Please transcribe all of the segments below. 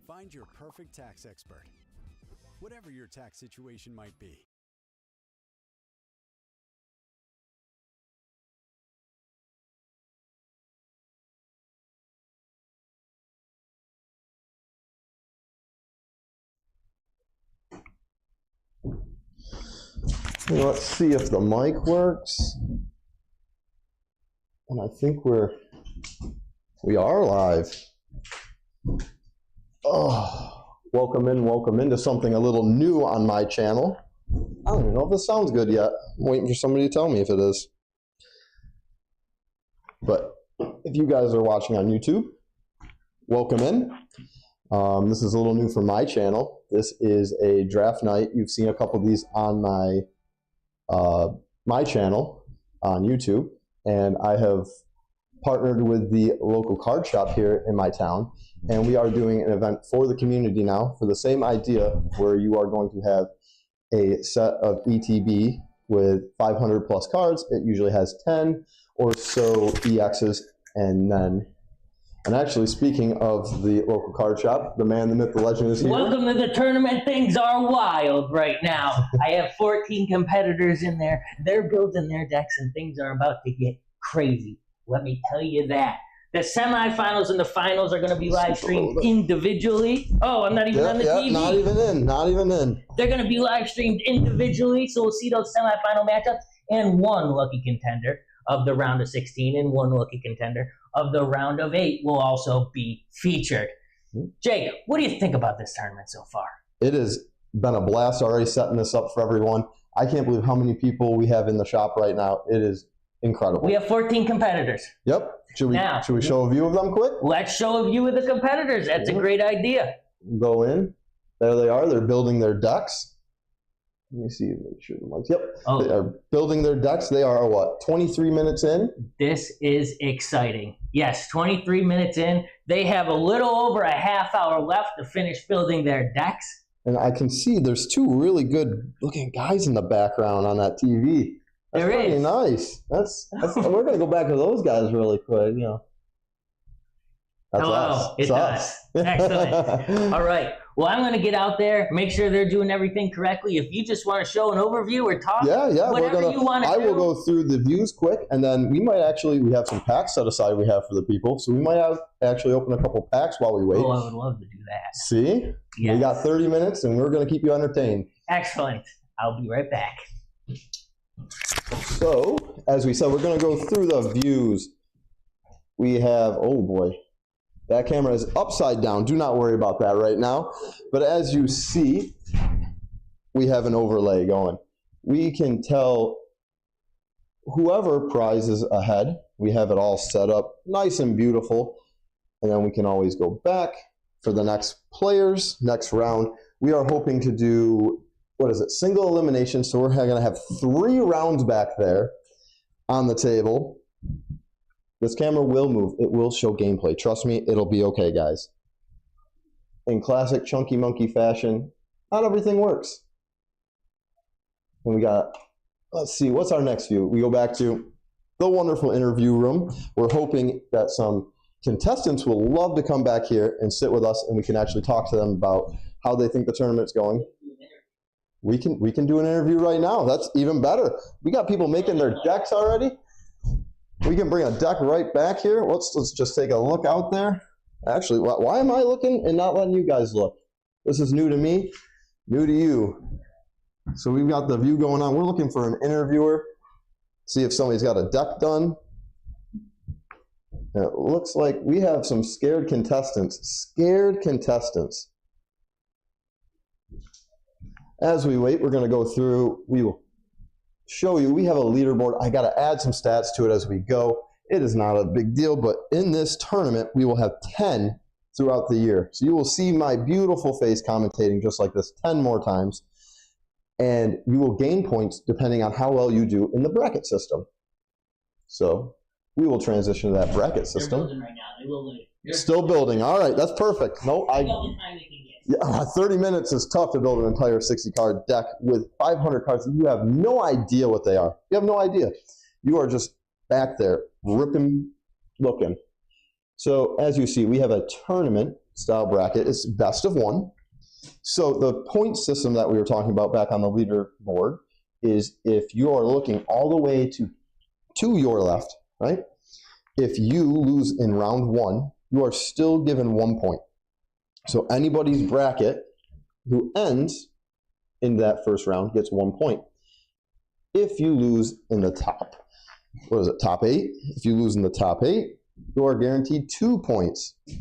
Find your perfect tax expert, whatever your tax situation might be. Let's see if the mic works. And I think we are live. Oh, welcome into something a little new on my channel. I don't even know if this sounds good yet. I'm waiting for somebody to tell me if it is. But if you guys are watching on YouTube, welcome in. This is a little new for my channel. This is a draft night. You've seen a couple of these on my channel on YouTube, and I have partnered with the local card shop here in my town, and we are doing an event for the community now for the same idea, where you are going to have a set of ETB with 500 plus cards. It usually has 10 or so EXs, and actually, speaking of the local card shop, the man, the myth, the legend is here. Welcome to the tournament. Things are wild right now. I have 14 competitors in there. They're building their decks, and things are about to get crazy. Let me tell you that. The semifinals and the finals are going to be live streamed individually. Oh, I'm not even on the TV. Not even in. They're going to be live streamed individually, so we'll see those semifinal matchups, and one lucky contender of the round of 16 and one lucky contender of the round of 8 will also be featured. Jake, what do you think about this tournament so far? It has been a blast already setting this up for everyone. I can't believe how many people we have in the shop right now. It is incredible. We have 14 competitors. Yep. Should we show a view of them quick? Let's show a view of the competitors. That's a great idea. Go in. There they are. They're building their decks. Let me see. Make sure the mics. Yep. Oh. They are building their decks. They are, what, 23 minutes in? This is exciting. Yes, 23 minutes in. They have a little over a half hour left to finish building their decks. And I can see there's two really good looking guys in the background on that TV. That's pretty nice. That's we're gonna go back to those guys really quick, you know. That's Hello, us. It's us. Excellent. All right. Well, I'm gonna get out there, make sure they're doing everything correctly. If you just want to show an overview or talk, whatever you want to do. I will go through the views quick, and then we have some packs set aside we have for the people, so we might actually open a couple packs while we wait. Oh, I would love to do that. See? Yes. We got 30 minutes, and we're gonna keep you entertained. Excellent. I'll be right back. So, as we said, we're going to go through the views. We have, oh boy, that camera is upside down. Do not worry about that right now. But as you see, we have an overlay going. We can tell whoever prize is ahead. We have it all set up nice and beautiful. And then we can always go back for the next players, next round. We are hoping to do, what is it, single elimination. So we're going to have 3 rounds back there on the table. This camera will move. It will show gameplay. Trust me, it'll be okay, guys. In classic Chunky Monkey fashion, not everything works. And we got, let's see, what's our next view? We go back to the wonderful interview room. We're hoping that some contestants will love to come back here and sit with us, and we can actually talk to them about how they think the tournament's going. We can do an interview right now. That's even better. We got people making their decks already. We can bring a deck right back here. Let's just take a look out there. Actually, why am I looking and not letting you guys look? This is new to me, new to you. So we've got the view going on. We're looking for an interviewer. See if somebody's got a deck done. And it looks like we have some scared contestants. Scared contestants. As we wait, we're going to go through. We will show you. We have a leaderboard. I got to add some stats to it as we go. It is not a big deal, but in this tournament, we will have 10 throughout the year. So you will see my beautiful face commentating just like this 10 more times. And you will gain points depending on how well you do in the bracket system. So we will transition to that bracket system. They're building right now. They will leave. Still building. All right, that's perfect. No, yeah, 30 minutes is tough to build an entire 60-card deck with 500 cards. You have no idea what they are. You have no idea. You are just back there ripping, looking. So as you see, we have a tournament style bracket. It's best of 1. So the point system that we were talking about back on the leaderboard is if you are looking all the way to your left, right? If you lose in round 1, you are still given 1 point. So anybody's bracket who ends in that first round gets 1 point. If you lose in the top, what is it, top 8? If you lose in the top 8, you are guaranteed 2 points. If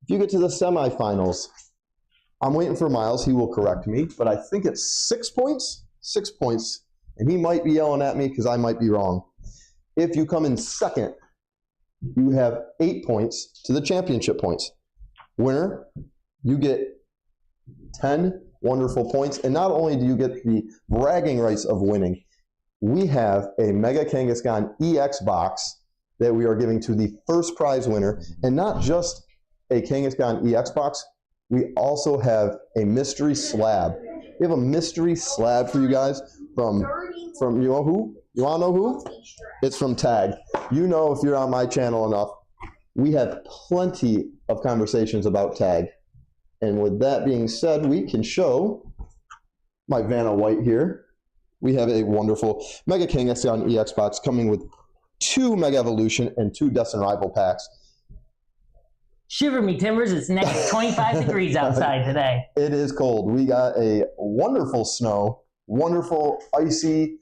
you get to the semifinals, I'm waiting for Miles, he will correct me, but I think it's 6 points 6 points, and he might be yelling at me because I might be wrong. If you come in second, you have 8 points to the championship points. Winner, you get 10 wonderful points, and not only do you get the bragging rights of winning, we have a Mega Kangaskhan EX box that we are giving to the first prize winner, and not just a Kangaskhan EX box, we also have a mystery slab. We have a mystery slab for you guys from you know who? You want to know who? It's from Tag. You know, if you're on my channel enough, we have plenty of conversations about Tag. And with that being said, we can show my Vanna White here. We have a wonderful Mega Kangaskhan EX box coming with 2 Mega Evolution and 2 Destin Rival packs. Shiver me timbers, it's negative 25 degrees outside today. It is cold. We got a wonderful snow, wonderful icy,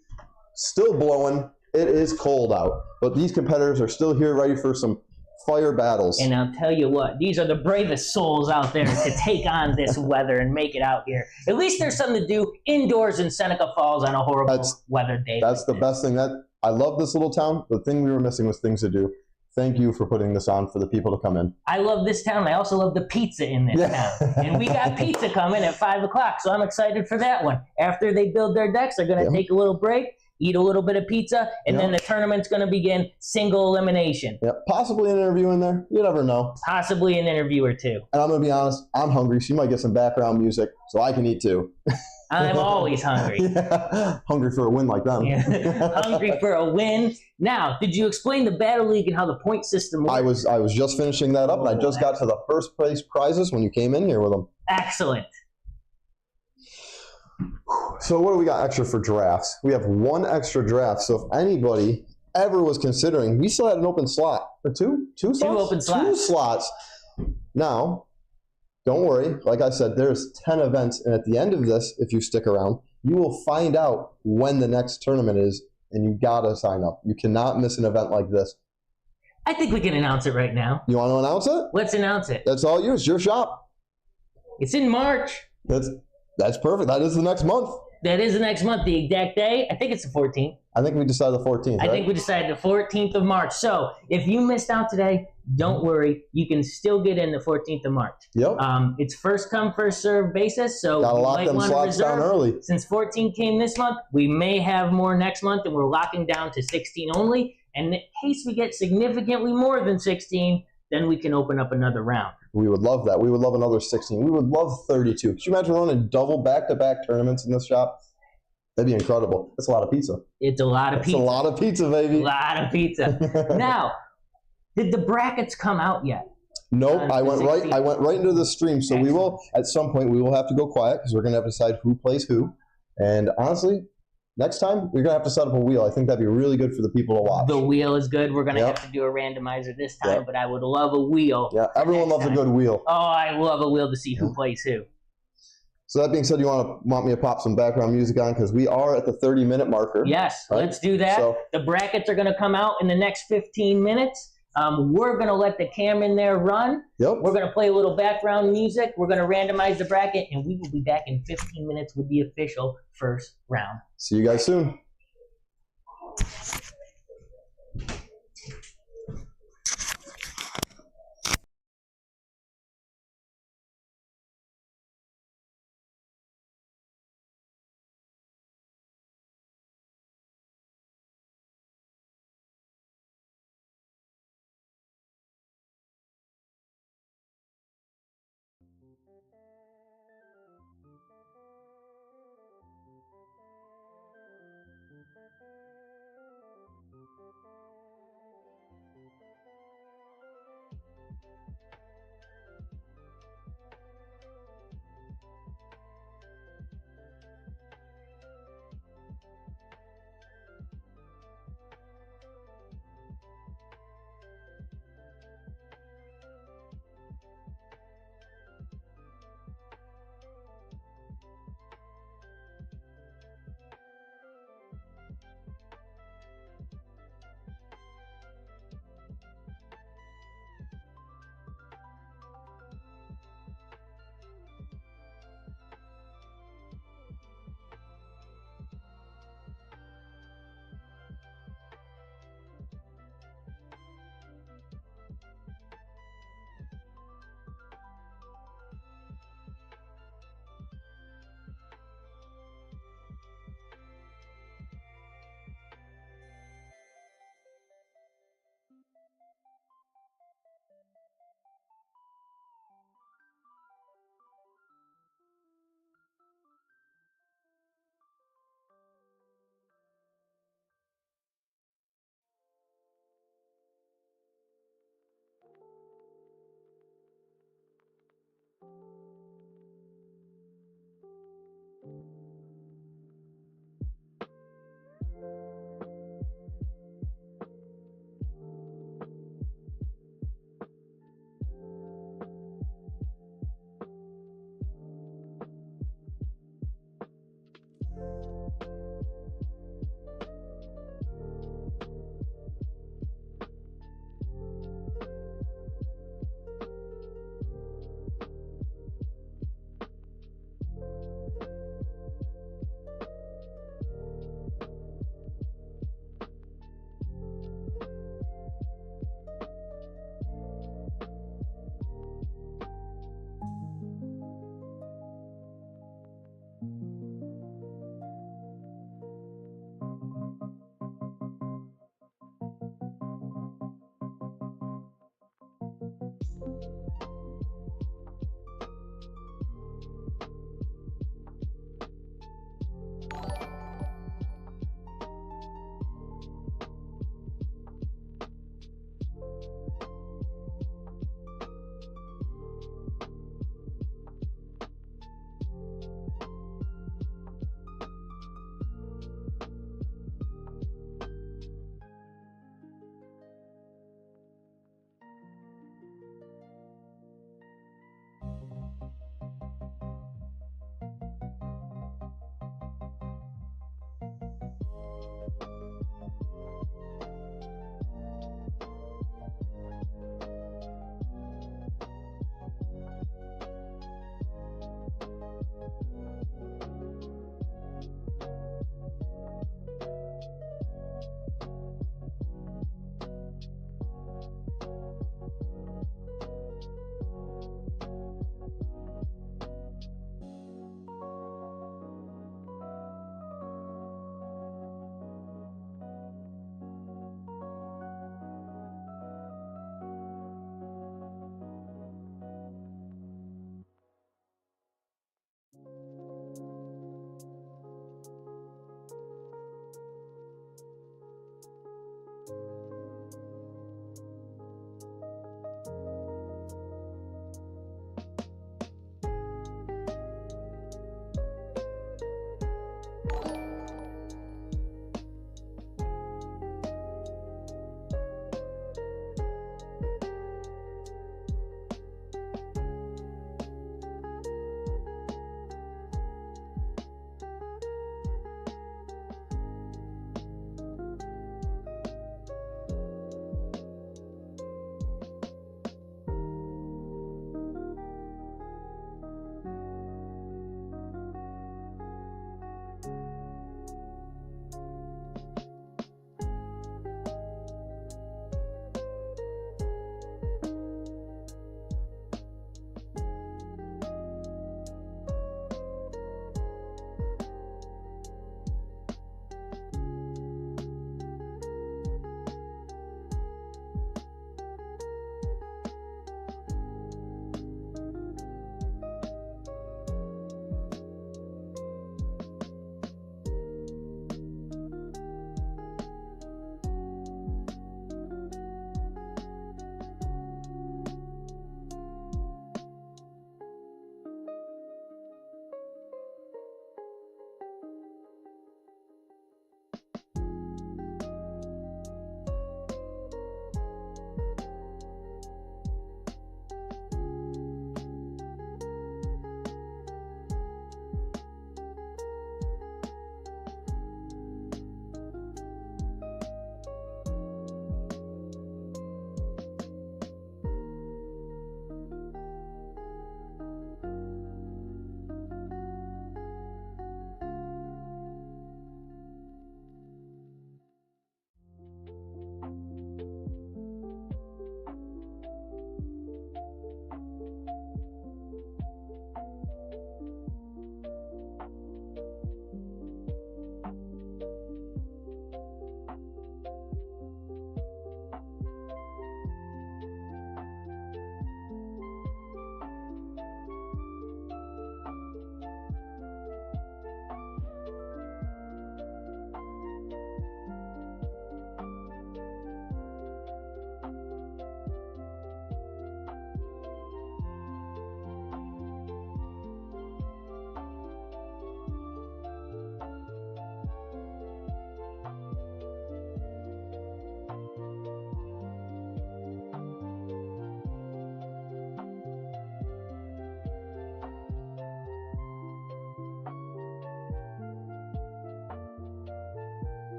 still blowing. It is cold out, but these competitors are still here ready for some fire battles. And I'll tell you what, these are the bravest souls out there to take on this weather and make it out here. At least there's something to do indoors in Seneca Falls on a horrible weather day. That's the best thing. I love this little town. The thing we were missing was things to do. Thank you for putting this on for the people to come in. I love this town. I also love the pizza in this town. And we got pizza coming at 5 o'clock, so I'm excited for that one. After they build their decks, they're going to take a little break, eat a little bit of pizza, and then the tournament's going to begin single elimination. Yeah, possibly an interview in there. You never know. Possibly an interview or two. And I'm going to be honest, I'm hungry, so you might get some background music so I can eat too. I'm always hungry. Yeah. Hungry for a win like that. Yeah. Hungry for a win. Now, did you explain the Battle League and how the point system works? I was just finishing that up, and I just got to the first place prizes when you came in here with them. Excellent. So what do we got extra for drafts? We have 1 extra draft. So if anybody ever was considering, we still had an open slot. Or two slots? 2 open slots. 2 slots. Now, don't worry. Like I said, there's 10 events. And at the end of this, if you stick around, you will find out when the next tournament is. And you got to sign up. You cannot miss an event like this. I think we can announce it right now. You want to announce it? Let's announce it. That's all yours. Your shop. It's in March. That's perfect. That is the next month. That is the next month. The exact day, I think it's the 14th. I think we decided the 14th, right? I think we decided the 14th of March. So if you missed out today, don't worry. You can still get in the 14th of March. Yep. It's first come, first serve basis. So gotta you lock might them want to slots down reserve. early. Since 14 came this month, we may have more next month, and we're locking down to 16 only. And in case we get significantly more than 16, then we can open up another round. We would love that. We would love another 16. We would love 32. Could you imagine running double back-to-back tournaments in this shop? That'd be incredible. That's a lot of pizza. It's a lot of pizza. It's a lot of pizza, baby. A lot of pizza. Now, did the brackets come out yet? Nope. I went right into the stream. So we will, at some point, we will have to go quiet because we're going to have to decide who plays who. And honestly, next time, we're going to have to set up a wheel. I think that'd be really good for the people to watch. The wheel is good. We're going to have to do a randomizer this time, but I would love a wheel. Yeah, everyone loves a good wheel. Oh, I love a wheel to see who plays who. So that being said, you want me to pop some background music on because we are at the 30-minute marker. Yes, right? Let's do that. So, the brackets are going to come out in the next 15 minutes. We're going to let the cam in there run. Yep. We're going to play a little background music. We're going to randomize the bracket, and we will be back in 15 minutes with the official first round. See you guys soon.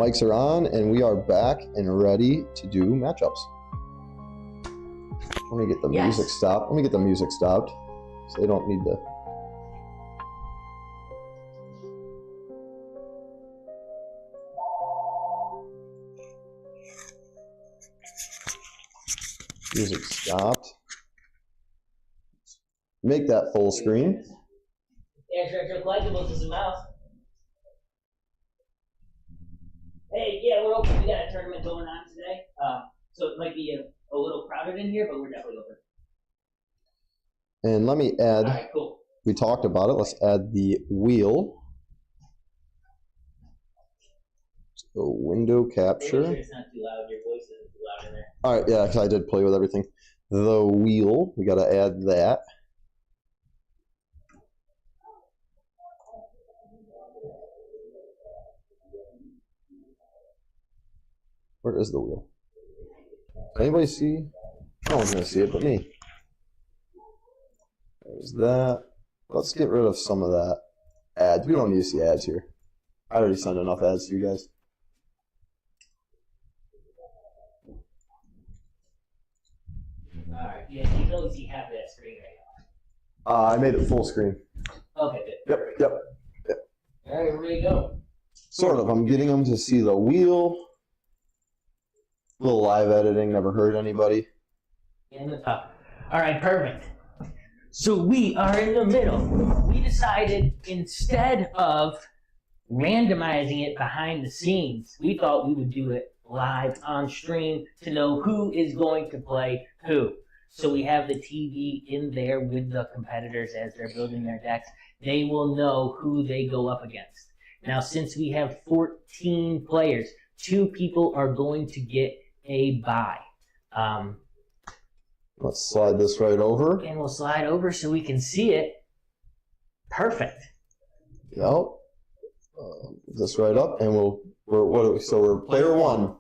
Mics are on, and we are back and ready to do matchups. Let me get the music stopped. Let me get the music stopped, so they don't need to. Music stopped. Make that full screen. Ashe Retro Collectibles is a mouse. Hey, yeah, we're open. We got a tournament going on today. So it might be a little crowded in here, but we're definitely open. And let me add, all right, cool. We talked about it. Let's add the wheel. So window capture. Make sure it's not too loud. Your voice isn't too loud in there. All right, yeah, because I did play with everything. The wheel, we got to add that. Where is the wheel? Anybody see? No one's going to see it but me. There's that. Let's get rid of some of that ads. We don't need to see ads here. I already sent enough ads to you guys. Alright, yeah, you can only see half of that screen right now. I made it full screen. Okay, good. Yep. Alright, where do you go? Sort of. I'm getting them to see the wheel. A little live editing, never hurt anybody. In the top. Alright, perfect. So we are in the middle. We decided instead of randomizing it behind the scenes, we thought we would do it live on stream to know who is going to play who. So we have the TV in there with the competitors as they're building their decks. They will know who they go up against. Now, since we have 14 players, 2 people are going to get a bye. Let's slide this right over. And we'll slide over so we can see it. Perfect. Yep. This right up, and we're player 1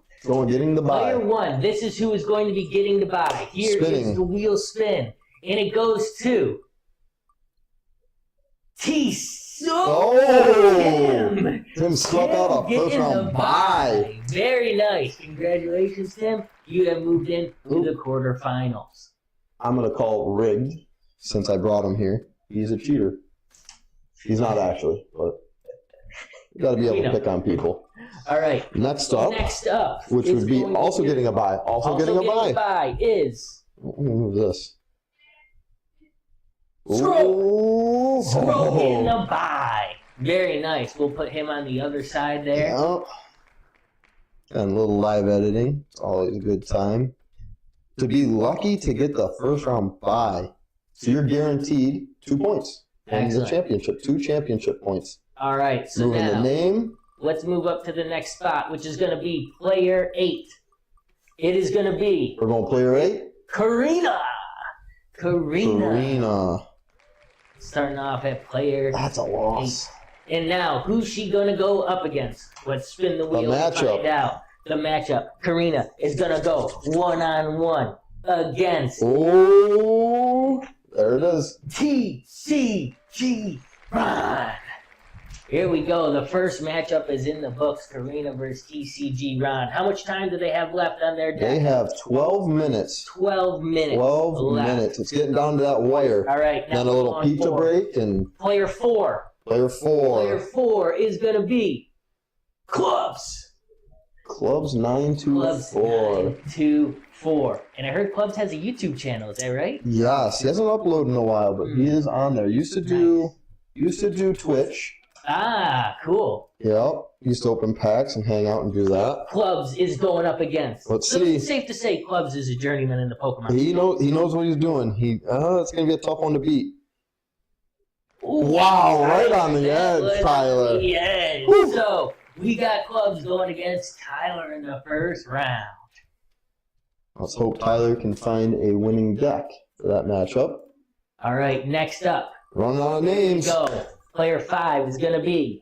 getting the bye. Player 1. This is who is going to be getting the bye. Here is the wheel spin, and it goes to Tim snuck out a first round bye. Very nice. Congratulations, Tim. You have moved in to the quarterfinals. I'm going to call rigged since I brought him here. He's a cheater. He's not actually, but you got to be able to pick on people. All right. Next up, which would be also getting a bye. Also getting a bye is. Let me move this. Stroke in the bye. Very nice. We'll put him on the other side there. Yeah. And a little live editing. It's always a good time. To be lucky to get the first round bye. So you're guaranteed 2 points. And the championship. 2 championship points. All right. So moving now, the name. Let's move up to the next spot, which is going to be player 8. It is going to be. We're going player 8? Karina. Starting off at player. That's a loss. 8. And now, who's she going to go up against? Let's spin the wheel and find out. The matchup. Karina is going to go 1-on-1 against. Oh, there it is. TCG Ron. Here we go. The first matchup is in the books. Karina versus TCG Ron. How much time do they have left on their deck? They have 12 minutes. 12 minutes. 12 left. minutes. It's getting down to that wire. All right. Then a little pizza break and. Player 4. Player 4. Player 4 is going to be Clubs. Clubs 924. Clubs 924. And I heard Clubs has a YouTube channel. Is that right? Yes. He hasn't uploaded in a while, but he is on there. Used to do Twitch. Ah, cool. Yep. Used to open packs and hang out and do that. Clubs is going up against. Let's see. It's safe to say Clubs is a journeyman in the Pokemon. He knows what he's doing. It's going to be a tough one to beat. Ooh, wow, right on the edge, Tyler. Yeah. So, we got Clubs going against Tyler in the first round. Let's hope Tyler can find a winning deck for that matchup. All right, next up. Running out of names. Here we go. Player 5 is going to be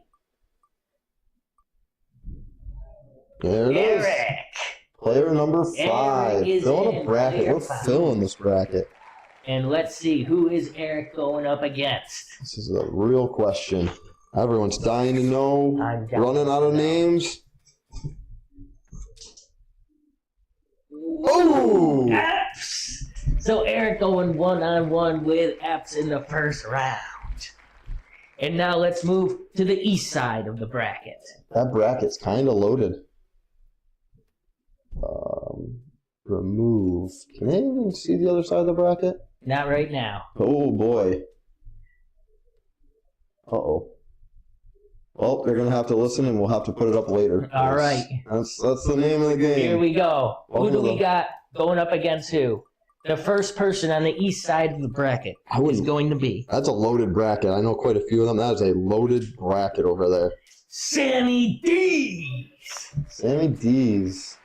There it is. Eric. Player number 5. Filling a bracket. We're filling this bracket. And let's see, who is Eric going up against? This is a real question. Everyone's dying to know. Running out of names. Ooh! F's. So Eric going 1-on-1 with F's in the first round. And now let's move to the east side of the bracket. That bracket's kind of loaded. Remove. Can they even see the other side of the bracket? Not right now. Oh boy. Uh-oh. Well, they're gonna have to listen, and we'll have to put it up later. All right. That's the name of the game. Here we go. Welcome Who do to we got going up against who? The first person on the east side of the bracket is going to be... That's a loaded bracket. I know quite a few of them. That is a loaded bracket over there. Sammy D's. Sammy D's.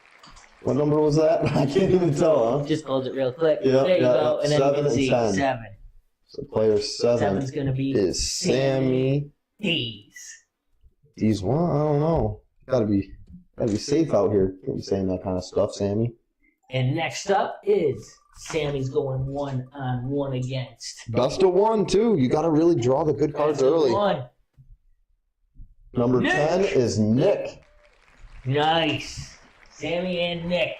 What number was that? I can't even tell, huh? Just close it real quick. Yeah, there you go. And then you 7 can and see 10. 7. So player 7 Seven's going to be is Sammy D's. D's. Well, I don't know. Gotta be safe out here. Can't be saying that kind of stuff, Sammy. And next up is Sammy's going 1-on-1 against. Best of 1 too. You gotta really draw the good cards early. 1. Number Nick. 10 is Nick. Nice. Sammy and Nick.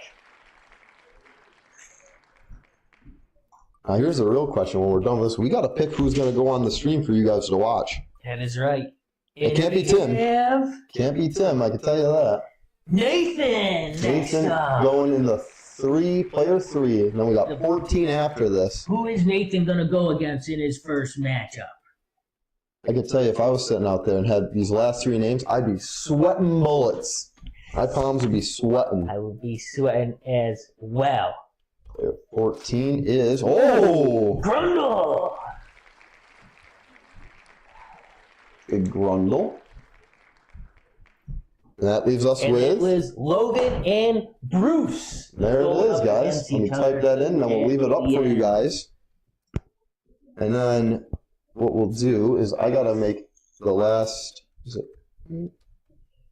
Now here's the real question when we're done with this. We gotta pick who's gonna go on the stream for you guys to watch. That is right. It can't be Tim. Have Can't be Tim, I can tell you that. Nathan. Nathan Next up. going in the player 3. And then we got 14 after this. Who is Nathan going to go against in his first matchup? I can tell you, if I was sitting out there and had these last 3 names, I'd be sweating bullets. My palms would be sweating. I would be sweating as well. Player 14 is... Oh! Grundle. Big Grundle. And that leaves us And with... it was Logan and Bruce. There it going is, up guys. against Let me each type other. that in, and then we'll leave it up for you guys. And then what we'll do is I gotta make the last... Is it...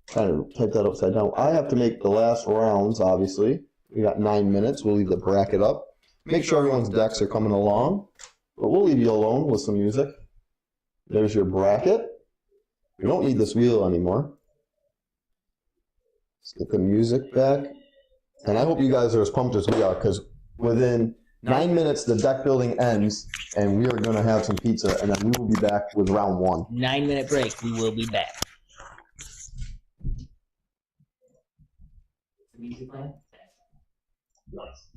Trying to type that upside down. I have to make the last rounds, obviously. We got 9 minutes. We'll leave the bracket up. Make sure everyone's decks are coming along. But we'll leave you alone with some music. There's your bracket. We don't need this wheel anymore. Let's get the music back. And I hope you guys are as pumped as we are, because within 9 minutes the deck building ends, and we are going to have some pizza, and then we will be back with round 1. 9-minute break. We will be back. Music playing? Nice.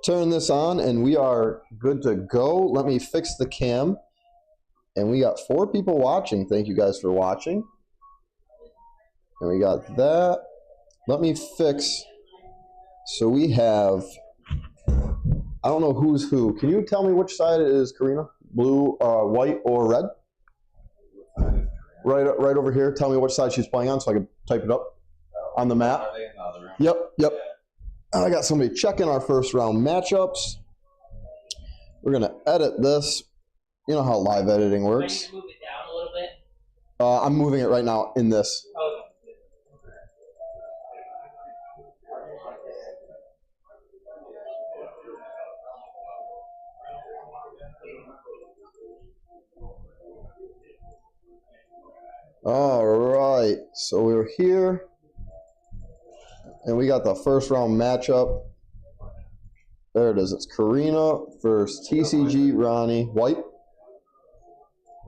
Turn this on and we are good to go. Let me fix the cam. And we got 4 people watching. Thank you guys for watching. And we got that. Let me fix. So we have, I don't know who's who. Can you tell me which side it is, Karina? Blue, white, or red? Right over here. Tell me which side she's playing on so I can type it up on the map. Yep. I got somebody checking our first round matchups. We're going to edit this. You know how live editing works. Move it down a little bit. I'm moving it right now in this. Okay. All right, so we're here, and we got the first round matchup. There it is. It's Karina versus TCG Ronnie White.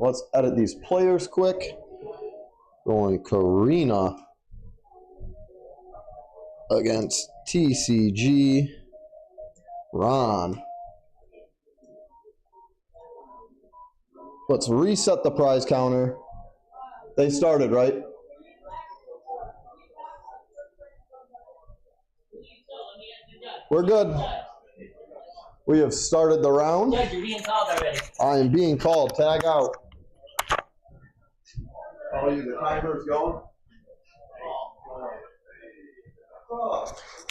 Let's edit these players quick. Going Karina against TCG Ron. Let's reset the prize counter. They started, right? We're good. We have started the round. Judge, you're being called already. I am being called. Tag out. Oh, the timer's going?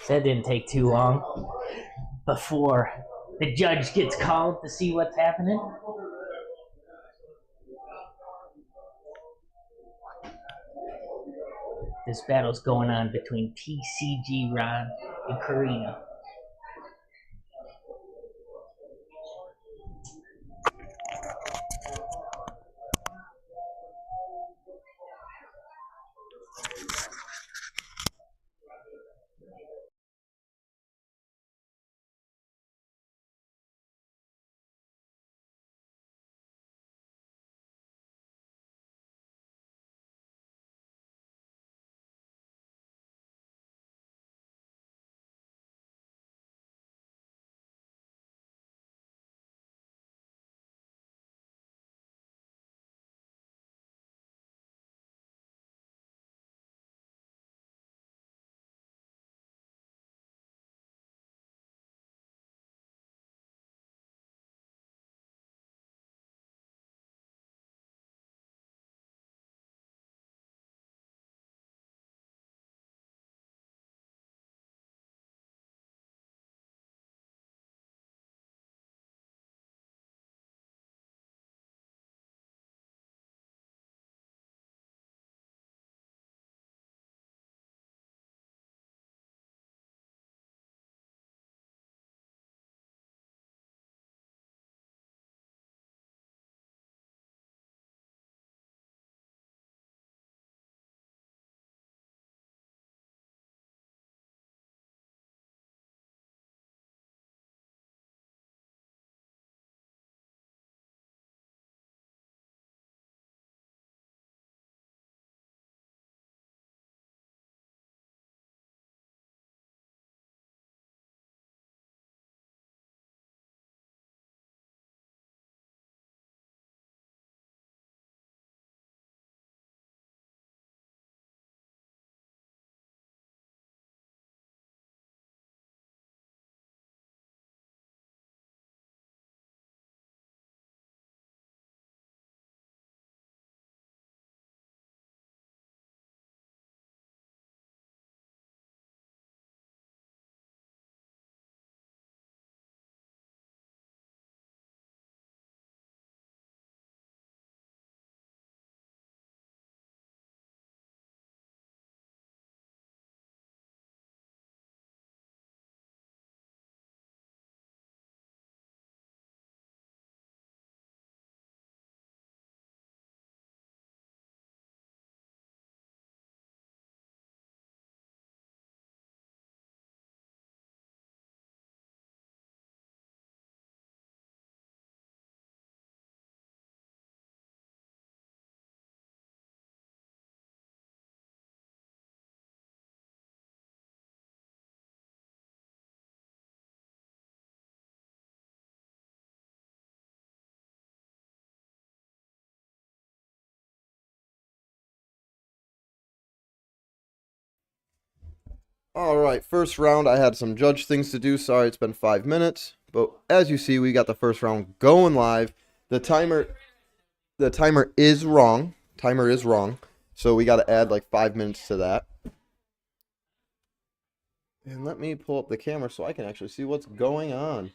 That didn't take too long before the judge gets called to see what's happening. This battle's going on between TCG Ron and Karina. All right, first round. I had some judge things to do. Sorry, it's been 5 minutes, but as you see, we got the first round going live. The timer is wrong. Timer is wrong, so we got to add like 5 minutes to that. And let me pull up the camera so I can actually see what's going on.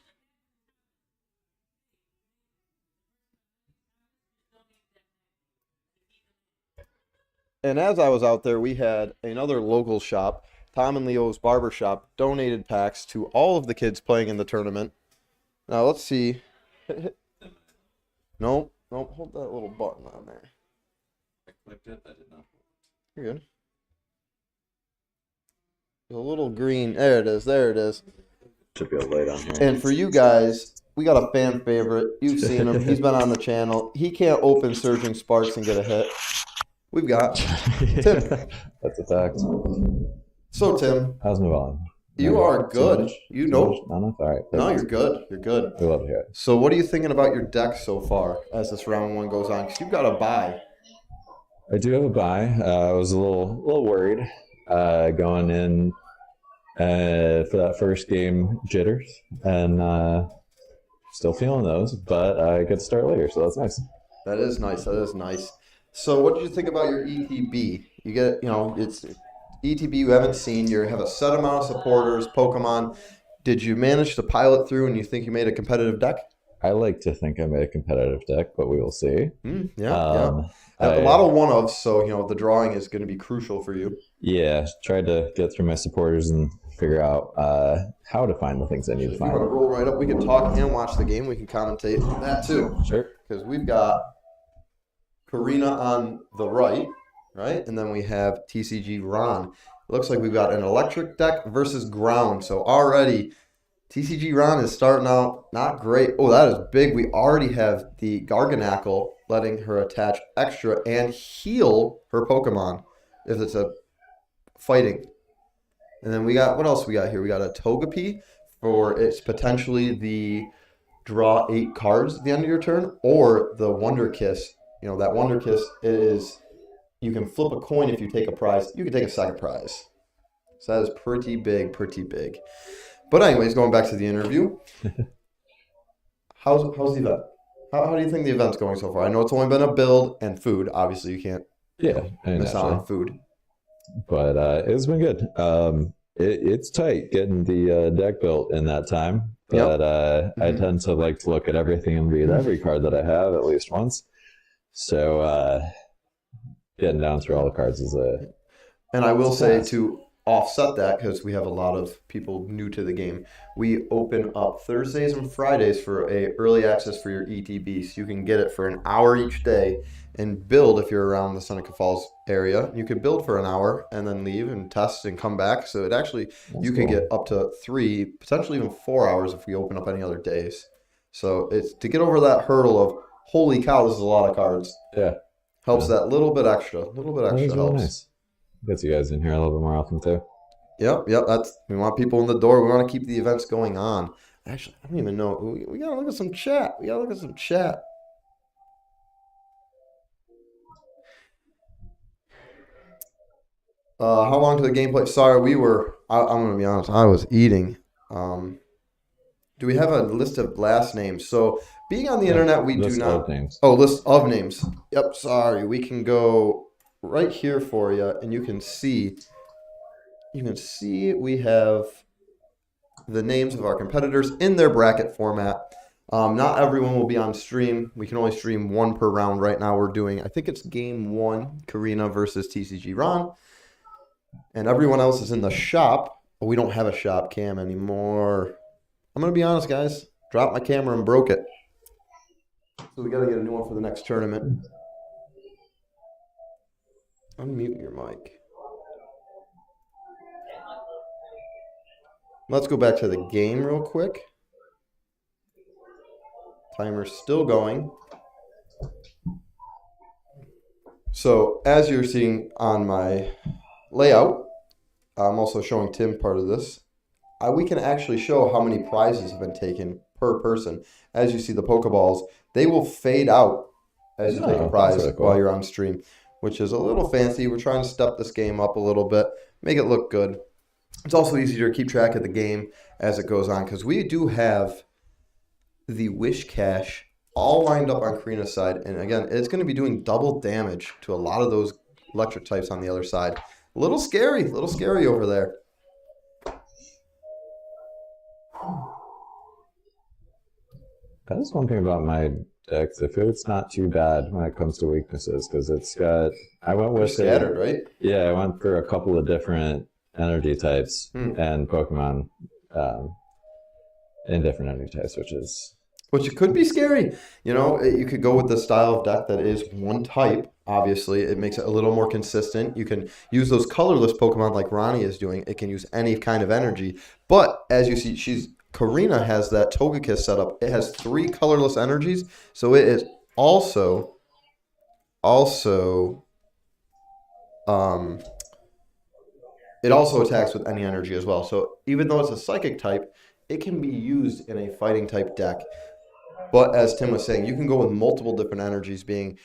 And as I was out there, we had another local shop, Tom and Leo's Barber Shop, donated packs to all of the kids playing in the tournament. Now let's see. Nope, hold that little button on there. I clicked it, I did not. You're good. The little green, there it is. Should be a light on here. And for you guys, we got a fan favorite. You've seen him. He's been on the channel. He can't open Surging Sparks and get a hit. We've got Tim. That's a fact. So, Tim. How's my volume? You are good. You know. No, that's all right. No, you're good. You're good. We love to hear it. So, what are you thinking about your deck so far as this round one goes on? Because you've got a bye. I do have a bye. I was a little worried going in for that first game, jitters, and still feeling those. But I get to start later, so that's nice. That is nice. So, what did you think about your ETB? You get, it's ETB you haven't seen. You have a set amount of supporters, Pokemon. Did you manage to pilot through and you think you made a competitive deck? I like to think I made a competitive deck, but we will see. Yeah. A lot of one-ofs, so, the drawing is going to be crucial for you. Yeah, tried to get through my supporters and figure out how to find the things I need to If find. you want to roll right up, we can talk and watch the game. We can commentate that too. Sure. Because we've got Karina on the right? And then we have TCG Ron. Looks like we've got an electric deck versus ground. So already, TCG Ron is starting out not great. Oh, that is big. We already have the Garganackle letting her attach extra and heal her Pokemon if it's a fighting. And then we got, what else we got here? We got a Togepi for it's potentially the draw 8 cards at the end of your turn, or the Wonder Kiss. That Wonder Kiss is, you can flip a coin if you take a prize. You can take a second prize. So that is pretty big. But anyways, going back to the interview. How's the event? How do you think the event's going so far? I know it's only been a build and food. Obviously, you can't miss out on food. But it's been good. It's tight getting the deck built in that time. But I tend to like to look at everything and read every card that I have at least once. So getting down through all the cards is a... And I will say to offset that, because we have a lot of people new to the game, we open up Thursdays and Fridays for a early access for your ETB. So you can get it for an hour each day and build if you're around the Seneca Falls area. You could build for an hour and then leave and test and come back. So it actually, you could get up to 3, potentially even 4 hours if we open up any other days. So it's to get over that hurdle of, holy cow, this is a lot of cards. Yeah. Helps that little bit extra. That is really nice. Gets you guys in here a little bit more often too. Yep. We want people in the door. We want to keep the events going on. Actually, I don't even know. We gotta look at some chat. How long to the gameplay? Sorry, I'm gonna be honest. I was eating. Do we have a list of last names? So being on the internet, we do not. Of names. Oh, list of names. Yep. Sorry, we can go right here for you, and you can see. We have the names of our competitors in their bracket format. Not everyone will be on stream. We can only stream one per round right now. We're doing, I think it's game 1, Karina versus TCG Ron. And everyone else is in the shop. But we don't have a shop cam anymore. I'm going to be honest, guys. Dropped my camera and broke it. So we got to get a new one for the next tournament. Unmute your mic. Let's go back to the game real quick. Timer's still going. So as you're seeing on my layout, I'm also showing Tim part of this. We can actually show how many prizes have been taken per person. As you see the Pokeballs, they will fade out as you take a prize really cool while you're on stream, which is a little fancy. We're trying to step this game up a little bit, make it look good. It's also easier to keep track of the game as it goes on because we do have the Wish Cache all lined up on Karina's side. And again, it's going to be doing double damage to a lot of those electric types on the other side. A little scary over there. That's one thing about my decks. I feel it's not too bad when it comes to weaknesses because it's got. I went with Scattered, right? Yeah, I went for a couple of different energy types and Pokemon in different energy types, which it could be scary. You know, you could go with the style of deck that is one type. Obviously, it makes it a little more consistent. You can use those colorless Pokemon like Ronnie is doing. It can use any kind of energy. But as you see, Karina has that Togekiss setup. It has 3 colorless energies, so it is also it also attacks with any energy as well. So even though it's a psychic type, it can be used in a fighting type deck. But as Tim was saying, you can go with multiple different energies being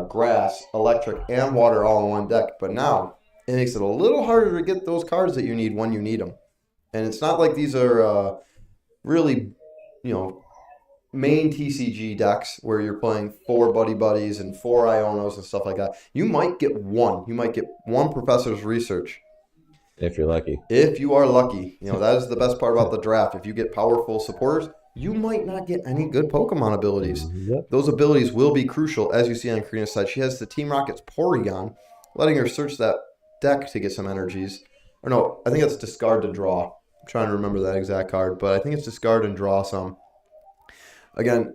grass, electric, and water all in one deck. But now it makes it a little harder to get those cards that you need when you need them. And it's not like these are really, main TCG decks where you're playing 4 Buddy Buddies and 4 Ionos and stuff like that. You might get one. You might get one Professor's Research. if you're lucky. If you are lucky. That is the best part about the draft. If you get powerful supporters, you might not get any good Pokemon abilities. Yep. Those abilities will be crucial, as you see on Karina's side. She has the Team Rocket's Porygon, letting her search that deck to get some energies. Or no, I think it's discard to draw. I'm trying to remember that exact card, but I think it's discard and draw some. Again,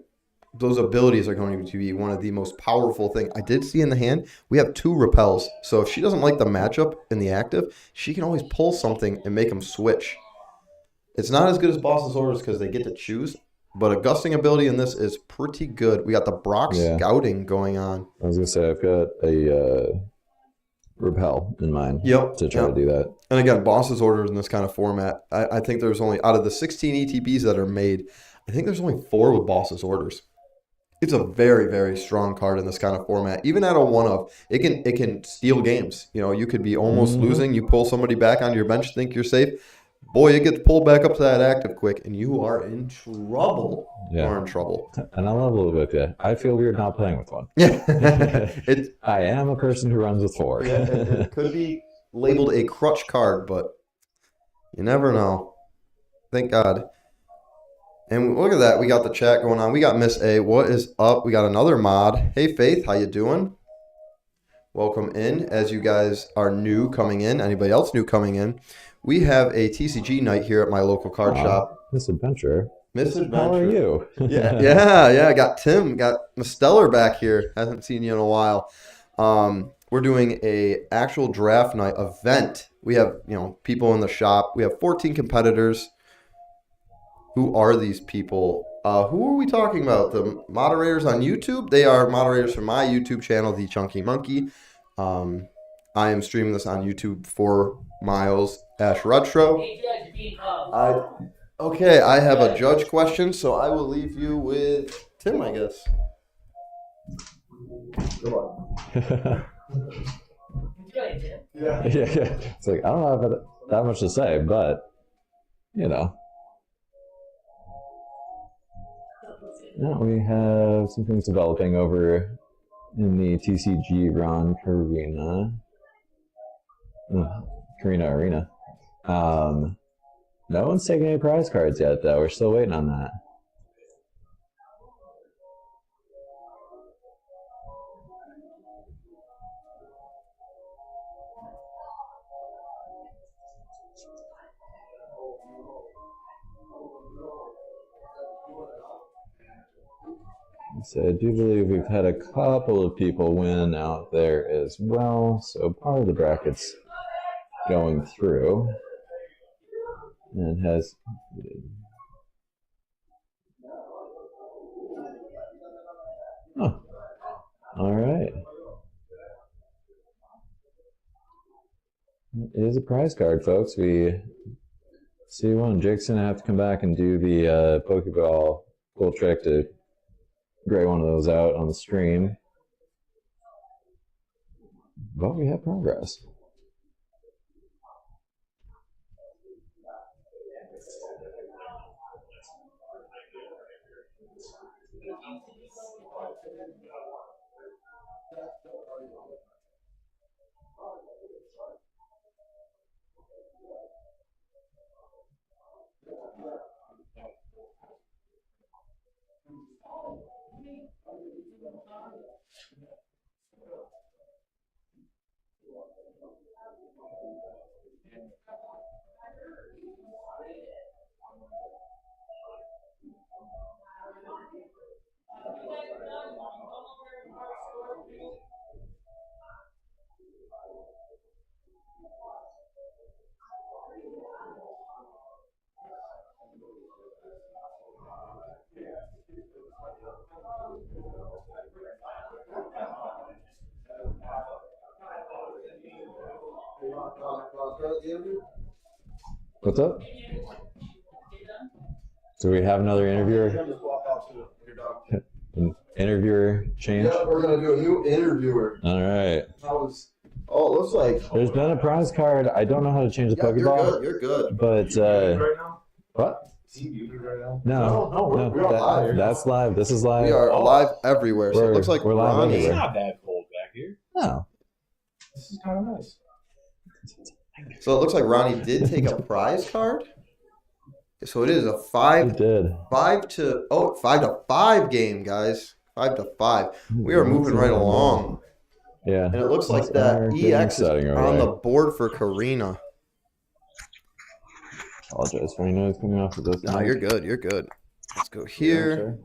those abilities are going to be one of the most powerful things. I did see in the hand, we have 2 repels. So if she doesn't like the matchup in the active, she can always pull something and make them switch. It's not as good as Boss's Orders because they get to choose, but a gusting ability in this is pretty good. We got the Brock Scouting going on. I was going to say, I've got a repel in mind to try to do that. And again, Boss's Orders in this kind of format, I think there's only, out of the 16 ETBs that are made, I think there's only 4 with Boss's Orders. It's a very, very strong card in this kind of format. Even at a 1-of, it can steal games. You could be almost losing. You pull somebody back onto your bench, think you're safe. Boy, it gets pulled back up to that active quick, and you are in trouble. Yeah. You are in trouble. And I'll level it with you. I feel weird not playing with one. Yeah. I am a person who runs with 4. It could be labeled a crutch card, but you never know. Thank God. And look at that. We got the chat going on. We got Miss A. What is up? We got another mod. Hey, Faith. How you doing? Welcome in. As you guys are new coming in, anybody else new coming in, we have a TCG night here at my local card shop. Miss Adventure. Miss Adventure. How are you? Yeah. Got Tim. Got Stellar back here. Hasn't seen you in a while. We're doing a actual draft night event. We have, people in the shop. We have 14 competitors. Who are these people? Who are we talking about? The moderators on YouTube? They are moderators from my YouTube channel, The Chunky Monkey. I am streaming this on YouTube for Miles Ashe Retro. I have a judge question, so I will leave you with Tim, I guess. Good luck. Yeah. It's like, I don't have that much to say, but, Now we have some things developing over in the TCG Ron Karina Arena. No one's taking any prize cards yet, though. We're still waiting on that. So I do believe we've had a couple of people win out there as well. So part of the bracket's going through. And has... Oh. All right. It is a prize card, folks. We see one. Jake's going to have to come back and do the Pokeball cool trick to gray one of those out on the stream. But we have progress. What's up? Do we have another interviewer? An interviewer change? Yeah, we're gonna do a new interviewer. All right. Oh, it looks like. There's been a prize card. I don't know how to change the Yeah, Pokeball. you're good. But what? No, we're live. that's live. This is live. We are live everywhere. So it looks like we're live Ronnie. everywhere. It's not that cold back here. No. This is kind of nice. So it looks like Ronnie did take a prize card. So it is a He did. 5 to 5 game, guys. 5 to 5. We are moving right along. Yeah. And it looks like that EX is on the board for Karina. Apologize for any noise coming off of this. No, you're good. You're good. Let's go here.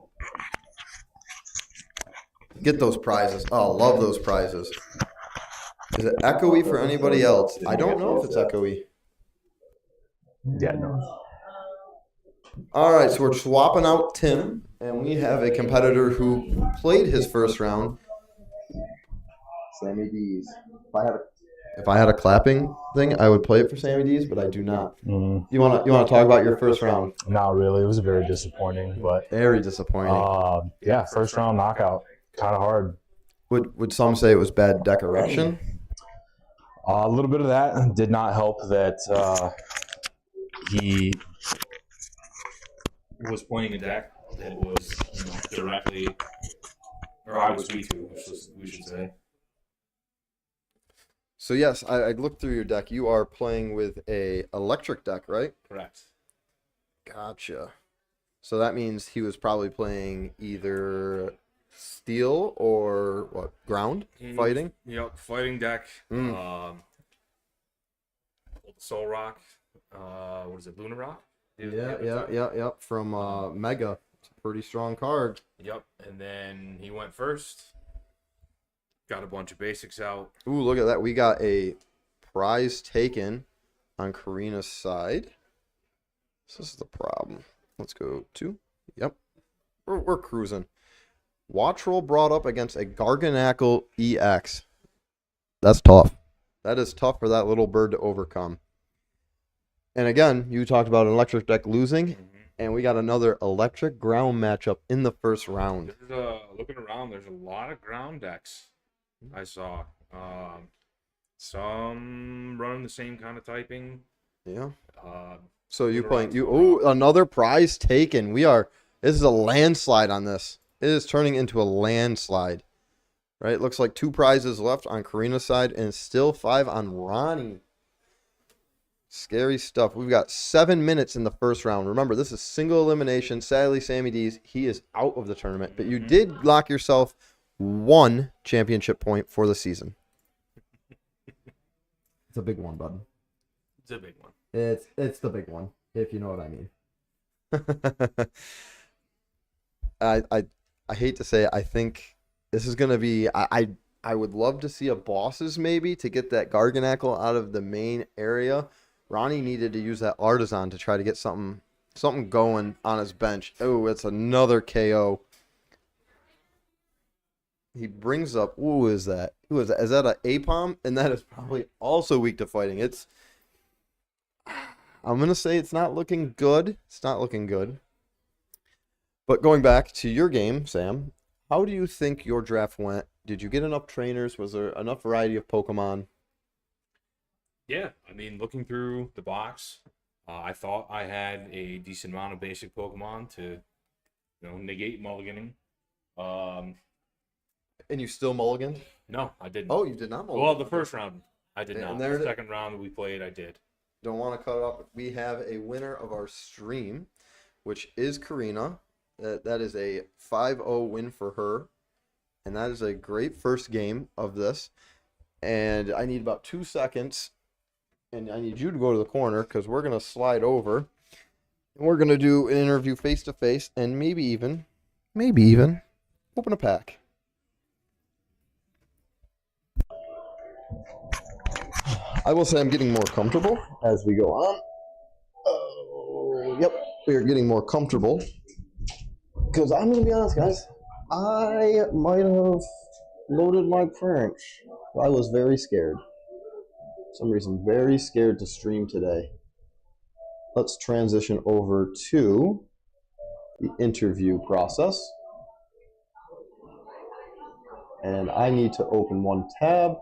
Get those prizes. Oh, love those prizes. Is it echoey for anybody else? I don't know if it's echoey. Yeah, no. All right, so we're swapping out Tim, and we have a competitor who played his first round. Sammy D's. If I had a clapping thing, I would play it for Sammy D's, but I do not. Mm-hmm. You want to talk about your first round? Not really. It was very disappointing, but Very disappointing. yeah, first round knockout, kind of hard. Would some say it was bad deck erection? A little bit of that did not help. That he was playing a deck that was directly, or I was V2, we should say. So yes, I looked through your deck. You are playing with a electric deck, right? Correct. Gotcha. So that means he was probably playing either steel or what? Ground fighting. Yep, fighting deck. Soul Rock. What is it? Luna Rock. Yeah. From Mega. It's a pretty strong card. Yep, and then he went first. Got a bunch of basics out. Ooh, look at that. We got a prize taken on Karina's side. This is the problem. Let's go 2. Yep. We're cruising. Watch roll brought up against a Garganackle EX. That's tough. That is tough for that little bird to overcome. And again, you talked about an electric deck losing, and we got another electric ground matchup in the first round. Looking around, there's a lot of ground decks I saw. Some running the same kind of typing. Yeah. So you playing another prize taken. This is a landslide on this. It is turning into a landslide. Right? Looks like 2 prizes left on Karina's side and still 5 on Ronnie. Scary stuff. We've got 7 minutes in the first round. Remember, this is single elimination. Sadly, Sammy D's, he is out of the tournament. But you did lock yourself 1 championship point for the season. It's a big one, bud. It's a big one. It's the big one, if you know what I mean. I hate to say it, I think this is gonna be I would love to see a bosses maybe to get that Garganackle out of the main area. Ronnie needed to use that Artisan to try to get something going on his bench. Oh, it's another KO. He brings up, who is that? Is that an Apom? And that is probably also weak to fighting. I'm going to say it's not looking good. It's not looking good. But going back to your game, Sam, how do you think your draft went? Did you get enough trainers? Was there enough variety of Pokemon? Yeah, I mean, looking through the box, I thought I had a decent amount of basic Pokemon to, negate mulliganing. And you still mulliganed? No, I didn't. Oh, you did not mulligan. Well, the first round, I did not. And The second round that we played, I did. Don't want to cut it off. We have a winner of our stream, which is Karina. That is a 5-0 win for her. And that is a great first game of this. And I need about 2 seconds. And I need you to go to the corner because we're going to slide over. And we're going to do an interview face-to-face and maybe even open a pack. I will say I'm getting more comfortable as we go on. Oh, yep, we're getting more comfortable. Because I'm going to be honest, guys, I might have loaded my pranks. I was very scared. For some reason, very scared to stream today. Let's transition over to the interview process. And I need to open one tab.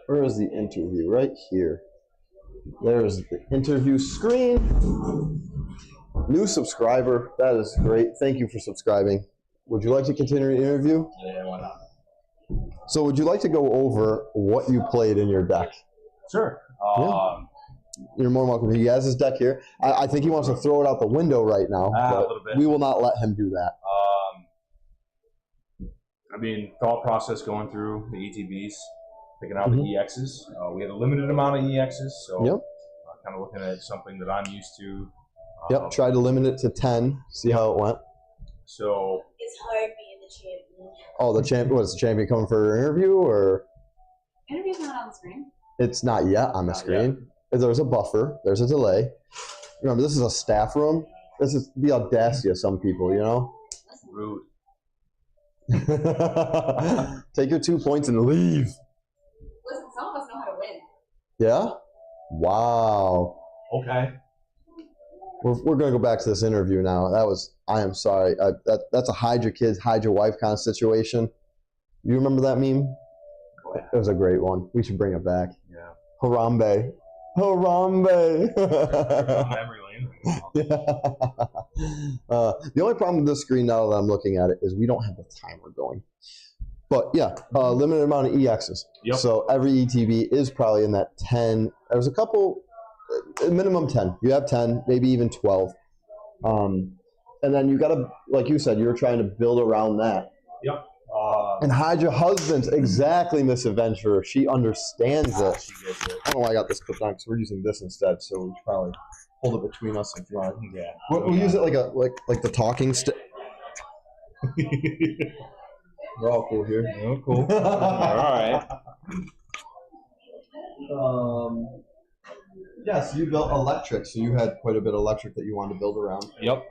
Where is the interview? Right here. There's the interview screen. New subscriber. That is great. Thank you for subscribing. Would you like to continue the interview? Yeah, why not? So would you like to go over what you played in your deck? Sure. You're more than welcome. He has his deck here. I think he wants to throw it out the window right now. A But little bit. we will not let him do that. I mean, thought process going through the ETBs, picking out the EXs. We had a limited amount of EXs, so Yep. kind of looking at something that I'm used to. Yep. Try to limit it to 10. See how it went. So It's hard being the champion. Oh, the champion. What is the champion coming for an interview, or Interview's not on the screen. it's not yet on the Not screen? There's a buffer. There's a delay. Remember, this is a staff room. This is the audacity of some people, you know. rude. Take your 2 points and leave. Listen, some of us know how to win. Yeah. Wow. Okay. We're going to go back to this interview now. I am sorry. That's a hide your kids, hide your wife kind of situation. You remember that meme? It was a great one. We should bring it back. Yeah. Harambe. Harambe. Memory lane. The only problem with this screen now that I'm looking at it is we don't have the timer going. But yeah, limited amount of EXs. Yep. So every ETB is probably in that 10. There's a couple, minimum 10. You have 10, maybe even 12. And then you got to, like you said, you're trying to build around that. Yep. And hide your husbands. Exactly, Miss Adventurer. She understands it. She gets it. I don't know why I got this put down because we're using this instead, so we should probably hold it between us if you want. Yeah. We'll use it like the talking stick. We're all cool here. Oh, cool. All right. Yeah, so you built electric, so you had quite a bit of electric that you wanted to build around. Yep.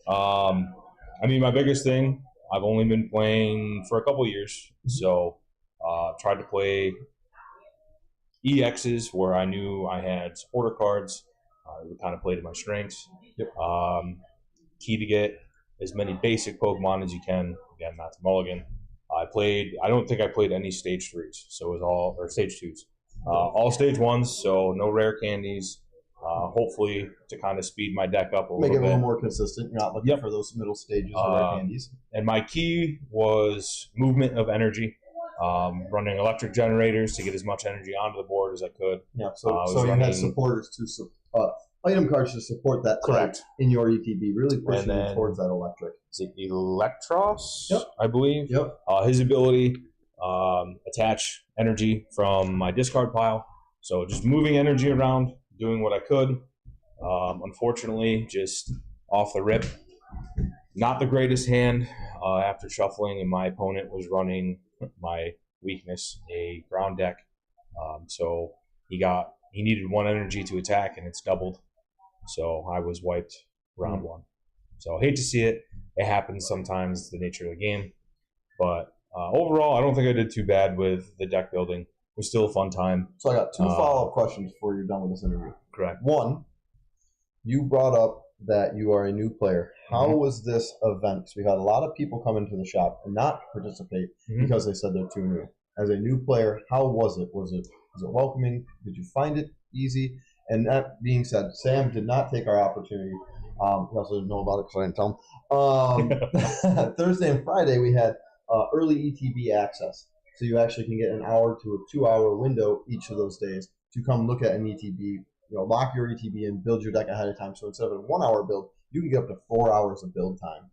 I mean, my biggest thing, I've only been playing for a couple years, so tried to play EXs where I knew I had supporter cards. It kind of played to my strengths. Yep. Key to get as many basic Pokemon as you can. Again, not to mulligan. I don't think I played any stage 3s, so it was all, or stage 2s. All stage 1s, so no rare candies. Hopefully to kind of speed my deck up a Make it little a little bit. more consistent. You're not looking for those middle stages or rare candies. And my key was movement of energy, running electric generators to get as much energy onto the board as I could. Yeah, so you had supporters to item cards to support that Correct. in your ETB, really pushing And you then- towards that electric. Is it Electros? Yep. I believe. Yep. His ability, attach energy from my discard pile. So just moving energy around, doing what I could. Unfortunately, just off the rip, not the greatest hand after shuffling, and my opponent was running my weakness, a ground deck. So he needed 1 energy to attack, and it's doubled. So I was wiped round 1. So I hate to see it. It happens sometimes. It's the nature of the game. But overall, I don't think I did too bad with the deck building. It was still a fun time. So I got 2 follow-up questions before you're done with this interview. Correct. One, you brought up that you are a new player. How was this event? Because we had a lot of people come into the shop and not participate because they said they're too new. As a new player, how was it? Was it welcoming? Did you find it easy? And that being said, Sam did not take our opportunity. He also didn't know about it because I didn't tell him. Thursday and Friday, we had early ETB access. So you actually can get an hour to a 2-hour window each of those days to come look at an ETB, lock your ETB and build your deck ahead of time. So instead of a 1-hour build, you can get up to 4 hours of build time.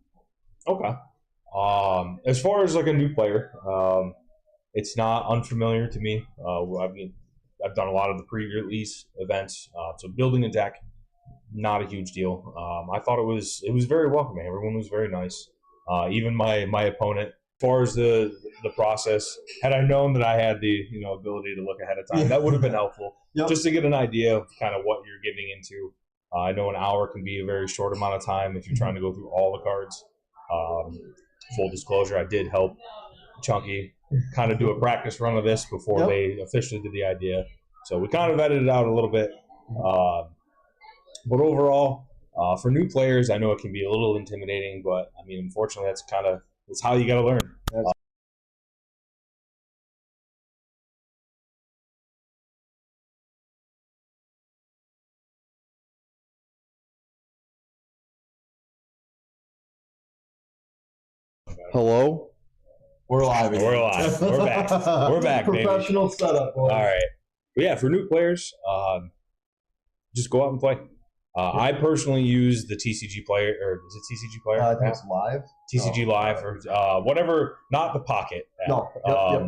Okay. As far as like a new player, it's not unfamiliar to me. I've done a lot of the pre-release events, so building a deck, not a huge deal. I thought it was very welcoming. Everyone was very nice. Even my opponent far as the process, had I known that I had the ability to look ahead of time, that would have been helpful. Just to get an idea of kind of what you're getting into. I know an hour can be a very short amount of time if you're trying to go through all the cards. Full disclosure, I did help Chunky kind of do a practice run of this before they officially did the idea. So we kind of edited it out a little bit. But overall, for new players, I know it can be a little intimidating, but I mean, unfortunately, that's how you got to learn. Hello? We're live again. We're live. We're back. We're back, baby. Professional setup. Boy. All right. But yeah, for new players, just go out and play. I personally use the TCG player, or is it TCG player? I think it's live. TCG Live, or whatever, not the Pocket app. No,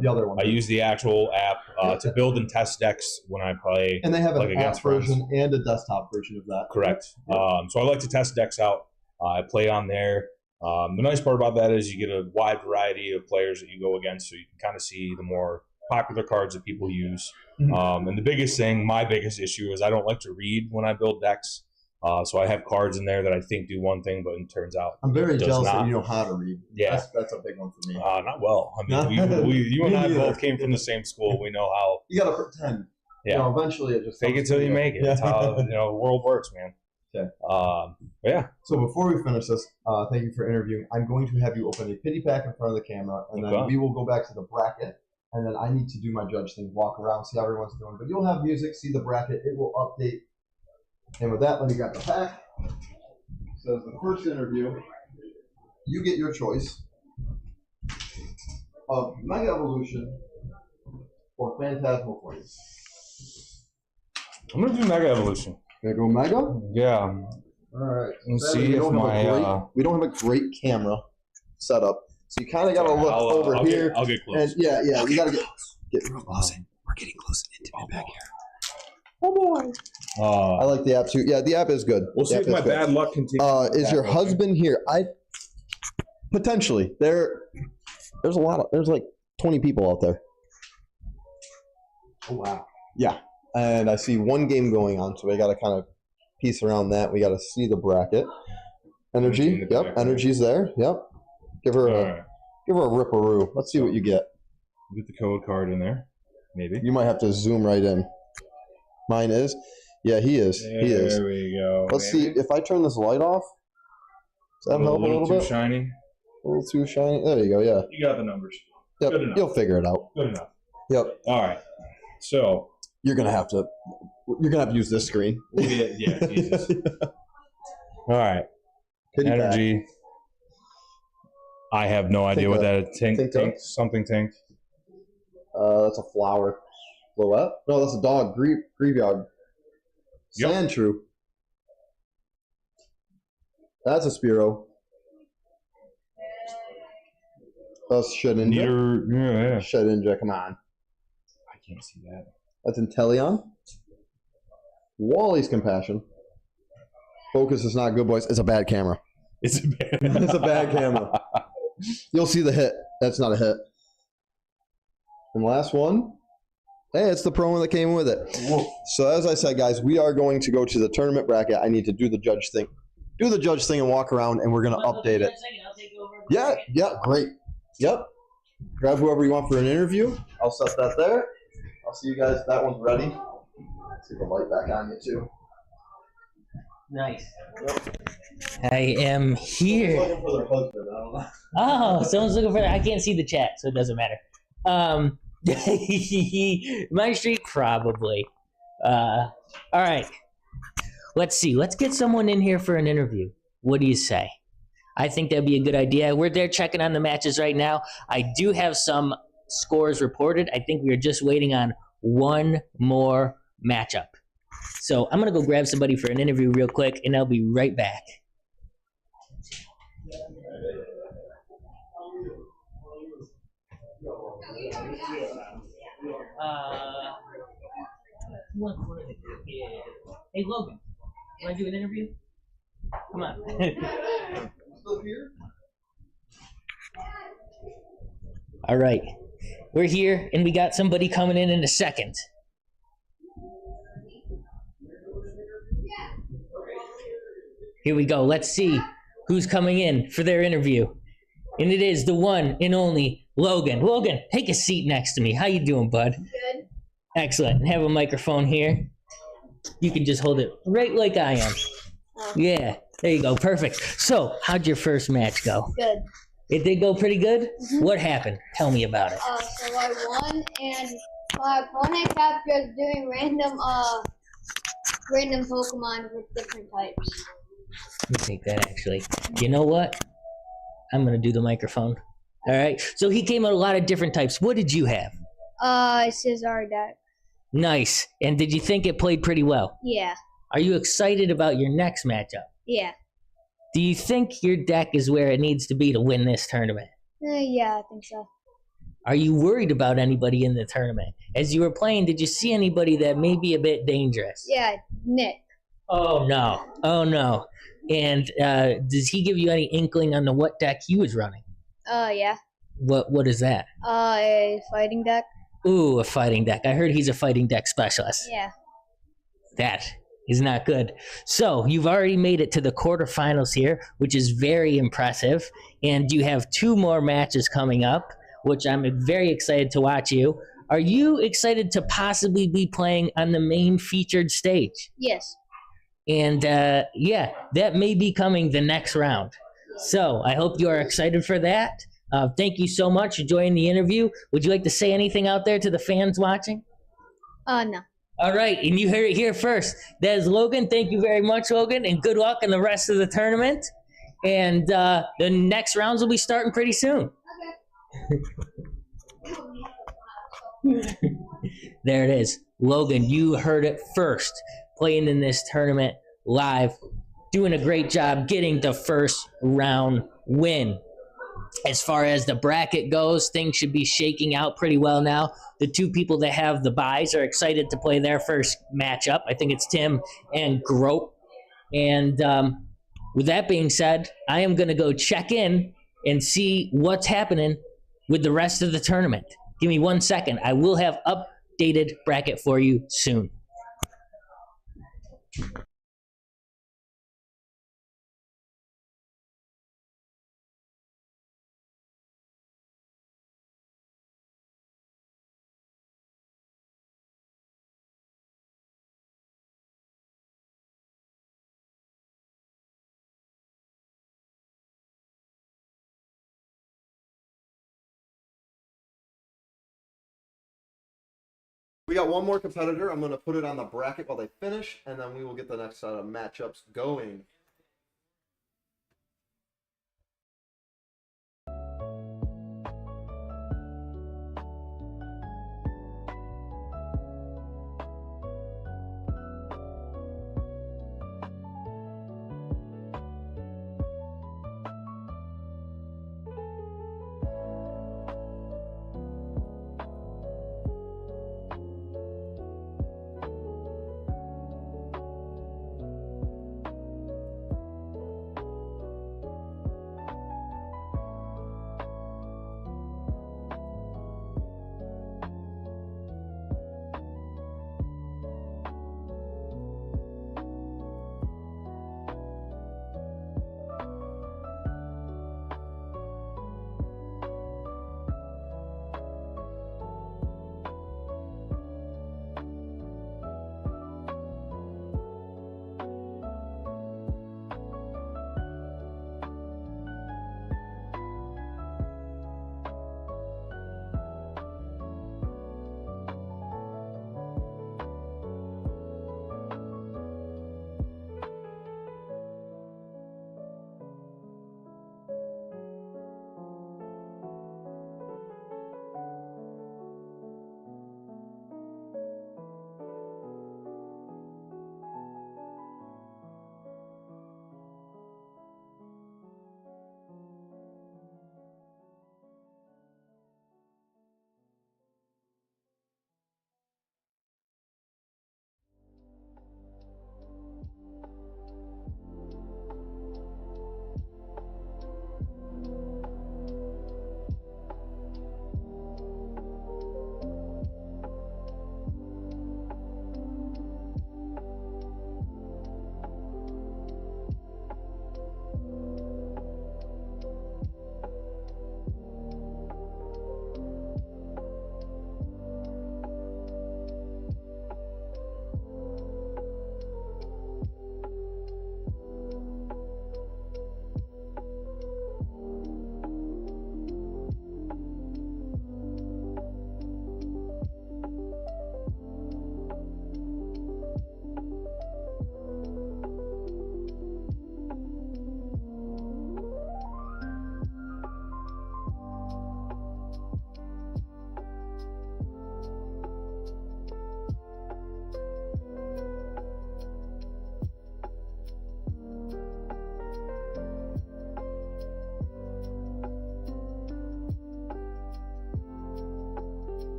the other one. I use the actual app to build and test decks when I play. And they have like an app version and a desktop version of that. Correct. So I like to test decks out. I play on there. The nice part about that is you get a wide variety of players that you go against, so you can kind of see the more popular cards that people use. And the biggest thing, my biggest issue, is I don't like to read when I build decks. So I have cards in there that I think do one thing, but it turns out I'm very jealous not. that you know how to read. Yeah, that's a big one for me. Not well. I mean, you and I both came from the same school. We know how. You gotta pretend. Yeah. Eventually, it just fake it till you make it. That's how the world works, man. Okay. Yeah. So before we finish this, thank you for interviewing. I'm going to have you open a pity pack in front of the camera, and then we will go back to the bracket. And then I need to do my judge thing, walk around, see how everyone's doing. But you'll have music, see the bracket, it will update. And with that, let me grab the pack. So the first interview, you get your choice of Mega Evolution or Phantasmal Flames. I'm gonna do Mega Evolution. Gonna go Mega? Yeah. All right. Let's see if we don't have a great camera set up, so you kind of gotta look over here. I'll get close. And yeah, you gotta get real close in. We're getting close and intimate back here. Oh boy. I like the app too. Yeah, the app is good. We'll see if my bad luck continues. Is your husband here? Potentially. There's like 20 people out there. Oh wow. Yeah. And I see one game going on, so we gotta kind of piece around that. We gotta see the bracket. Energy. Yep. Energy's there. Yep. Give her a ripperoo. Let's see what you get. Get the code card in there. Maybe. You might have to zoom right in. Mine is. Yeah, he is. There we go. Let's see if I turn this light off. Does that help a little bit? Shiny. A little too shiny. There you go. Yeah. You got the numbers. Yep. Good enough. You'll figure it out. Good enough. Yep. All right. So you're gonna have to use this screen. Yeah. Jesus. All right. Energy. I have no idea what that is. Tink. Something tink. That's a flower. Floette? No, that's a dog. Graveyard. Sandshrew. That's a Spearow. That's Shedinja. Yeah. Shedinja, come on. I can't see that. That's Inteleon. Wally's Compassion. Focus is not good, boys. It's a bad camera. It's a bad camera. You'll see the hit. That's not a hit. And last one. Hey, it's the promo that came with it. Whoa. So as I said, guys, we are going to go to the tournament bracket. I need to do the judge thing. And walk around, and we're going to update it. Yeah, great. Yep. Grab whoever you want for an interview. I'll set that there. I'll see you guys. That one's ready. Let's get the light back on you, too. Nice. I am here. Someone's looking for their husband. I don't know. Oh, someone's looking for. I can't see the chat, so it doesn't matter. My streak, probably. All right. Let's see. Let's get someone in here for an interview. What do you say? I think that'd be a good idea. We're there checking on the matches right now. I do have some scores reported. I think we are just waiting on one more matchup. So I'm going to go grab somebody for an interview real quick, and I'll be right back. Hey, Logan, want to do an interview? Come on. Still here? All right. We're here, and we got somebody coming in a second. Here we go. Let's see who's coming in for their interview. And it is the one and only Logan. Logan, take a seat next to me. How you doing, bud? Good. Excellent. Have a microphone here. You can just hold it right like I am. Oh. Yeah, there you go. Perfect. So, how'd your first match go? Good. It did go pretty good? Mhm. What happened? Tell me about it. So I won, and my opponent kept just doing random Pokemon with different types. Let me take that, actually. You know what? I'm going to do the microphone. All right. So he came out a lot of different types. What did you have? Scizor deck. Nice. And did you think it played pretty well? Yeah. Are you excited about your next matchup? Yeah. Do you think your deck is where it needs to be to win this tournament? Yeah, I think so. Are you worried about anybody in the tournament? As you were playing, did you see anybody that may be a bit dangerous? Yeah, Nick. Oh, no. Oh, no. And does he give you any inkling on what deck he was running? Yeah. What is that? A fighting deck. Ooh, a fighting deck. I heard he's a fighting deck specialist. Yeah. That is not good. So you've already made it to the quarterfinals here, which is very impressive. And you have 2 more matches coming up, which I'm very excited to watch you. Are you excited to possibly be playing on the main featured stage? Yes. And yeah, that may be coming the next round. So I hope you are excited for that. Thank you so much for joining the interview. Would you like to say anything out there to the fans watching? No. All right, and you heard it here first. That is Logan. Thank you very much, Logan, and good luck in the rest of the tournament. And the next rounds will be starting pretty soon. There it is. Logan, you heard it first. Playing in this tournament live. Doing a great job getting the first round win. As far as the bracket goes, things should be shaking out pretty well now. The 2 people that have the buys are excited to play their first matchup. I think it's Tim and Grope. And with that being said, I am going to go check in and see what's happening with the rest of the tournament. Give me 1 second. I will have updated bracket for you soon. We got one more competitor. I'm going to put it on the bracket while they finish, and then we will get the next set of matchups going.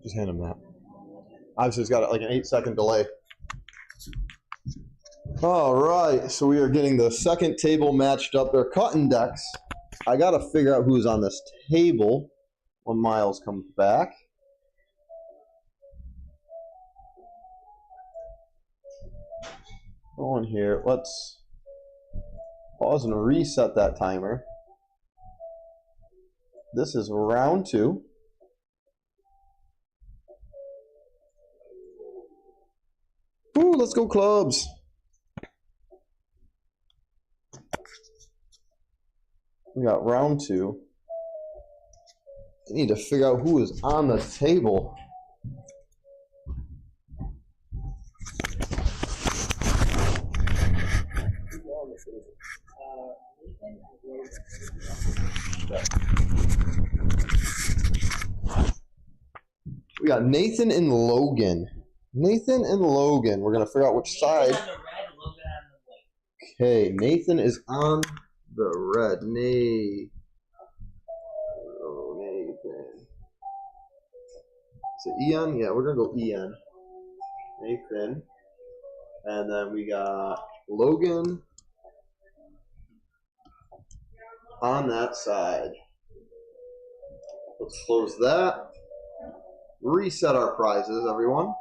Just hand him that. Obviously, it's got like an 8-second delay. All right, so we are getting the second table matched up. They're cutting decks. I got to figure out who's on this table when Miles comes back. Go in here. Let's pause and reset that timer. This is round 2. Ooh, let's go clubs. We got round 2. I need to figure out who is on the table. We got Nathan and Logan. Nathan and Logan. We're going to figure out which side. Okay, Nathan is on the red. Oh, Nathan. Is it Ian? Yeah, we're going to go Ian. Nathan. And then we got Logan on that side. Let's close that. Reset our prizes, everyone.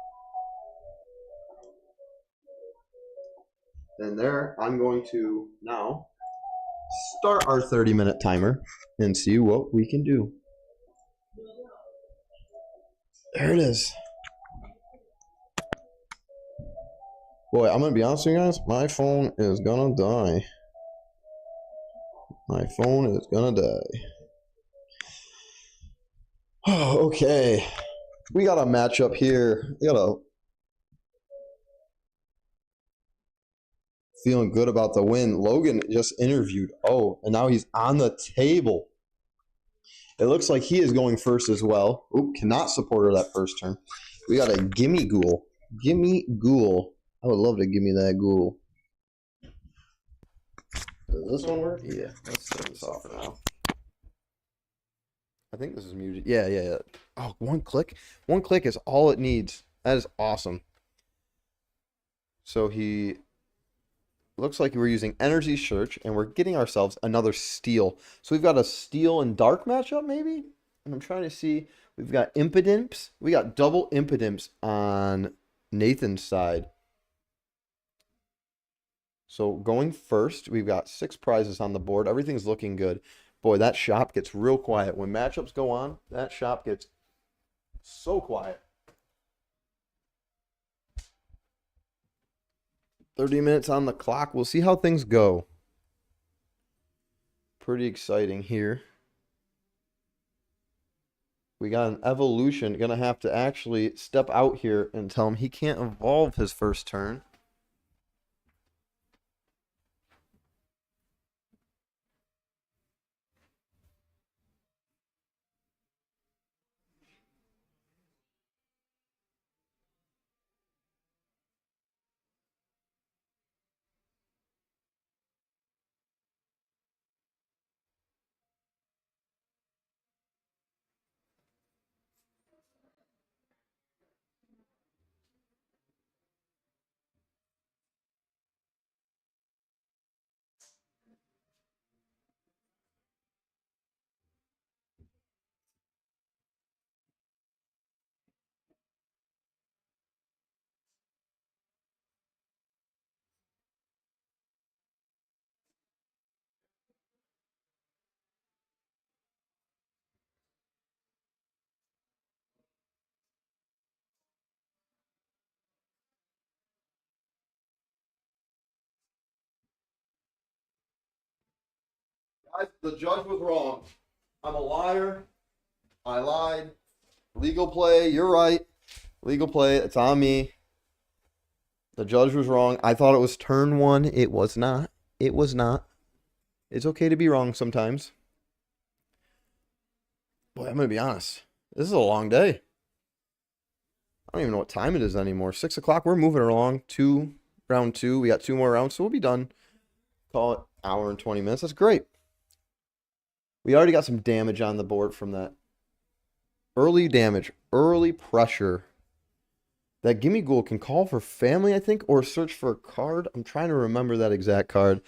And there, I'm going to now start our 30-minute timer and see what we can do. There it is. Boy, I'm going to be honest with you guys. My phone is going to die. My phone is going to die. Oh, okay. We got a matchup here. We got a feeling good about the win. Logan just interviewed. Oh, and now he's on the table. It looks like he is going first as well. Oop, cannot support her that first turn. We got a gimme ghoul. Gimme ghoul. I would love to give me that ghoul. Does this one work? Yeah, let's turn this off for now. I think this is muted. Yeah. Oh, one click? One click is all it needs. That is awesome. So he looks like we're using Energy Search, and we're getting ourselves another Steel. So we've got a Steel and Dark matchup, maybe? And I'm trying to see. We've got Impidimps. We got double Impidimps on Nathan's side. So going first, we've got 6 prizes on the board. Everything's looking good. Boy, that shop gets real quiet. When matchups go on, that shop gets so quiet. 30 minutes on the clock. We'll see how things go. Pretty exciting here. We got an evolution. Gonna have to actually step out here and tell him he can't evolve his first turn. Guys, the judge was wrong. I'm a liar. I lied. Legal play. You're right. Legal play. It's on me. The judge was wrong. I thought it was turn 1. It was not. It was not. It's okay to be wrong sometimes. Boy, I'm going to be honest. This is a long day. I don't even know what time it is anymore. 6 o'clock. We're moving along. Round 2. We got 2 more rounds, so we'll be done. Call it hour and 20 minutes. That's great. We already got some damage on the board from that Early damage, early pressure. That Gimme Ghoul can call for family, I think, or search for a card. I'm trying to remember that exact card.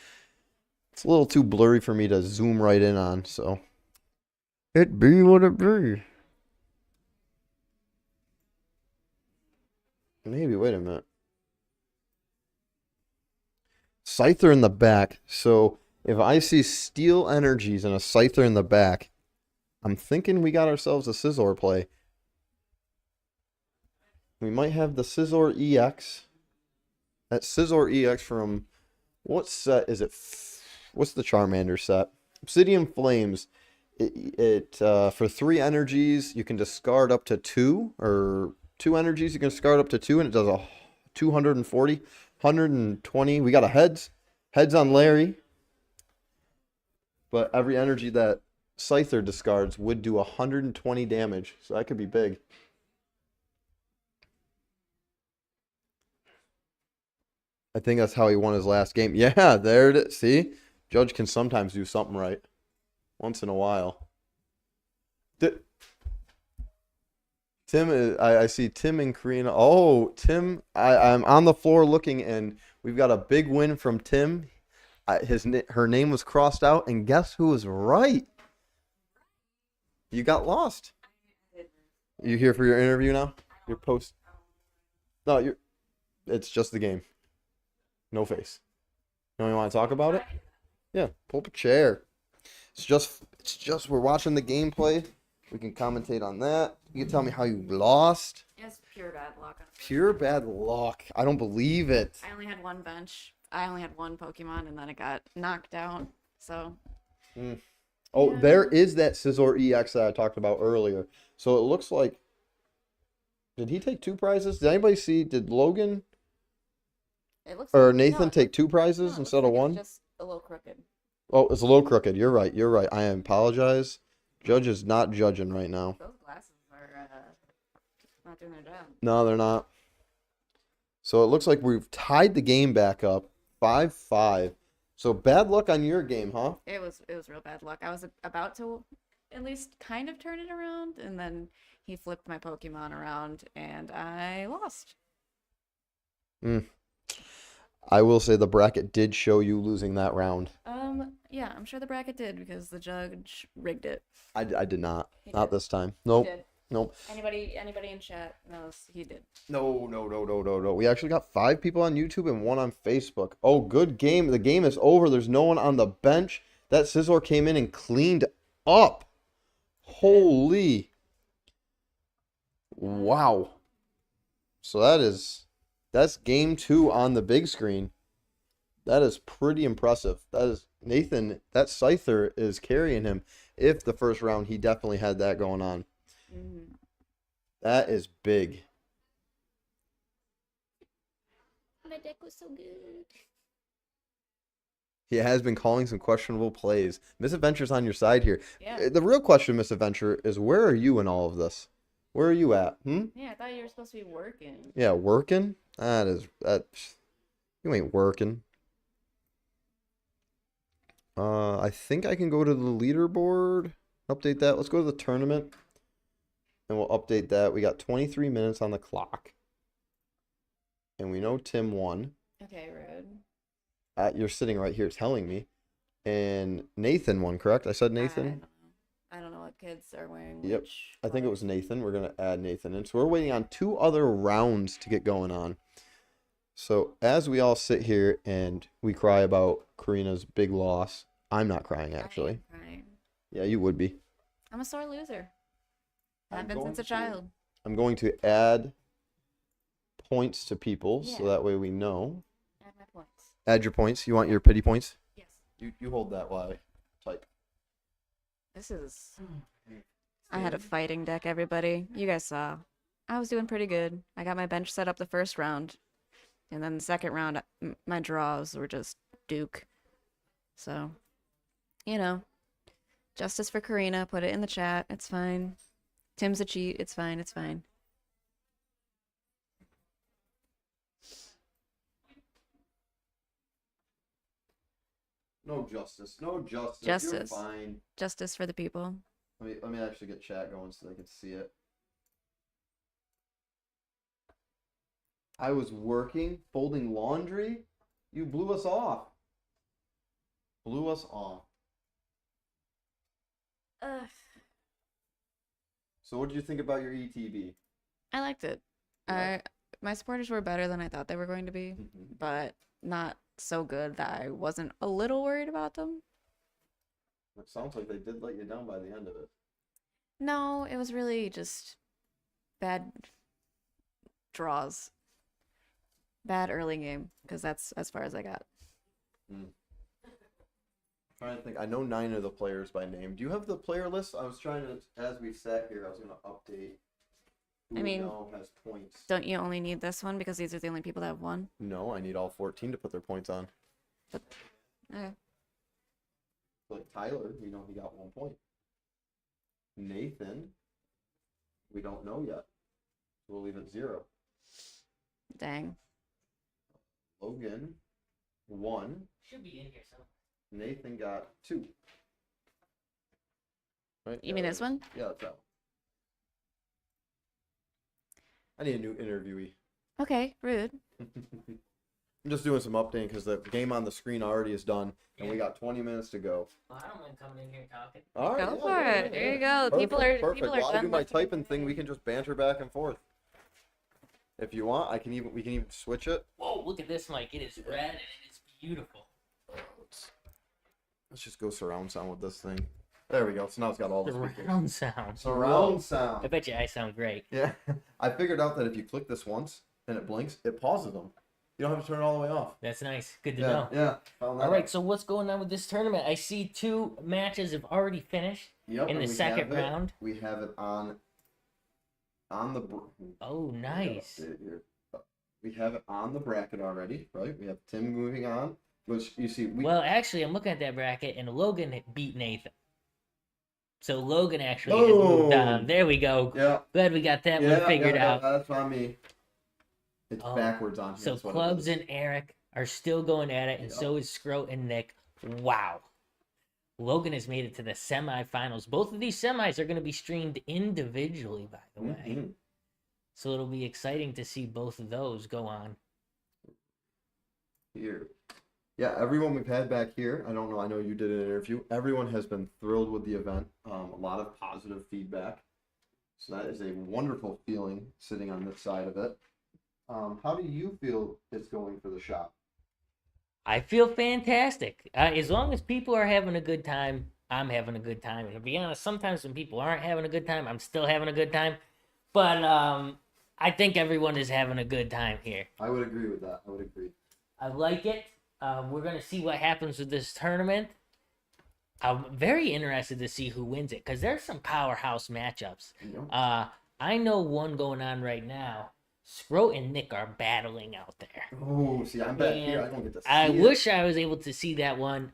It's a little too blurry for me to zoom right in on, so. It be what it be. Maybe, wait a minute. Scyther in the back. So if I see Steel Energies and a Scyther in the back, I'm thinking we got ourselves a Scizor play. We might have the Scizor EX. That Scizor EX from, what set is it? What's the Charmander set? Obsidian Flames. For 3 energies, you can discard up to 2, or 2 energies, you can discard up to 2, and it does a 240, 120. We got a heads on Larry, but every energy that Scyther discards would do 120 damage, so that could be big. I think that's how he won his last game. Yeah, there it is. See? Judge can sometimes do something right. Once in a while. Tim, I see Tim and Karina. Oh, Tim, I'm on the floor looking, and we've got a big win from Tim. Her name was crossed out, and guess who was right? You got lost. You here for your interview now? Your post? No, it's just the game. No face. You don't even want to talk about it? Yeah, pull up a chair. It's just we're watching the gameplay. We can commentate on that. You can tell me how you lost. It's pure bad luck. Pure bad luck. I don't believe it. I only had one bench. I only had one Pokemon, and then it got knocked out. So. Oh, yeah. There is that Scizor EX that I talked about earlier. So it looks like. Did he take 2 prizes? Did anybody see? Did Logan or Nathan take 2 prizes instead of 1? It's just a little crooked. Oh, it's a little crooked. You're right. I apologize. Judge is not judging right now. Those glasses are not doing their job. No, they're not. So it looks like we've tied the game back up 5-5. So bad luck on your game, huh? It was real bad luck. I was about to at least kind of turn it around, and then he flipped my Pokemon around, and I lost. I will say the bracket did show you losing that round. Yeah, I'm sure the bracket did because the judge rigged it. I did not. He Not did. this time. Nope. He did. Nope. Anybody in chat knows he did. No. We actually got 5 people on YouTube and 1 on Facebook. Oh, good game. The game is over. There's no one on the bench. That Scizor came in and cleaned up. Holy. Wow. So that's game 2 on the big screen. That is pretty impressive. That is Nathan, that Scyther is carrying him. If the first round, he definitely had that going on. Mm-hmm. That is big. My deck was so good. He has been calling some questionable plays. Misadventure's on your side here. Yeah. The real question, Misadventure, is where are you in all of this? Where are you at? Yeah, I thought you were supposed to be working. Yeah, working? That you ain't working. I think I can go to the leaderboard, update that. Let's go to the tournament, and we'll update that. We got 23 minutes on the clock, and we know Tim won. Okay, rude. You're sitting right here telling me, and Nathan won, correct? I said Nathan. I don't know what kids are wearing. Yep, I think it was Nathan. We're gonna add Nathan in, so we're waiting on 2 other rounds to get going on. So as we all sit here and we cry about Karina's big loss, I'm not crying actually. I am crying. Yeah, you would be. I'm a sore loser. I've been since a child. I'm going to add points to people so that way we know. Add my points. Add your points. You want your pity points? Yes. You hold that while I type. This is. I had a fighting deck, everybody. You guys saw. I was doing pretty good. I got my bench set up the first round. And then the second round, my draws were just Duke. So, justice for Karina. Put it in the chat. It's fine. Tim's a cheat. It's fine. It's fine. No justice. No justice. Justice. You're fine. Justice for the people. Let me actually get chat going so they can see it. I was working, folding laundry. You blew us off. Blew us off. Ugh. So what did you think about your ETB? I liked it. Yeah. My supporters were better than I thought they were going to be, but not so good that I wasn't a little worried about them. It sounds like they did let you down by the end of it. No, it was really just bad draws. Bad early game, because that's as far as I got. Trying to think. I know 9 of the players by name. Do you have the player list? I was trying to, as we sat here, I was going to update who I mean, we know has points. Don't you only need this one because these are the only people that have won? No, I need all 14 to put their points on. Okay. Like Tyler, we know he got 1 point. Nathan, we don't know yet. We'll leave it 0. Dang. Logan, 1. Should be in here somewhere. Nathan got 2. Right? You mean this one? Yeah, that's that one. I need a new interviewee. Okay, rude. I'm just doing some updating because the game on the screen already is done, and we got 20 minutes to go. Well, I don't mind coming in here talking. All right, Go for it. There you go. Perfect, People are perfect. people are While I done do my with- typing thing, we can just banter back and forth. If you want, we can even switch it. Whoa, look at this mic. It is red and it is beautiful. Let's just go surround sound with this thing. There we go. So now it's got all the speakers. Surround sound. Surround sound. I bet you I sound great. Yeah. I figured out that if you click this once and it blinks, it pauses them. You don't have to turn it all the way off. That's nice. Good to Yeah, know. yeah. Found that All right, out. so what's going on with this tournament? I see 2 matches have already finished Yep, in and the we second have it- round. We have it on the. Oh, nice. We have it on the bracket already, right? We have Tim moving on, which you see. Well, actually, I'm looking at that bracket, and Logan beat Nathan. So Logan actually has moved on. There we go. Yeah. Glad we got that one figured out. That's on me. It's Oh, backwards on here. So that's what it Clubs is. and Eric are still going at it, and Yep. so is Scroat and Nick. Wow. Logan has made it to the semifinals. Both of these semis are going to be streamed individually, by the way. Mhm. So it'll be exciting to see both of those go on. Here. Yeah, everyone we've had back here, I don't know, I know you did an interview. Everyone has been thrilled with the event. A lot of positive feedback. So that is a wonderful feeling sitting on this side of it. How do you feel it's going for the shop? I feel fantastic. As long as people are having a good time, I'm having a good time. And to be honest, sometimes when people aren't having a good time, I'm still having a good time. But I think everyone is having a good time here. I would agree with that. I would agree. I like it. We're going to see what happens with this tournament. I'm very interested to see who wins it because there's some powerhouse matchups. Yeah. I know one going on right now. Scroat and Nick are battling out there. Oh, see, I'm back here. I don't get to see I it. wish I was able to see that one,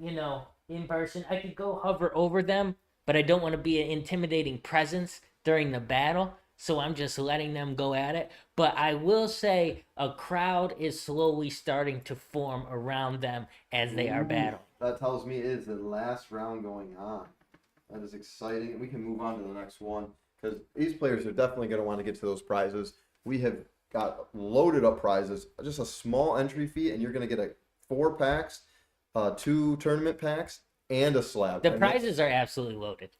in person. I could go hover over them, but I don't want to be an intimidating presence during the battle, so I'm just letting them go at it. But I will say a crowd is slowly starting to form around them as they are battling. That tells me it is the last round going on. That is exciting. We can move on to the next one because these players are definitely going to want to get to those prizes. We have got loaded up prizes, just a small entry fee, and you're going to get 4 packs, 2 tournament packs, and a slab. The prizes are absolutely loaded.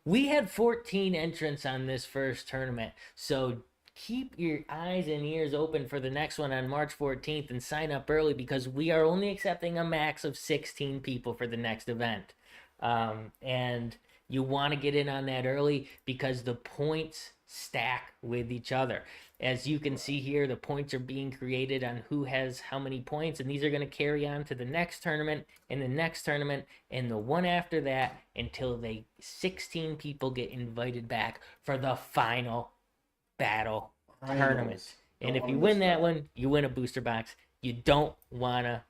We had 14 entrants on this first tournament, so keep your eyes and ears open for the next one on March 14th and sign up early because we are only accepting a max of 16 people for the next event. And you want to get in on that early because the points stack with each other. As you can see here, the points are being created on who has how many points, and these are going to carry on to the next tournament and the next tournament and the one after that until 16 people get invited back for the final battle tournament. And if you win that one, you win a booster box. You don't want to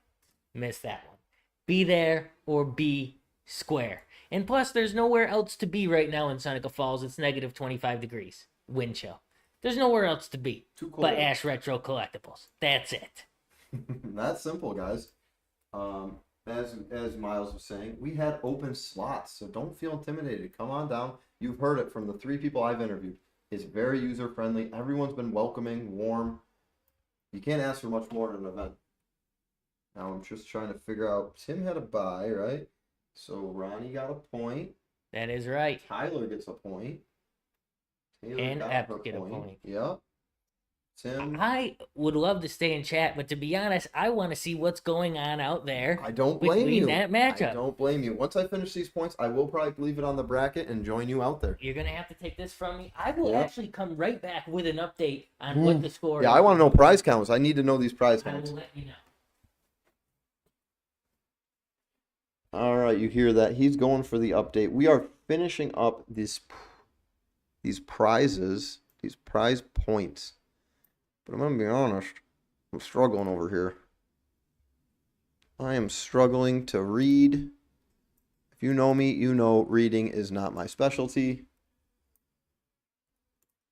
miss that one. Be there or be square. And plus, there's nowhere else to be right now in Seneca Falls. It's negative 25 degrees. Wind chill. There's nowhere else to be but Ashe Retro Collectibles. That's it. That's simple, guys. As Miles was saying, we had open slots, so don't feel intimidated. Come on down. You've heard it from the 3 people I've interviewed. It's very user-friendly. Everyone's been welcoming, warm. You can't ask for much more in an event. Now I'm just trying to figure out. Tim had a bye, right? So Ronnie got a point. That is right. Tyler gets a point. Taylor And got Ep her get a point. Yep. Tim. I would love to stay in chat, but to be honest, I want to see what's going on out there. I don't blame between you. that matchup. I don't blame you. Once I finish these points, I will probably leave it on the bracket and join you out there. You're gonna have to take this from me. I will Yep. actually come right back with an update on what the score Yeah, is. I want to know prize counts. I need to know these prize I counts. will let you know. All right, you hear that? He's going for the update. We are finishing up these prizes, these prize points. But I'm going to be honest, I'm struggling over here. I am struggling to read. If you know me, you know reading is not my specialty.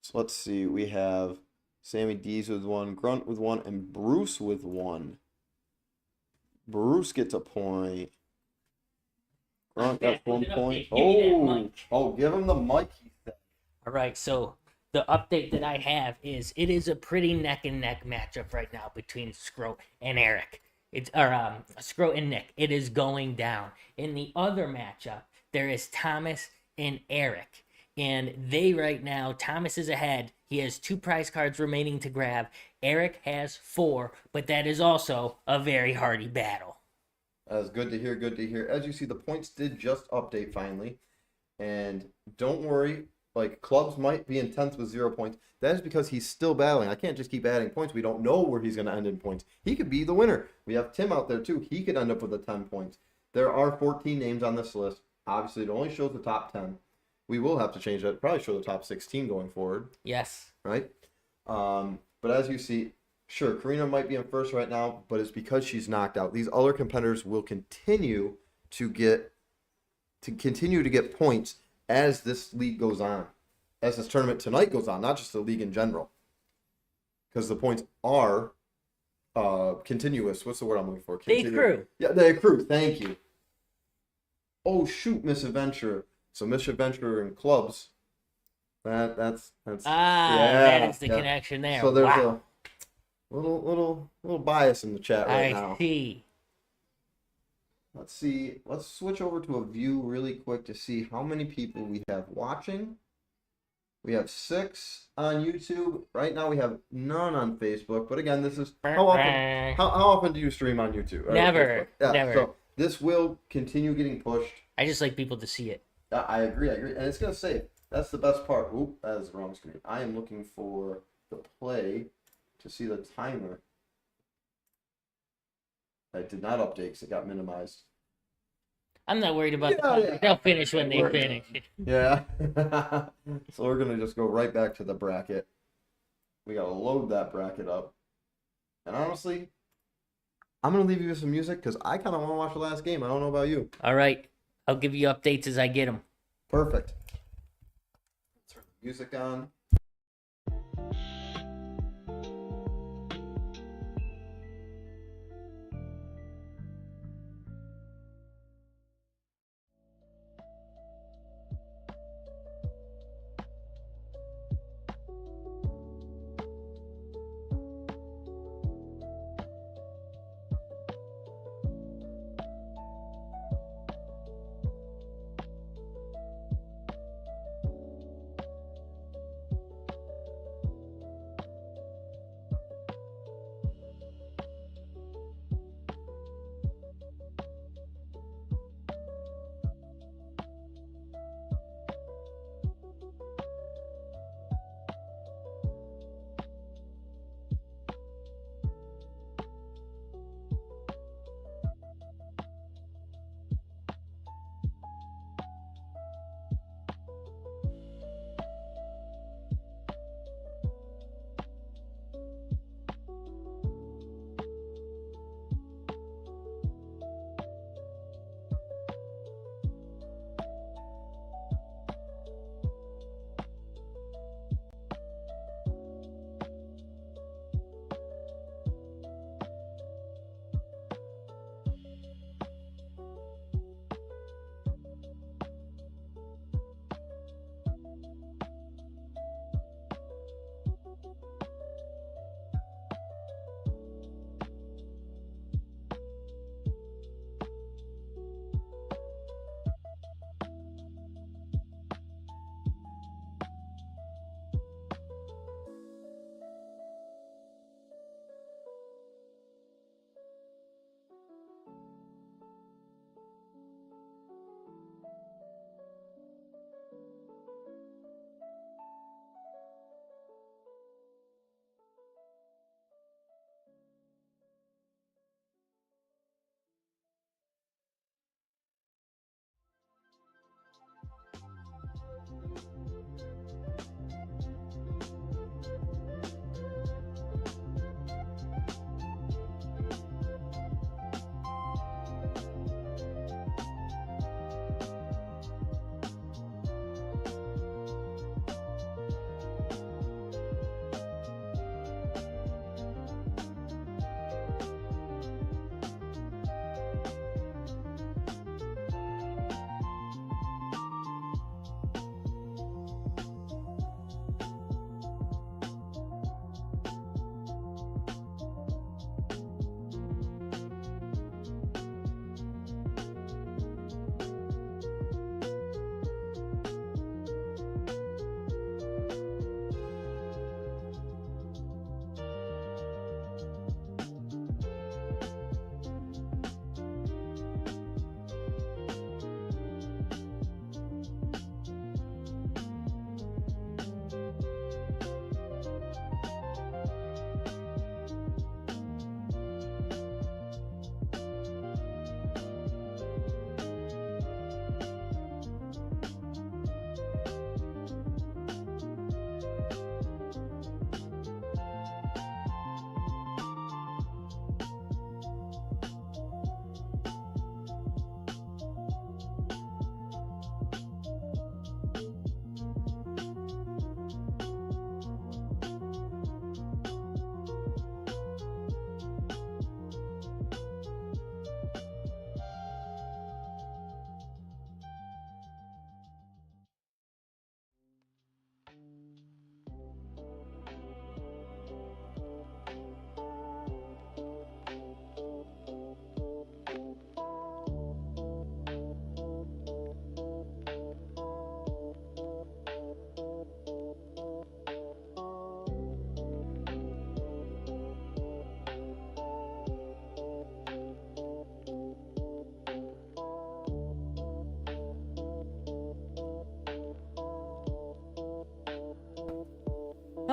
So let's see. We have Sammy D's with 1, Grunt with 1, and Bruce with 1. Bruce gets a point. Grunt got 1 point. Oh, give him the mic, he said. All right, so the update that I have is it is a pretty neck and neck matchup right now between Scro and Eric. Scro and Nick. It is going down. In the other matchup, there is Thomas and Eric. And they right now, Thomas is ahead. He has 2 prize cards remaining to grab. Eric has 4, but that is also a very hardy battle. That's good to hear, good to hear. As you see, the points did just update finally. And don't worry, like, clubs might be in 10th with 0 points. That is because he's still battling. I can't just keep adding points. We don't know where he's going to end in points. He could be the winner. We have Tim out there, too. He could end up with the 10 points. There are 14 names on this list. Obviously, it only shows the top 10. We will have to change that. Probably show the top 16 going forward. Yes. Right? But as you see, sure, Karina might be in first right now, but it's because she's knocked out. These other competitors will continue to get points as this league goes on, as this tournament tonight goes on, not just the league in general, because the points are continuous. What's the word I'm looking for? They accrue. Yeah, they accrue. Thank you. Oh shoot, Miss Adventure. So Miss Adventure in clubs. That's that is the connection there. So there's a little bias in the chat right now. I see. Let's see. Let's switch over to a view really quick to see how many people we have watching. We have 6 on YouTube. Right now we have none on Facebook. But again, this is how often do you stream on YouTube? Never. Yeah, Never. So this will continue getting pushed. I just like people to see it. I agree. And it's going to save. That's the best part. Oop, that is the wrong screen. I am looking for the play to see the timer. I did not update because it got minimized. I'm not worried about the They'll finish when they finish. Yeah. So we're going to just go right back to the bracket. We got to load that bracket up. And honestly, I'm going to leave you with some music because I kind of want to watch the last game. I don't know about you. All right. I'll give you updates as I get them. Perfect. Turn the music on.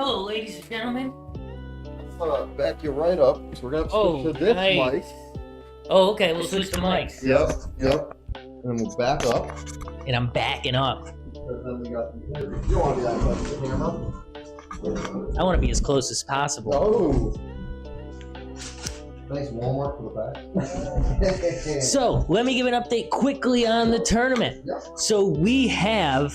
Hello, ladies and gentlemen. Back you right up. So we're gonna switch to this mic. Oh, okay. We'll switch the mics. Yep. And we'll back up. And I'm backing up. And then we got you want to be that close to the camera? I want to be as close as possible. Oh. Nice Walmart for the back. So let me give an update quickly on the tournament. Yep. So we have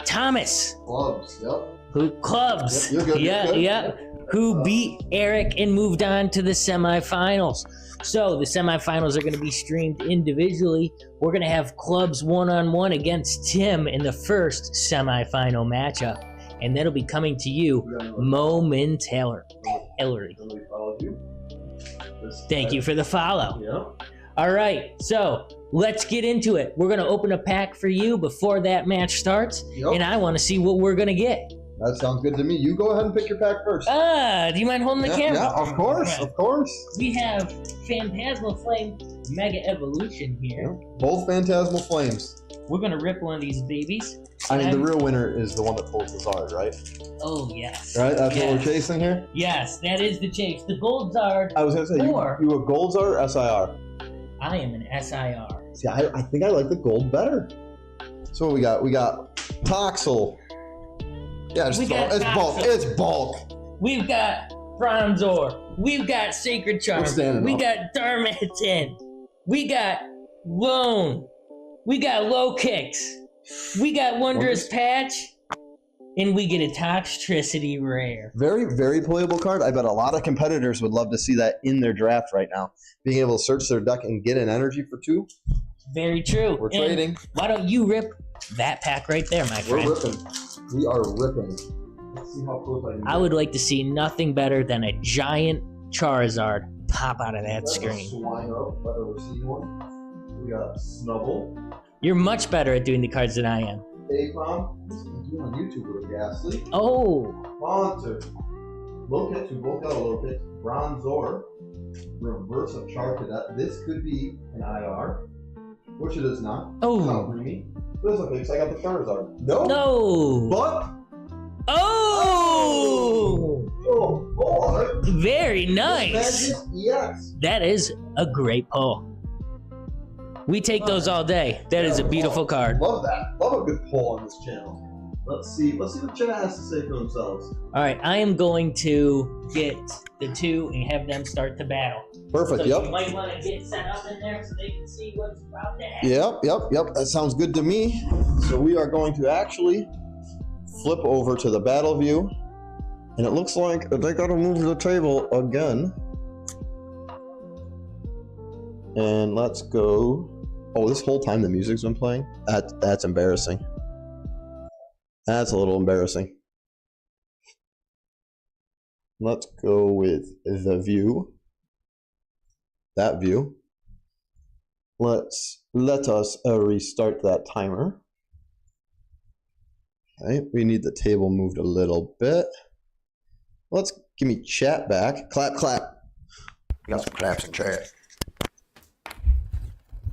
Thomas. Clubs. Yep. Clubs. Yep, you're good, Yeah, you're good. yeah. Who beat Eric and moved on to the semifinals. So the semifinals are going to be streamed individually. We're going to have Clubs one-on-one against Tim in the first semifinal matchup. And that'll be coming to you momentarily. Thank you for the follow. Yeah. All right, so let's get into it. We're going to open a pack for you before that match starts. Yep. And I want to see what we're going to get. That sounds good to me. You go ahead and pick your pack first. Do you mind holding the camera? Yeah, of course, Right. of course. We have Phantasmal Flame Mega Evolution here. Both Phantasmal Flames. We're going to rip one of these babies. I mean, the real winner is the one that pulls the Zard, right? Oh, yes. Right? That's what Yes. we're chasing here? Yes, that is the chase. The Gold Zard. I was going to say, you a Gold Zard or SIR? I am an SIR. See, I think I like the Gold better. So what we got? We got Toxel. Yeah, We got it's bulk. Toxel. It's bulk. We've got Bronzor. We've got Sacred Charm. standing We up. got Darmanitan. We got Lone. We got Low Kicks. We got Wondrous Patch. And we get a Toxtricity Rare. Very, very playable card. I bet a lot of competitors would love to see that in their draft right now. Being able to search their deck and get an energy for 2. Very true. We're And trading. why don't you rip that pack right there, my friend? We're ripping. We are ripping. Let's see how close I can I get. would like to see nothing better than a giant Charizard pop out of that That's a screen. Swino, better receive one. We got Snubble. You're much better at doing the cards than I am. Apom. This is doing on YouTube with Ghastly. Oh, Haunter. Lokit, who both got a Lokit. Bronzor. Reverse of Char Cadet. This could be an IR, which it is not. Oh. It's not Remy. But it's okay, because I got the Charizard. No. no. But. Oh, Oh, boy. very nice. Yes. That is a great pull. We take those all day. That is a beautiful card. Love that. Love a good poll on this channel. Let's see what chat has to say for themselves. All right, I am going to get the 2 and have them start the battle. Perfect. So Yep. you might want to get set up in there so they can see what's about to happen. Yep. That sounds good to me. So we are going to actually flip over to the battle view, and it looks like they got to move the table again. And let's go. Oh, this whole time the music's been playing? That's embarrassing. That's a little embarrassing. Let's go with the view. That view. Let us restart that timer. Okay, we need the table moved a little bit. Let's give me chat back. Clap, clap. We got some claps in chat.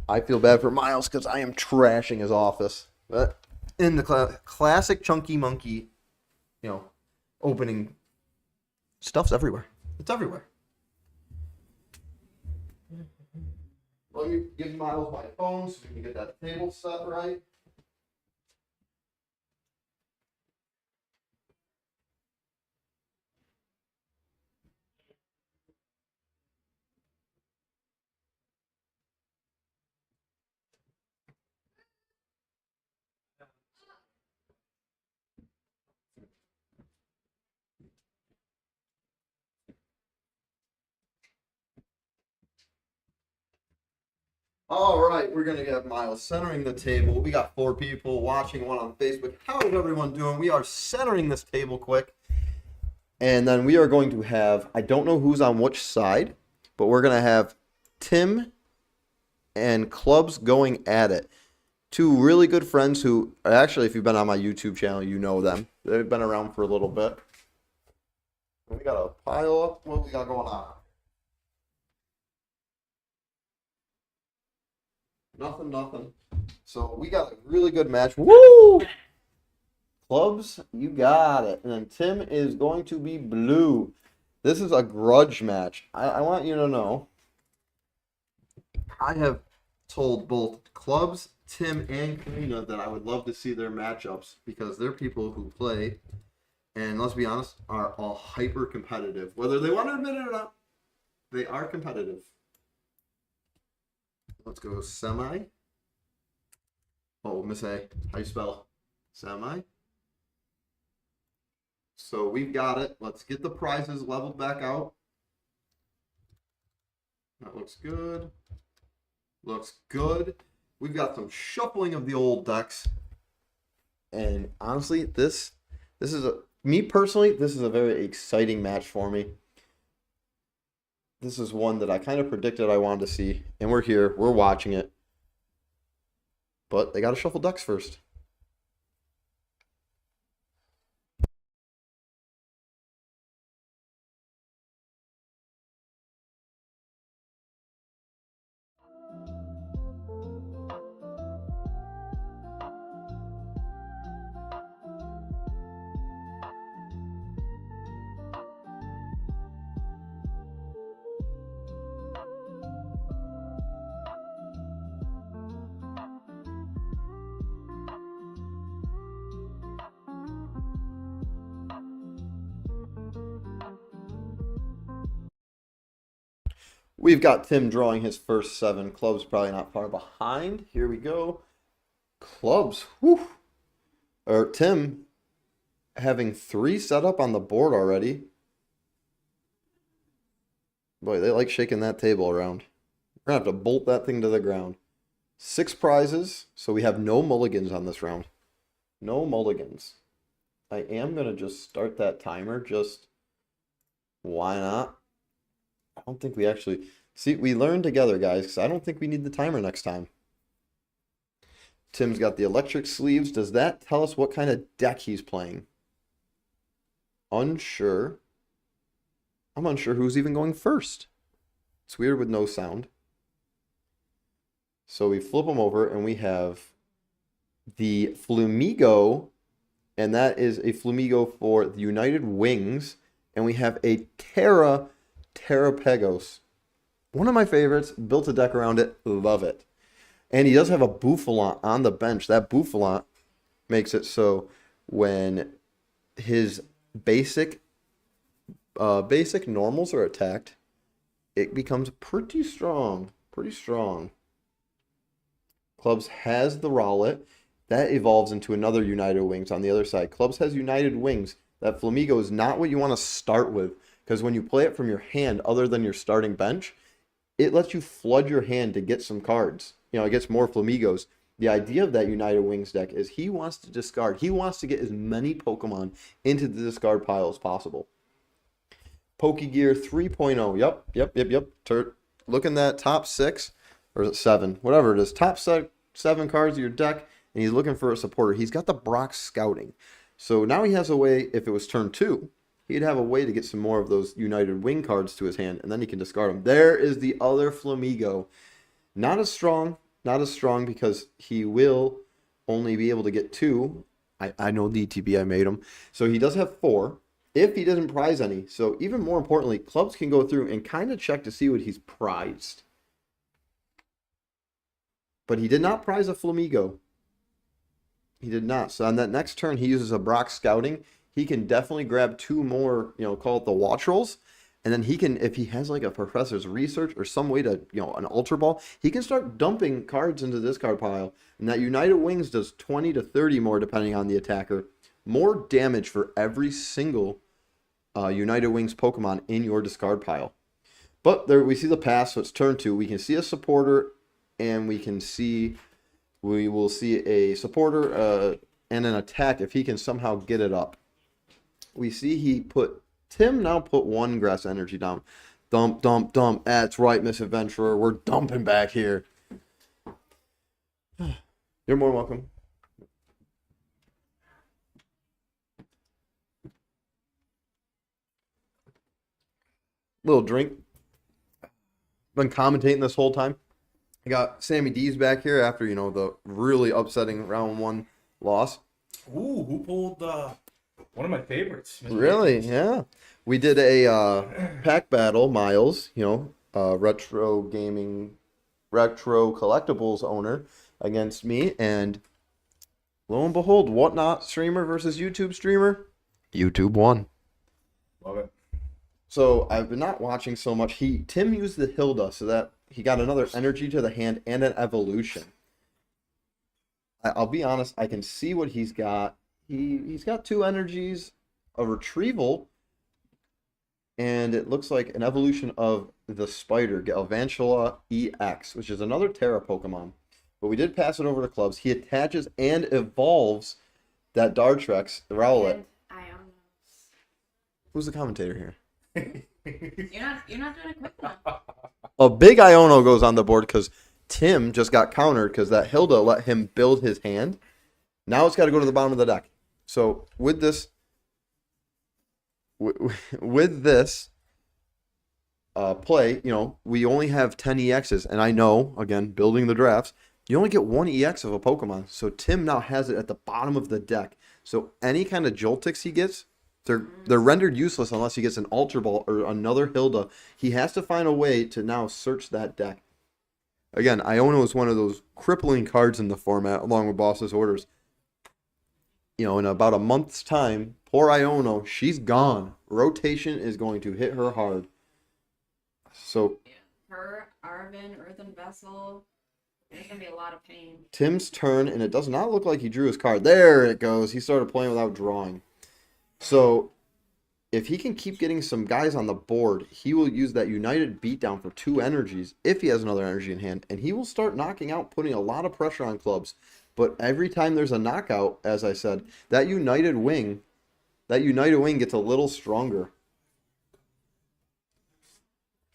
I feel bad for Miles because I am trashing his office. But in the classic Chunky Monkey, opening, stuff's everywhere. It's everywhere. Let me give Miles my phone so we can get that table set right. All right, we're going to get Miles centering the table. We got 4 people watching, one on Facebook. How is everyone doing? We are centering this table quick. And then we are going to have, I don't know who's on which side, but we're going to have Tim and Clubs going at it. 2 really good friends who, actually, if you've been on my YouTube channel, you know them. They've been around for a little bit. We got a pile up. What we got going on? Nothing. So we got a really good match. Woo! Clubs, you got it. And then Tim is going to be blue. This is a grudge match. I want you to know, I have told both Clubs, Tim, and Karina that I would love to see their matchups because they're people who play, and let's be honest, are all hyper competitive. Whether they want to admit it or not, they are competitive. Let's go semi. Oh, Miss A. How you spell semi? So we've got it. Let's get the prizes leveled back out. That looks good. Looks good. We've got some shuffling of the old decks. And honestly, this is me personally, this is a very exciting match for me. This is one that I kind of predicted I wanted to see. And we're here. We're watching it. But they got to shuffle decks first. We've got Tim drawing his first 7. Clubs probably not far behind. Here we go. Clubs. Whew. Or Tim having 3 set up on the board already. Boy, they like shaking that table around. We're going to have to bolt that thing to the ground. 6 prizes, so we have no mulligans on this round. No mulligans. I am going to just start that timer. Just why not? I don't think we actually... See, we learned together, guys, because I don't think we need the timer next time. Tim's got the electric sleeves. Does that tell us what kind of deck he's playing? Unsure. I'm unsure who's even going first. It's weird with no sound. So we flip them over, and we have the Flamigo, and that is a Flamigo for the United Wings, and we have a Terrapegos. One of my favorites. Built a deck around it. Love it. And he does have a Bouffalant on the bench. That Bouffalant makes it so when his basic normals are attacked, it becomes pretty strong. Pretty strong. Clubs has the Rowlet. That evolves into another United Wings on the other side. Clubs has United Wings. That Flamigo is not what you want to start with. Because when you play it from your hand, other than your starting bench, it lets you flood your hand to get some cards. You know, it gets more Flamigos. The idea of that United Wings deck is he wants to discard. He wants to get as many Pokemon into the discard pile as possible. Pokegear 3.0. Yep. Look in that top 6, or is it 7? Whatever it is. Top 7 cards of your deck, and he's looking for a supporter. He's got the Brock Scouting. So now he has a way, if it was turn 2, he'd have a way to get some more of those United Wing cards to his hand, and then he can discard them. There is the other Flamigo. Not as strong because he will only be able to get 2. I know DTB, I made him. So he does have 4 if he doesn't prize any. So even more importantly, Clubs can go through and kind of check to see what he's prized. But he did not prize a Flamigo. He did not. So on that next turn, he uses a Brock Scouting. He can definitely grab 2 more, call it the Watch Rolls. And then he can, if he has like a Professor's Research or some way to, an Ultra Ball, he can start dumping cards into the discard pile. And that United Wings does 20 to 30 more, depending on the attacker. More damage for every single United Wings Pokemon in your discard pile. But there we see the pass, so it's turn 2. We can see a supporter, and we will see a supporter and an attack if he can somehow get it up. We see Tim now put 1 Grass Energy down. Dump. That's right, Miss Adventurer. We're dumping back here. You're more welcome. Little drink. Been commentating this whole time. I got Sammy D's back here after, the really upsetting round 1 loss. Ooh, who pulled one of my favorites? Mr. Really? Higgins? Yeah. We did a pack battle, Miles, retro collectibles owner against me, and lo and behold, Whatnot streamer versus YouTube streamer. YouTube won. Love it. So I've been not watching so much. Tim used the Hilda so that he got another energy to the hand and an evolution. I'll be honest, I can see what he's got. He's got 2 energies, a retrieval, and it looks like an evolution of the spider, Galvantula EX, which is another Terra Pokemon. But we did pass it over to Clubs. He attaches and evolves that Dartrex, the Rowlet. And Ionos. Who's the commentator here? You're not doing it quick enough. A big Iono goes on the board because Tim just got countered because that Hilda let him build his hand. Now it's got to go to the bottom of the deck. So with this play, we only have 10 EXs, and I know, again, building the drafts, you only get 1 EX of a Pokemon. So Tim now has it at the bottom of the deck. So any kind of Joltix he gets, they're rendered useless unless he gets an Ultra Ball or another Hilda. He has to find a way to now search that deck. Again, Iono is one of those crippling cards in the format, along with Boss's Orders. In about a month's time, poor Iono, she's gone. Rotation is going to hit her hard. So Her, Arvin, Earthen Vessel. There's gonna be a lot of pain. Tim's turn, and it does not look like he drew his card. There it goes. He started playing without drawing. So if he can keep getting some guys on the board, he will use that United Beatdown for 2 energies if he has another energy in hand, and he will start knocking out, putting a lot of pressure on Clubs. But every time there's a knockout, as I said, that United Wing gets a little stronger.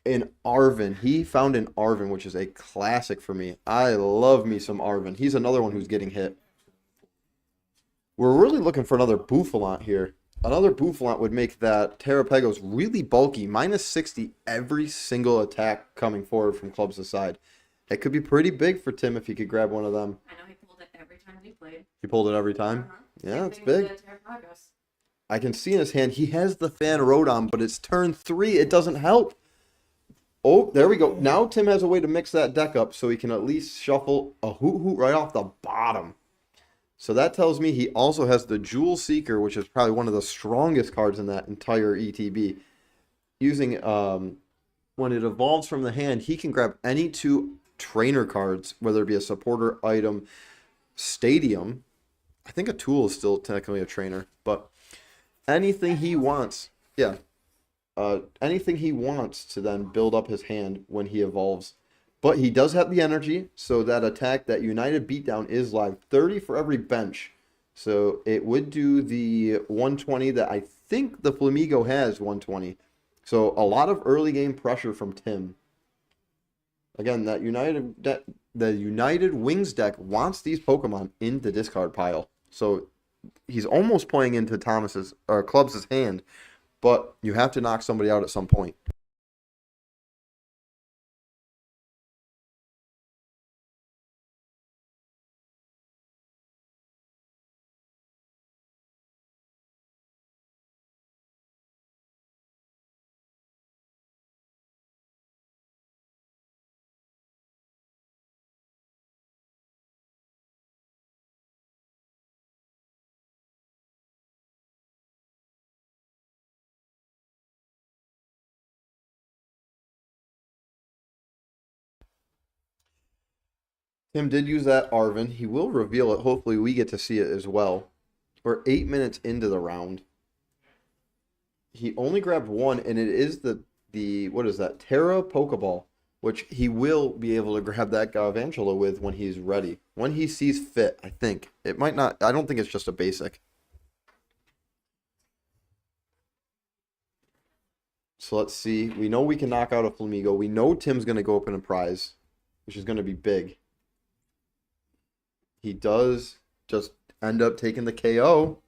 In Arvin, he found an Arvin, which is a classic for me. I love me some Arvin. He's another one who's getting hit. We're really looking for another Bouffalant here. Another Bouffalant would make that Terrapegos really bulky, minus 60 every single attack coming forward from Clubs' side. It could be pretty big for Tim if he could grab one of them. I know he pulled it every time he played. He pulled it every time? Uh-huh. Yeah, Same it's thing with big. the Terrapagos. I can see in his hand, he has the Fan Rodon, but it's turn 3. It doesn't help. Oh, there we go. Now Tim has a way to mix that deck up so he can at least shuffle a Hoot Hoot right off the bottom. So that tells me he also has the Jewel Seeker, which is probably one of the strongest cards in that entire ETB. Using, when it evolves from the hand, he can grab any 2 trainer cards, whether it be a supporter, item, stadium. I think a tool is still technically a trainer, but anything he wants. Yeah. Anything he wants to then build up his hand when he evolves. But he does have the energy, so that attack, that United Beatdown is live. 30 for every bench. So it would do the 120 that I think the Flamigo has 120. So a lot of early game pressure from Tim. Again, the United Wings deck wants these Pokemon in the discard pile. So he's almost playing into Clubs' hand. But you have to knock somebody out at some point. Tim did use that Arvin. He will reveal it. Hopefully we get to see it as well. We're 8 minutes into the round. He only grabbed 1, and it is the what is that? Terra Pokeball, which he will be able to grab that Galvantula with when he's ready. When he sees fit, I think. It might not. I don't think it's just a basic. So let's see. We know we can knock out a Flamigo. We know Tim's going to go up in a prize, which is going to be big. He does just end up taking the KO.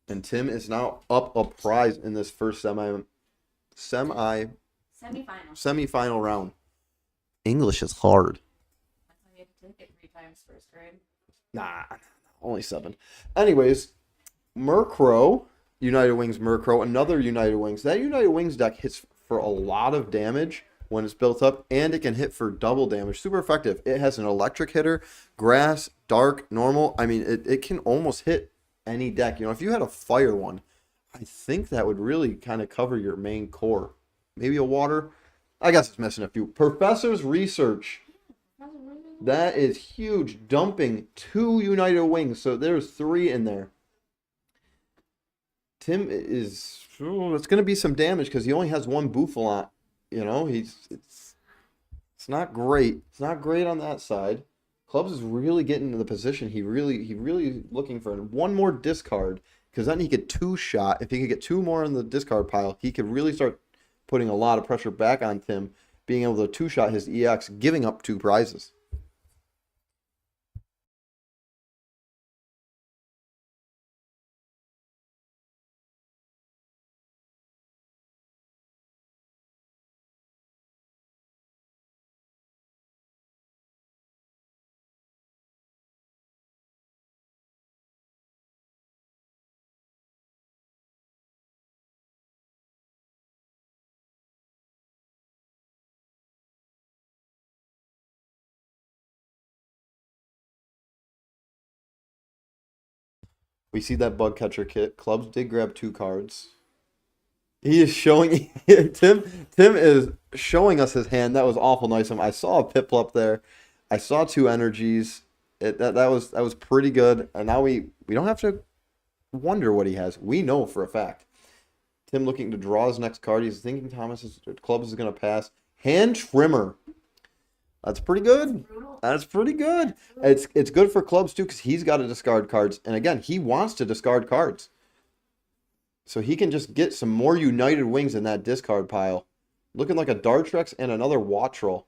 And Tim is now up a prize in this first semifinal round. English is hard. That's why you had to take it 3 times first grade. Nah. only 7. Anyways, Murkrow, United Wings Murkrow, another United Wings. That United Wings deck hits for a lot of damage when it's built up, and it can hit for double damage. Super effective. It has an electric hitter, grass, dark, normal. I mean, it can almost hit any deck. You know, if you had a fire one, I think that would really kind of cover your main core. Maybe a water. I guess it's missing a few. Professor's Research. That is huge. Dumping 2 United Wings. So there's 3 in there. Tim is... Oh, it's going to be some damage because he only has 1 Bouffalot. You know, it's not great. It's not great on that side. Clubs is really getting into the position. He really looking for one more discard, because then he could 2-shot. If he could get 2 more in the discard pile, he could really start putting a lot of pressure back on Tim, being able to 2-shot his EX, giving up 2 prizes. We see that bug catcher kit. Clubs did grab 2 cards. He is showing Tim is showing us his hand. That was awful nice of him. I saw a Piplup there. I saw 2 energies. That was pretty good. And now we don't have to wonder what he has. We know for a fact. Tim looking to draw his next card. He's thinking Clubs is going to pass. Hand Trimmer. That's pretty good. That's pretty good. It's good for Clubs too, because he's got to discard cards. And again, he wants to discard cards. So he can just get some more United Wings in that discard pile. Looking like a Dartrix and another Wattrel.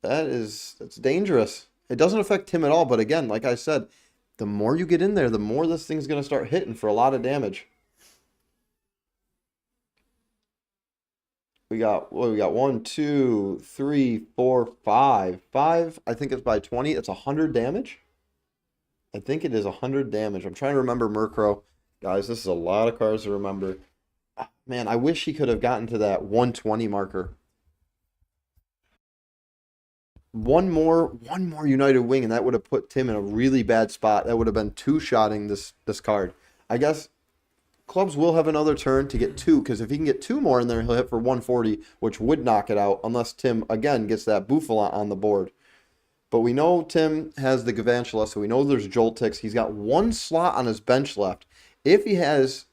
That's dangerous. It doesn't affect him at all, but again, like I said, the more you get in there, the more this thing's going to start hitting for a lot of damage. We got 1, 2, 3, 4, 5. 5, I think it's by 20. It's 100 damage. I think it is 100 damage. I'm trying to remember Murkrow. Guys, this is a lot of cards to remember. Man, I wish he could have gotten to that 120 marker. One more United Wing, and that would have put Tim in a really bad spot. That would have been 2-shotting this card. I guess Clubs will have another turn to get 2, because if he can get 2 more in there, he'll hit for 140, which would knock it out, unless Tim, again, gets that Bouffalot on the board. But we know Tim has the Gavantula, so we know there's Joltix. He's got 1 slot on his bench left. If he has...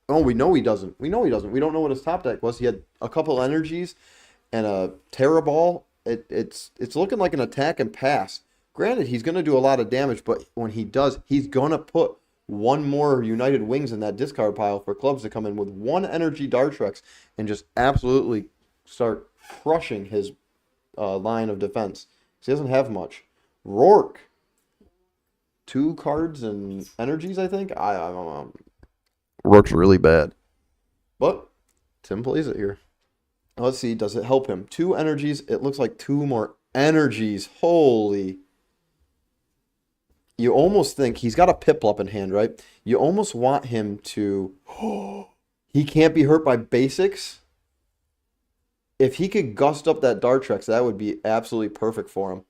Oh, we know he doesn't. We don't know what his top deck was. He had a couple energies and a Terra Ball. It's looking like an attack and pass. Granted, he's going to do a lot of damage, but when he does, he's going to put 1 more United Wings in that discard pile for Clubs to come in with 1 energy Dartrix and just absolutely start crushing his line of defense. He doesn't have much. Rourke. 2 cards and energies, I think. I don't know. Rourke's really bad. But Tim plays it here. Let's see, does it help him? 2 energies. It looks like 2 more energies. Holy. You almost think he's got a Piplup in hand, right? You almost want him to... He can't be hurt by basics. If he could gust up that Dartrix, that would be absolutely perfect for him.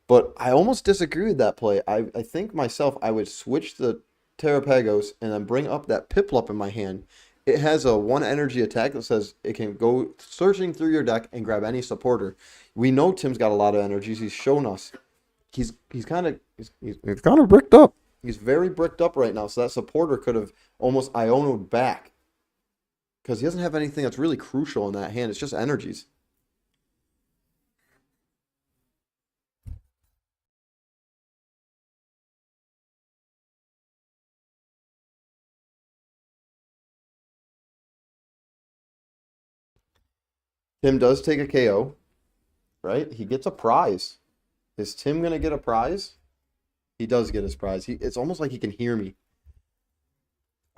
But I almost disagree with that play. I think myself, I would switch the Terrapagos and then bring up that Piplup in my hand. It has a 1 energy attack that says it can go searching through your deck and grab any supporter. We know Tim's got a lot of energies. He's shown us. He's kind of bricked up. He's very bricked up right now. So that supporter could have almost Iono'd back, because he doesn't have anything that's really crucial in that hand. It's just energies. Tim does take a KO, right? He gets a prize. Is Tim going to get a prize? He does get his prize. It's almost like he can hear me.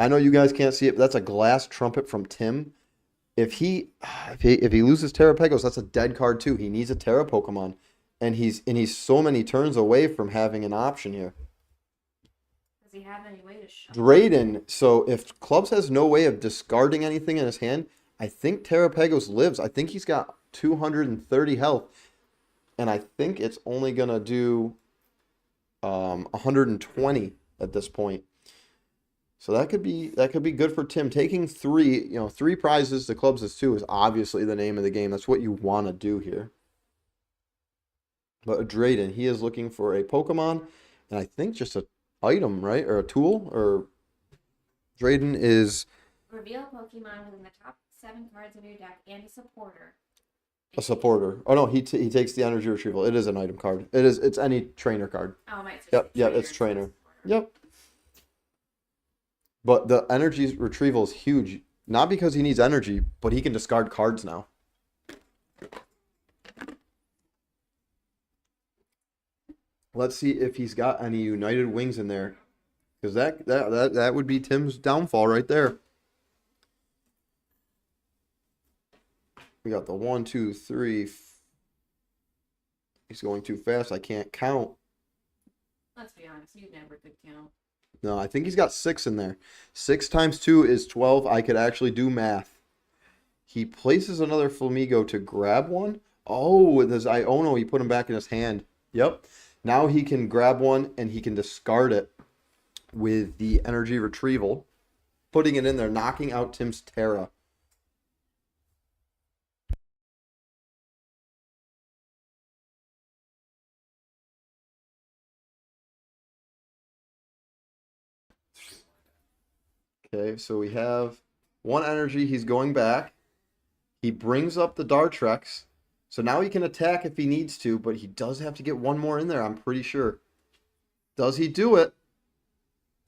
I know you guys can't see it, but that's a glass trumpet from Tim. If he loses Terrapagos, that's a dead card too. He needs a Terra Pokemon, and he's so many turns away from having an option here. Does he have any way to show? Drayden. So if Clubs has no way of discarding anything in his hand, I think Terrapagos lives. I think he's got 230 health. And I think it's only going to do 120 at this point. So that could be good for Tim. Taking three prizes to Clubs is 2 is obviously the name of the game. That's what you want to do here. But Drayden, he is looking for a Pokemon, and I think just an item, right? Or a tool, or Drayden is Reveal a Pokemon within the top 7 cards of your deck and a supporter. a supporter. Oh no, he takes the energy retrieval. It is an item card. It's any trainer card. Oh, it might Yep, it's trainer. Yep. But the energy retrieval is huge. Not because he needs energy, but he can discard cards now. Let's see if he's got any United Wings in there. Because that would be Tim's downfall right there. We got the 1, 2, 3. He's going too fast. I can't count. Let's be honest, you never could count. No, I think he's got 6 in there. 6 times 2 is 12. I could actually do math. He places another Flamigo to grab one. Oh, there's Iono. He put him back in his hand. Yep. Now he can grab one and he can discard it with the energy retrieval. Putting it in there, knocking out Tim's Terra. Okay, so we have 1 energy. He's going back. He brings up the Dartrex. So now he can attack if he needs to, but he does have to get 1 more in there, I'm pretty sure. Does he do it?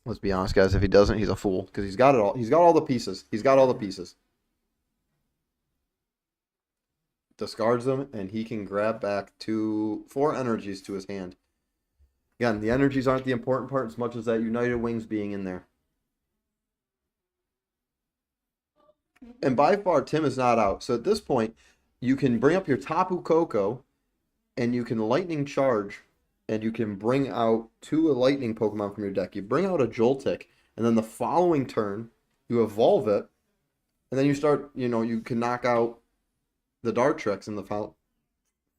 Let's be honest, guys. If he doesn't, he's a fool. Because he's got it all. He's got all the pieces. He's got all the pieces. Discards them, and he can grab back 4 energies to his hand. Again, the energies aren't the important part as much as that United Wings being in there. And by far, Tim is not out. So at this point, you can bring up your Tapu Koko, and you can Lightning Charge, and you can bring out 2 Lightning Pokemon from your deck. You bring out a Joltik, and then the following turn, you evolve it, and then you start, you can knock out the Dartrex in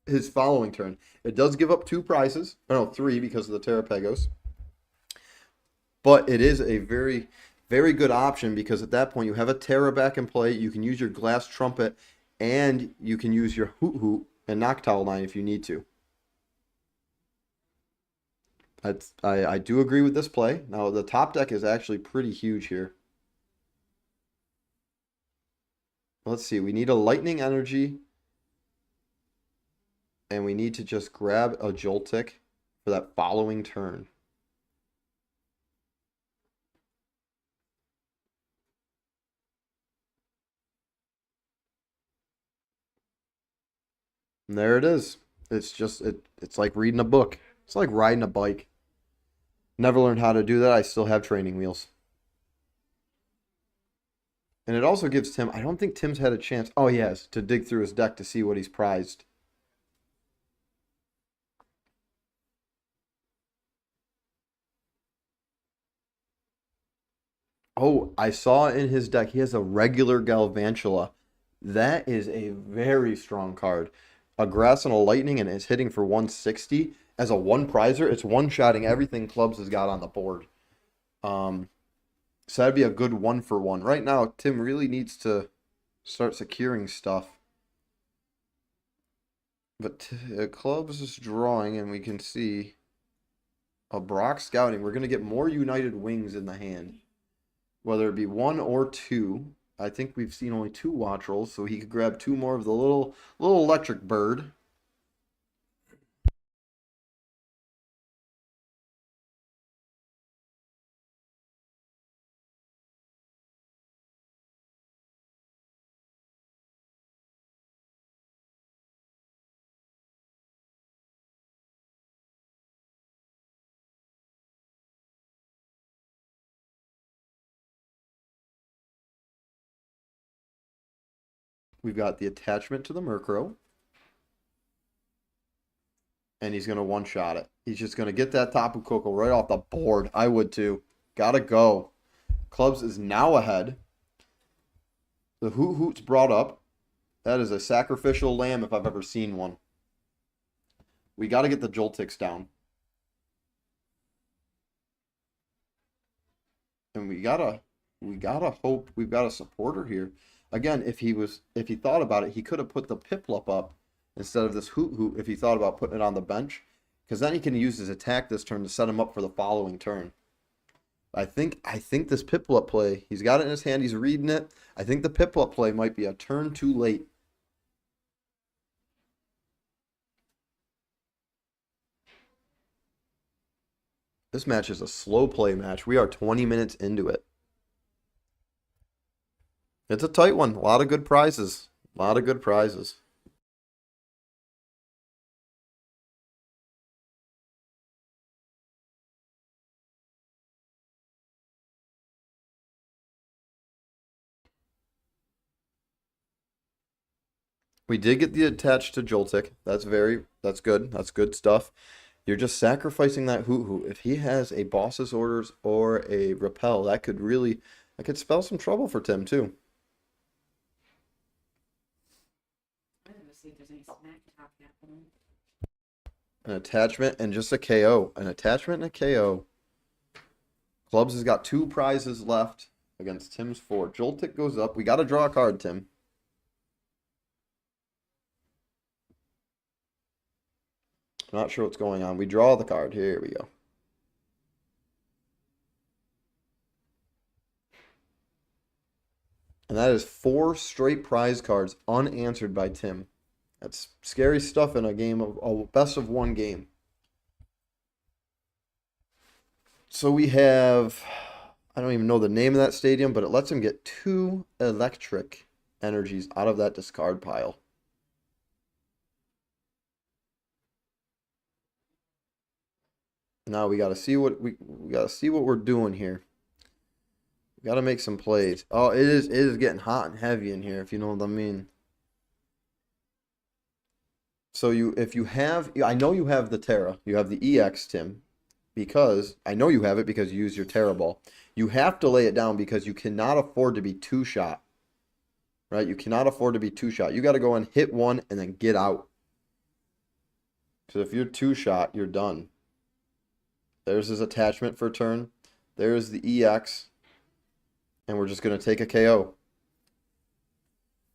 his following turn. It does give up 2 prizes. No, 3 because of the Terrapagos. But it is a very, very good option because at that point you have a Terra back in play. You can use your Glass Trumpet and you can use your Hoot Hoot and Noctowl line if you need to. I do agree with this play. Now the top deck is actually pretty huge here. Let's see. We need a Lightning Energy. And we need to just grab a Joltik for that following turn. And there it is. It's just, it's like reading a book. It's like riding a bike. Never learned how to do that. I still have training wheels. And it also gives Tim, I don't think Tim's had a chance, oh he has, to dig through his deck to see what he's prized. Oh, I saw in his deck, he has a regular Galvantula. That is a very strong card. A Grass and a Lightning, and it's hitting for 160. As a 1 prizer, it's one-shotting everything Clubs has got on the board. So that'd be a good 1-for-1. Right now, Tim really needs to start securing stuff. But Clubs is drawing, and we can see a Brock Scouting. We're going to get more United Wings in the hand. Whether it be 1 or 2. I think we've seen only 2 Watch Rolls, so he could grab 2 more of the little electric bird. We've got the attachment to the Murkrow. And he's going to one-shot it. He's just going to get that Tapu Koko right off the board. I would too. Gotta go. Clubs is now ahead. The Hoot Hoot's brought up. That is a sacrificial lamb if I've ever seen one. We got to get the Joltix down. And we gotta hope we've got a supporter here. Again, if he thought about it, he could have put the Piplup up instead of this Hoot Hoot if he thought about putting it on the bench. Because then he can use his attack this turn to set him up for the following turn. I think this Piplup play, he's got it in his hand, he's reading it. I think the Piplup play might be a turn too late. This match is a slow play match. We are 20 minutes into it. It's a tight one. A lot of good prizes. A lot of good prizes. We did get the attached to Joltik. That's good. That's good stuff. You're just sacrificing that Hoot Hoot. If he has a Boss's Orders or a Repel, that could spell some trouble for Tim too. An attachment and just a KO. An attachment and a KO. Clubs has got 2 prizes left against Tim's 4. Joltik goes up. We got to draw a card, Tim. Not sure what's going on. We draw the card. Here we go. And that is 4 straight prize cards unanswered by Tim. That's scary stuff in a game of a best of 1 game. So we have, I don't even know the name of that stadium, but it lets him get 2 electric energies out of that discard pile. Now we got to see what we got to see what we're doing here. We got to make some plays. Oh, it is getting hot and heavy in here, if you know what I mean. So I know you have the Terra. You have the EX, Tim, because I know you have it because you use your Terra Ball. You have to lay it down because you cannot afford to be 2-shot. Right? You cannot afford to be 2-shot. You got to go and hit 1 and then get out. Because if you're 2-shot, you're done. There's his attachment for turn. There's the EX. And we're just going to take a KO.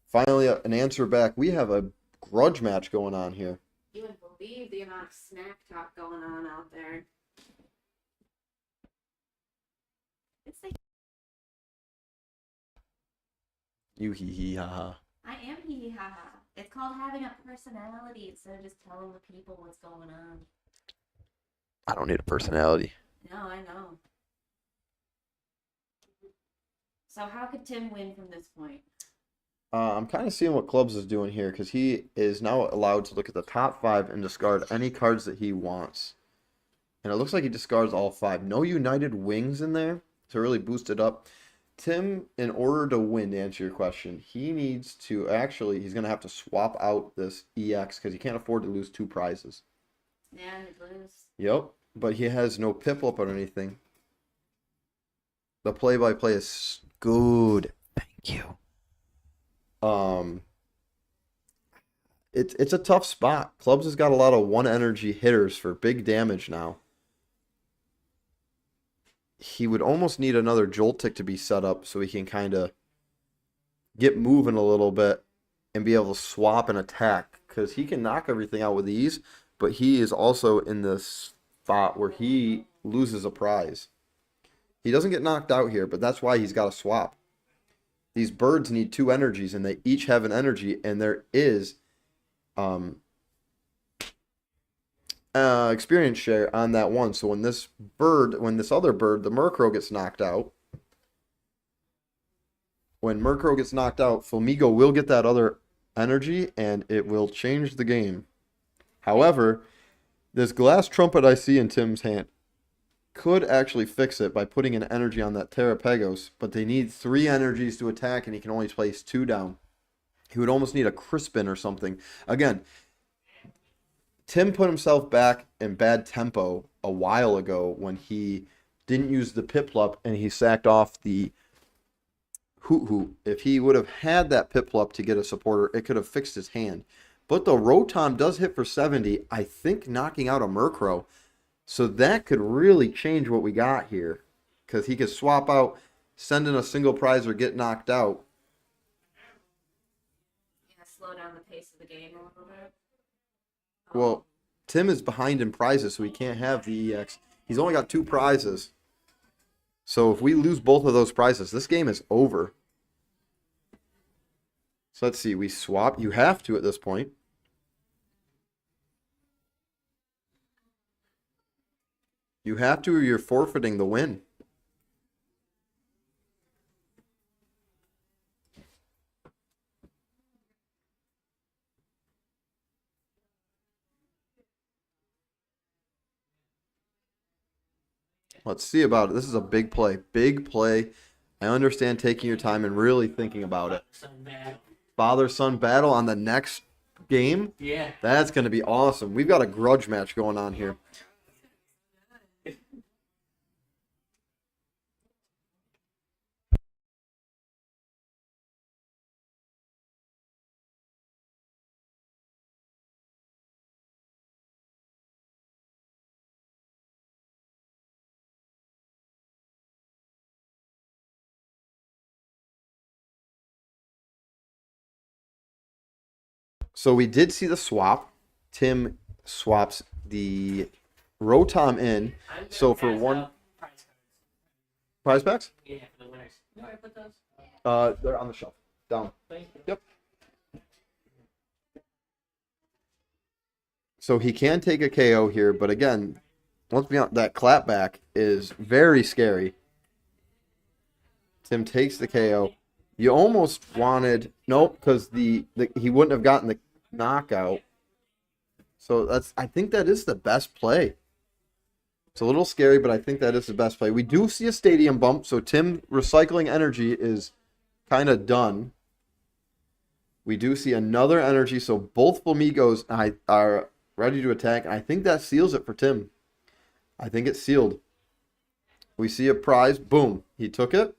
Finally, an answer back. We have a grudge match going on here. You wouldn't believe the amount of snack talk going on out there. It's the You hee hee ha ha. I am hee hee ha ha. It's called having a personality instead of just telling the people what's going on. I don't need a personality. No, I know. So how could Tim win from this point? I'm kind of seeing what Clubs is doing here because he is now allowed to look at the top 5 and discard any cards that he wants. And it looks like he discards all 5. No United Wings in there to really boost it up. Tim, in order to win, to answer your question, he needs to he's going to have to swap out this EX because he can't afford to lose 2 prizes. Yeah, he'd lose. Yep, but he has no Piplup or anything. The play-by-play is good. Thank you. It's a tough spot. Clubs has got a lot of 1 energy hitters for big damage now. He would almost need another Joltik to be set up so he can kind of get moving a little bit and be able to swap and attack because he can knock everything out with ease, but he is also in this spot where he loses a prize. He doesn't get knocked out here, but that's why he's got to swap. These birds need 2 energies, and they each have an energy, and there is experience share on that one. So when this other bird, the Murkrow, gets knocked out, Flamigo will get that other energy, and it will change the game. However, this glass trumpet I see in Tim's hand could actually fix it by putting an energy on that Terrapegos, but they need 3 energies to attack, and he can only place 2 down. He would almost need a Crispin or something. Again, Tim put himself back in bad tempo a while ago when he didn't use the Piplup and he sacked off the Hoot Hoot. If he would have had that Piplup to get a supporter, it could have fixed his hand. But the Rotom does hit for 70, I think knocking out a Murkrow. So that could really change what we got here. Because he could swap out, send in a single prize, or get knocked out. Yeah, slow down the pace of the game a little bit. Well, Tim is behind in prizes, so he can't have the EX. He's only got 2 prizes. So if we lose both of those prizes, this game is over. So let's see, we swap. You have to at this point. You have to or you're forfeiting the win. Let's see about it. This is a big play. Big play. I understand taking your time and really thinking about it. Father-son battle on the next game? Yeah. That's going to be awesome. We've got a grudge match going on here. So we did see the swap. Tim swaps the Rotom in. So for one prize packs? Yeah, for the winners. You know where I put those? They're on the shelf. Down. Thank you. Yep. So he can take a KO here, but again, let's be honest, that clapback is very scary. Tim takes the KO. You almost wanted nope, because the he wouldn't have gotten the knockout. So I think that is the best play. It's a little scary, but I think that is the best play. We do see a stadium bump, so Tim recycling energy is kind of done. We do see another energy, so both Flamingos are ready to attack, and I think that seals it for Tim. I think it's sealed. We see a prize. Boom. He took it.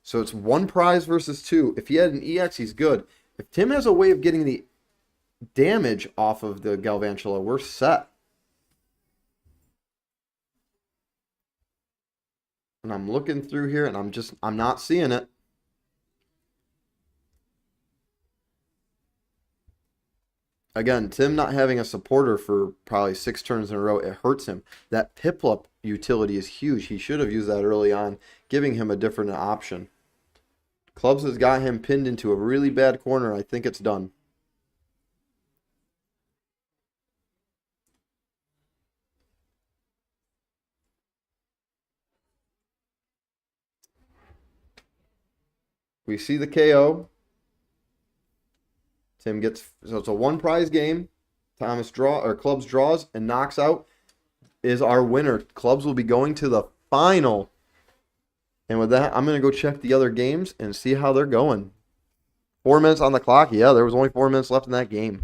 So it's 1 prize versus 2. If he had an EX, he's good. If Tim has a way of getting the damage off of the Galvantula, we're set. And I'm looking through here, and I'm not seeing it. Again, Tim not having a supporter for probably 6 turns in a row, it hurts him. That Piplup utility is huge. He should have used that early on, giving him a different option. Clubs has got him pinned into a really bad corner. I think it's done. We see the KO. Tim gets, so it's a 1 prize game. Clubs draws and knocks out is our winner. Clubs will be going to the final. And with that, I'm going to go check the other games and see how they're going. 4 minutes on the clock. Yeah, there was only 4 minutes left in that game.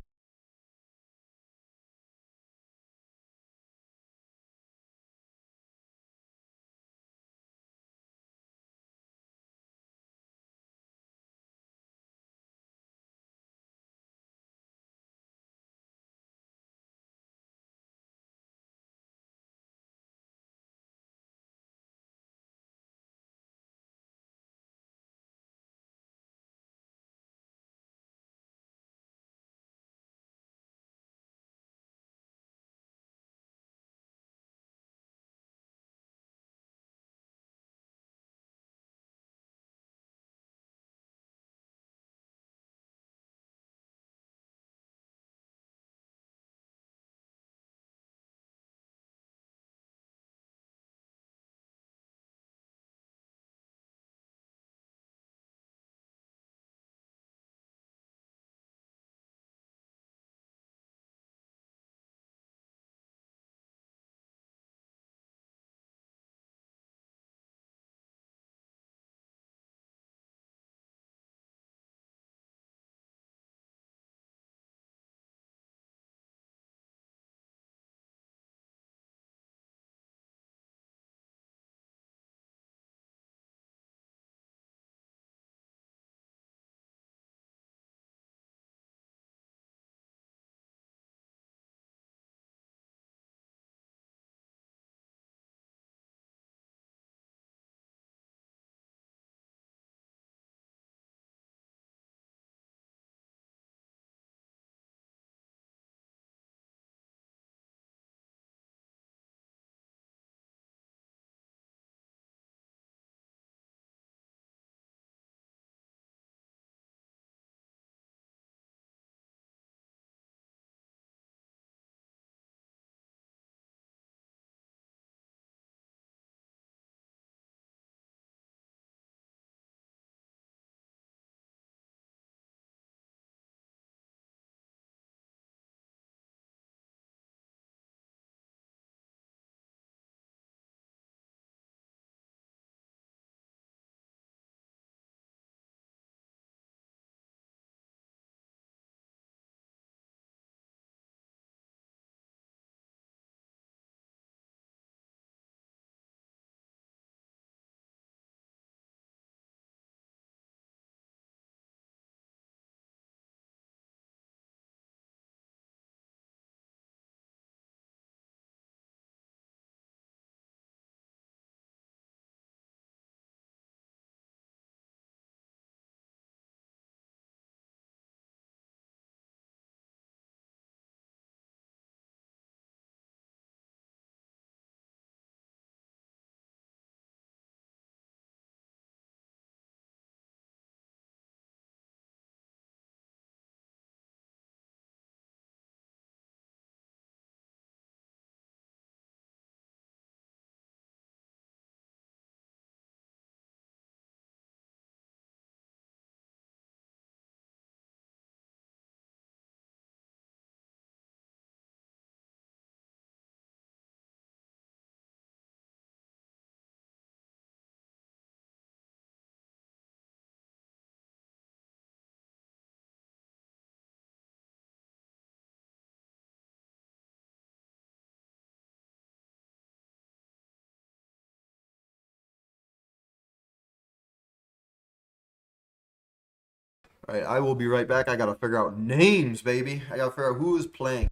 All right, I will be right back. I got to figure out names, baby. I got to figure out who is playing.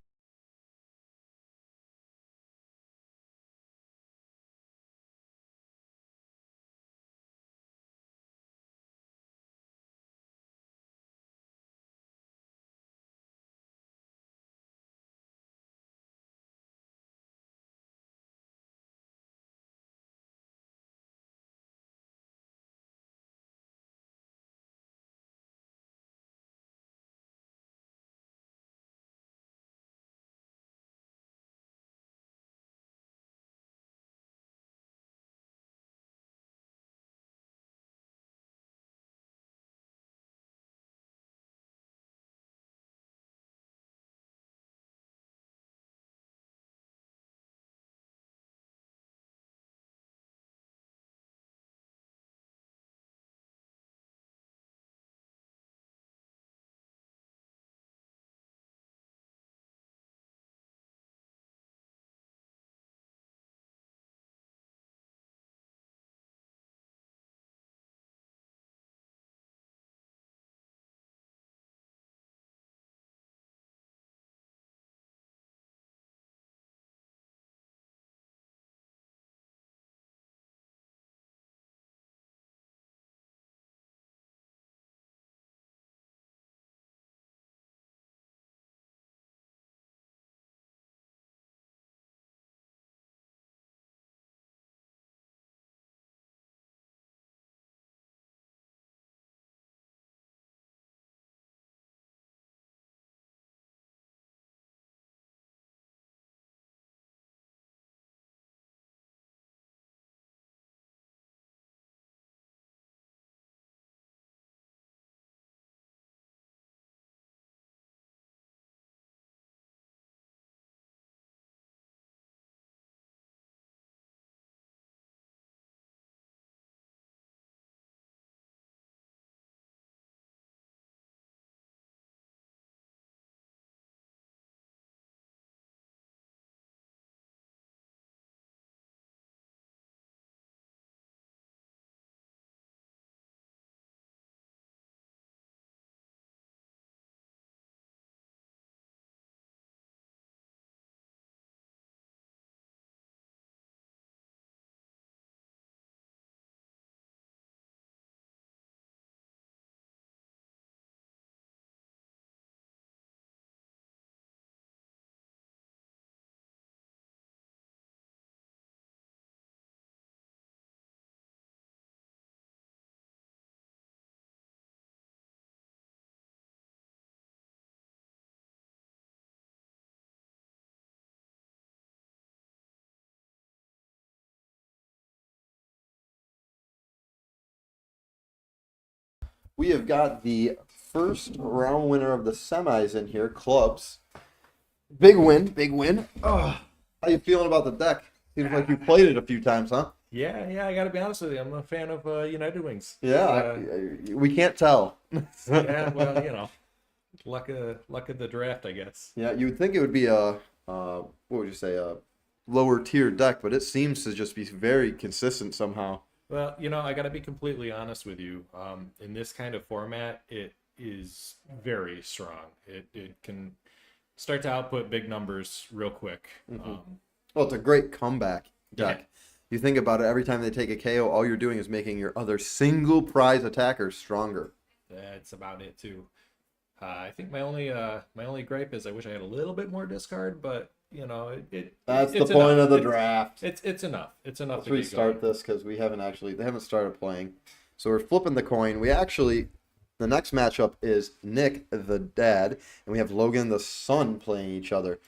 We have got the first round winner of the semis in here, Clubs. Big win, big win. Oh, how you feeling about the deck? Seems like you played it a few times, huh? Yeah, I gotta be honest with you. I'm a fan of United Wings. Yeah, we can't tell. Yeah, well, luck of the draft, I guess. Yeah, you would think it would be a what would you say, a lower tier deck, but it seems to just be very consistent somehow. Well, I got to be completely honest with you. In this kind of format, it is very strong. It can start to output big numbers real quick. Well, it's a great comeback deck. Yeah. You think about it, every time they take a KO, all you're doing is making your other single prize attackers stronger. That's about it too. I think my only gripe is I wish I had a little bit more discard, but That's the it's point enough. of the draft. It's enough. It's enough. Let's to get restart going. this because they haven't started playing. So we're flipping the coin. The next matchup is Nick the dad, and we have Logan the son playing each other.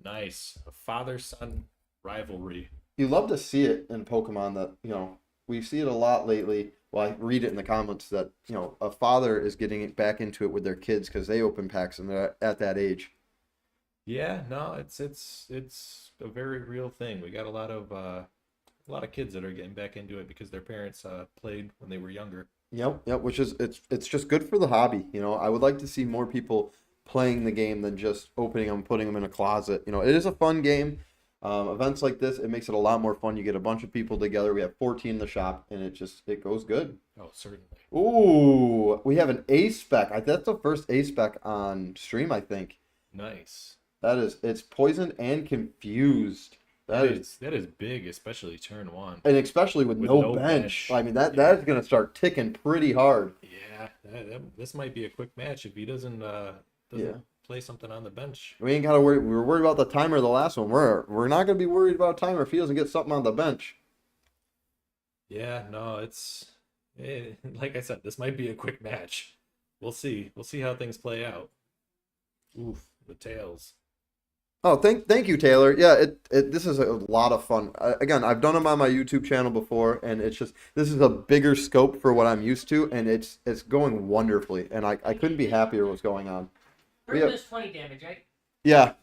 Nice, a father-son rivalry. You love to see it in Pokemon that, we see it a lot lately. Well, I read it in the comments that, a father is getting it back into it with their kids because they open packs and they're at that age. Yeah, no, it's a very real thing. We got a lot of kids that are getting back into it because their parents played when they were younger. Yep, which is it's just good for the hobby. I would like to see more people playing the game than just opening them, putting them in a closet. It is a fun game. Events like this, it makes it a lot more fun. You get a bunch of people together. We have 14 in the shop, and it goes good. Oh, certainly. Ooh, we have an A spec. That's the first A spec on stream, I think. Nice. It's poisoned and confused. That is big, especially turn 1. And especially with no bench. I mean, that's going to start ticking pretty hard. Yeah, this might be a quick match if he doesn't play something on the bench. We ain't got to worry. We were worried about the timer the last one. We're not going to be worried about timer if he doesn't get something on the bench. Yeah, no, like I said, this might be a quick match. We'll see. We'll see how things play out. Oof, the tails. Oh, thank you, Taylor. Yeah, this is a lot of fun. Again, I've done them on my YouTube channel before, and this is a bigger scope for what I'm used to, and it's going wonderfully, and I couldn't be happier with what's going on. There's 20 damage, right? Yeah.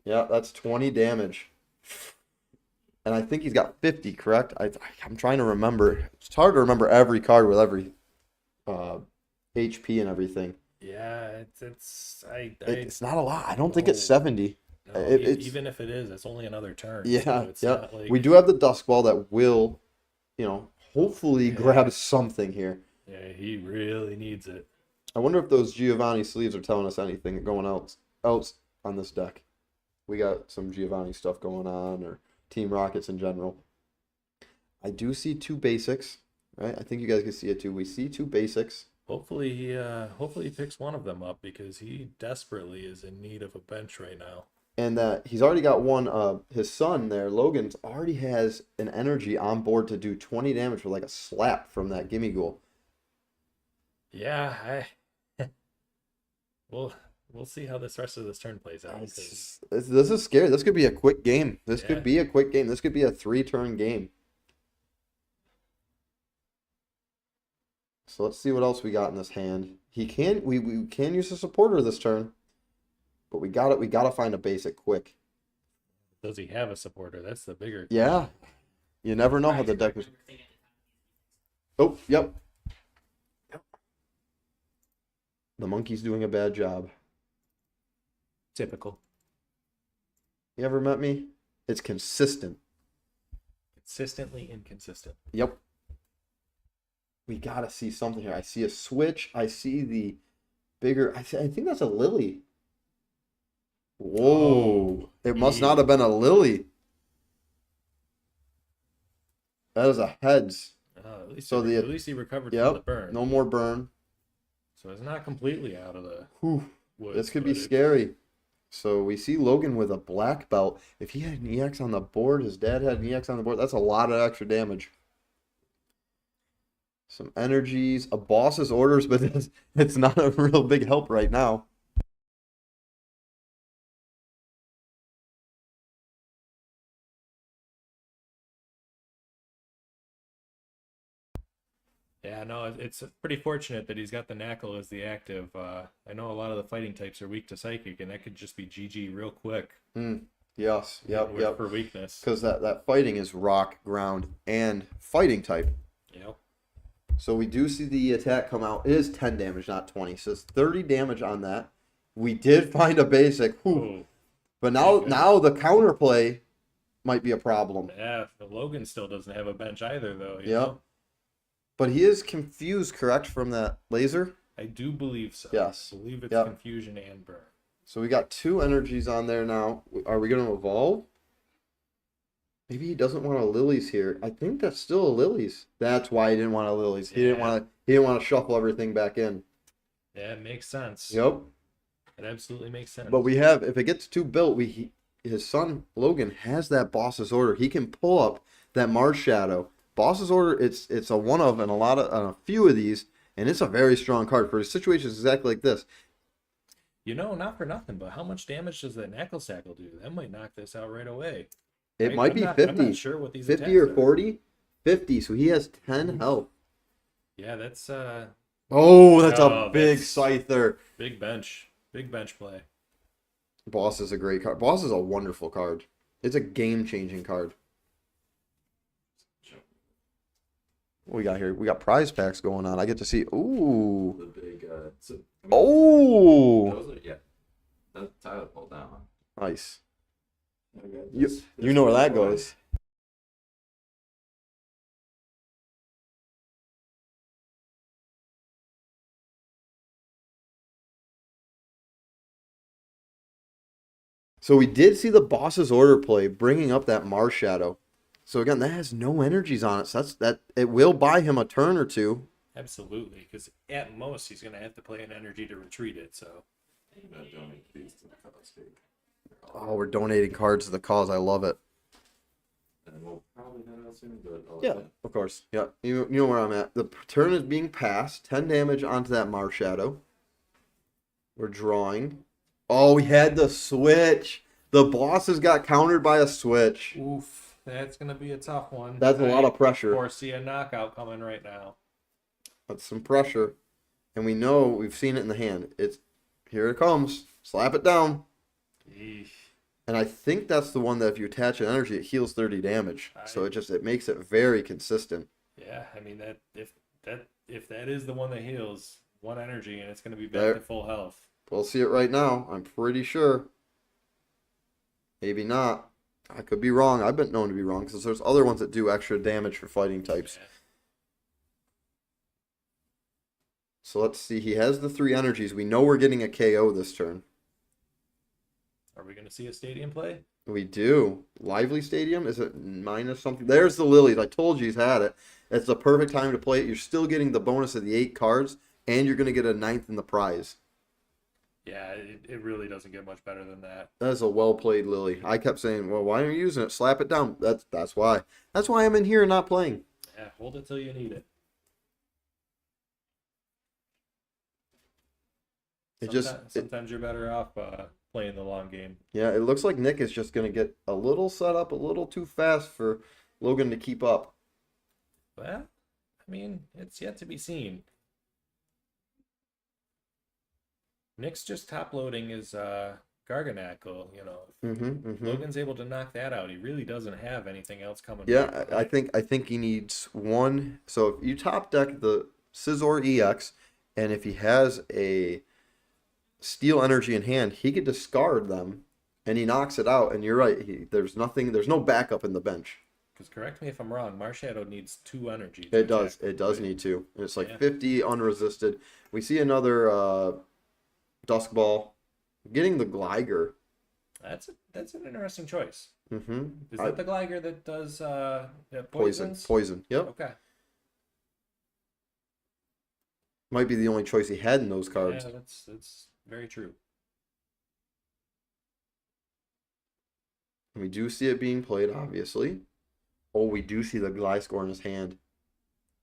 Yeah, that's 20 damage. And I think he's got 50, correct? I'm trying to remember. It's hard to remember every card with every HP and everything. Yeah, it's not a lot. I don't think it's 70. No, even if it is, it's only another turn. Yeah, so we do have the Dusk Ball that will, hopefully grab something here. Yeah, he really needs it. I wonder if those Giovanni sleeves are telling us anything going else on this deck. We got some Giovanni stuff going on, or Team Rockets in general. I do see 2 basics, right? I think you guys can see it too. We see 2 basics. Hopefully he picks one of them up because he desperately is in need of a bench right now. And he's already got one. His son there, Logan, already has an energy on board to do 20 damage for like a slap from that Gimme Ghoul. Yeah, we'll see how this rest of this turn plays out. This is scary. This could be a quick game. This could be a quick game. This could be a 3-turn game. So let's see what else we got in this hand. We can use a supporter this turn, but we gotta find a basic quick. Does he have a supporter? That's the bigger. Yeah, you never know how the deck is. Oh, yep. The monkey's doing a bad job. Typical. You ever met me? It's consistent. Consistently inconsistent. Yep. We gotta see something here. I see a switch. I see the bigger. I think that's a lily. Whoa! It must not have been a lily. That is a heads. At least he recovered from the burn. No more burn. So it's not completely out of the woods. This could be scary. So we see Logan with a black belt. If he had an EX on the board, his dad had an EX on the board, that's a lot of extra damage. Some energies, a boss's orders, but it's not a real big help right now. Yeah, no, it's pretty fortunate that he's got the Knackle as the active. I know a lot of the fighting types are weak to Psychic, and that could just be GG real quick. Yes, yep. For weakness. Because that fighting is rock, ground, and fighting type. Yep. So we do see the attack come out. It is 10 damage, not 20. So it's 30 damage on that. We did find a basic. But now the counterplay might be a problem. Yeah, Logan still doesn't have a bench either, though. You know? But he is confused, correct, from that laser? I do believe so. Yes. I believe it's confusion and burn. So we got 2 energies on there now. Are we going to evolve? Maybe he doesn't want a Lilies here. I think that's still a Lilies. That's why he didn't want a Lilies. He didn't want to shuffle everything back in. Yeah, it makes sense. Yep. It absolutely makes sense. But we have, if it gets too built, his son Logan has that boss's order. He can pull up that Mars Shadow. Boss's order, it's a one of and a few of these, and it's a very strong card for situations exactly like this. You know, not for nothing, but how much damage does that Knackle Sackle do? That might knock this out right away. It might be 50. I'm not sure what these 50 or 40? 50, so he has 10 health. Yeah, that's Oh, that's a big Scyther. Big bench play. Boss is a great card. Boss is a wonderful card. It's a game-changing card. What we got here? We got prize packs going on. I get to see. Ooh. The big. Oh. Those are, yeah. That's Tyler pulled down. Nice. You know where that goes. So we did see the boss's order play bringing up that Mars Shadow. So again, that has no energies on it. So that it will buy him a turn or two. Absolutely, because at most he's going to have to play an energy to retreat it. So You gotta donate these to the cause, dude. Oh, we're donating cards to the cause. I love it. And we'll probably head out soon, but Yeah, of course. Yeah, you know where I'm at. The turn is being passed. 10 damage onto that Mars Shadow. We're drawing. Oh, we had the switch. The bosses got countered by a switch. oof, that's going to be a tough one. That's a lot of pressure. I foresee a knockout coming right now. That's some pressure. And we know, we've seen it in the hand. It's here it comes. Slap it down. Eesh. And I think that's the one that if you attach an energy, it heals 30 damage. So it makes it very consistent. Yeah, I mean if that is the one that heals 1 energy and it's going to be back to full health. We'll see it right now. I'm pretty sure. Maybe not. I could be wrong. I've been known to be wrong because there's other ones that do extra damage for fighting types. Yeah. So let's see. He has the 3 energies. We know we're getting a KO this turn. Are we going to see a stadium play? We do. Lively Stadium? Is it minus something? There's the Lilies. I told you he's had it. It's the perfect time to play it. You're still getting the bonus of the 8 cards, and you're going to get a 9th in the prize. Yeah, it really doesn't get much better than that. That is a well-played Lily. I kept saying, well, why aren't you using it? Slap it down. That's why. That's why I'm in here and not playing. Yeah, hold it till you need it. Sometimes you're better off playing the long game. Yeah, it looks like Nick is just going to get a little set up a little too fast for Logan to keep up. Well, I mean, it's yet to be seen. Nick's just top loading his Garganackle, you know. Logan's able to knock that out. He really doesn't have anything else coming. Yeah, I think he needs one. So if you top deck the Scizor EX, and if he has a Steel Energy in hand, he could discard them, and he knocks it out. And you're right. There's no backup in the bench. Because correct me if I'm wrong, Marshadow needs 2 energy. It does. It does need 2. And it's like 50 unresisted. We see another Dusk Ball. Getting the Gligar. That's an interesting choice. Is Mm-hmm. that the Gligar that does poisons? Poison. Yep. Okay. Might be the only choice he had in those cards. Yeah, that's very true. And we do see it being played, obviously. Oh, we do see the Gliscor in his hand.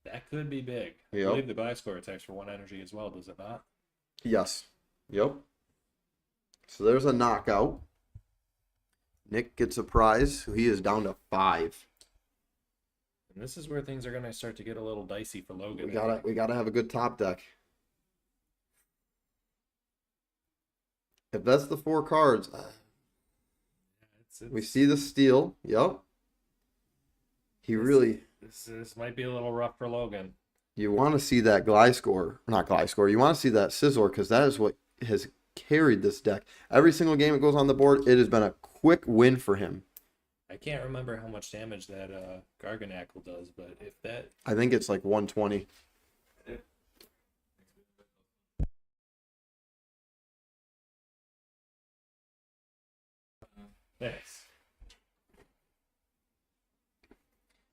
That could be big. Yep. I believe the Gliscor attacks for 1 energy as well, does it not? Yes. Yep. So there's a knockout. Nick gets a prize. So he is down to 5. And this is where things are going to start to get a little dicey for Logan. We gotta have a good top deck. If that's the 4 cards, we see the Steel. Yep. This might be a little rough for Logan. You want to see that Gliscor, not Gliscor. You want to see that Scizor because that is what has carried this deck. Every single game it goes on the board, it has been a quick win for him. I can't remember how much damage that Garganackle does, but if that... I think it's like 120. Thanks.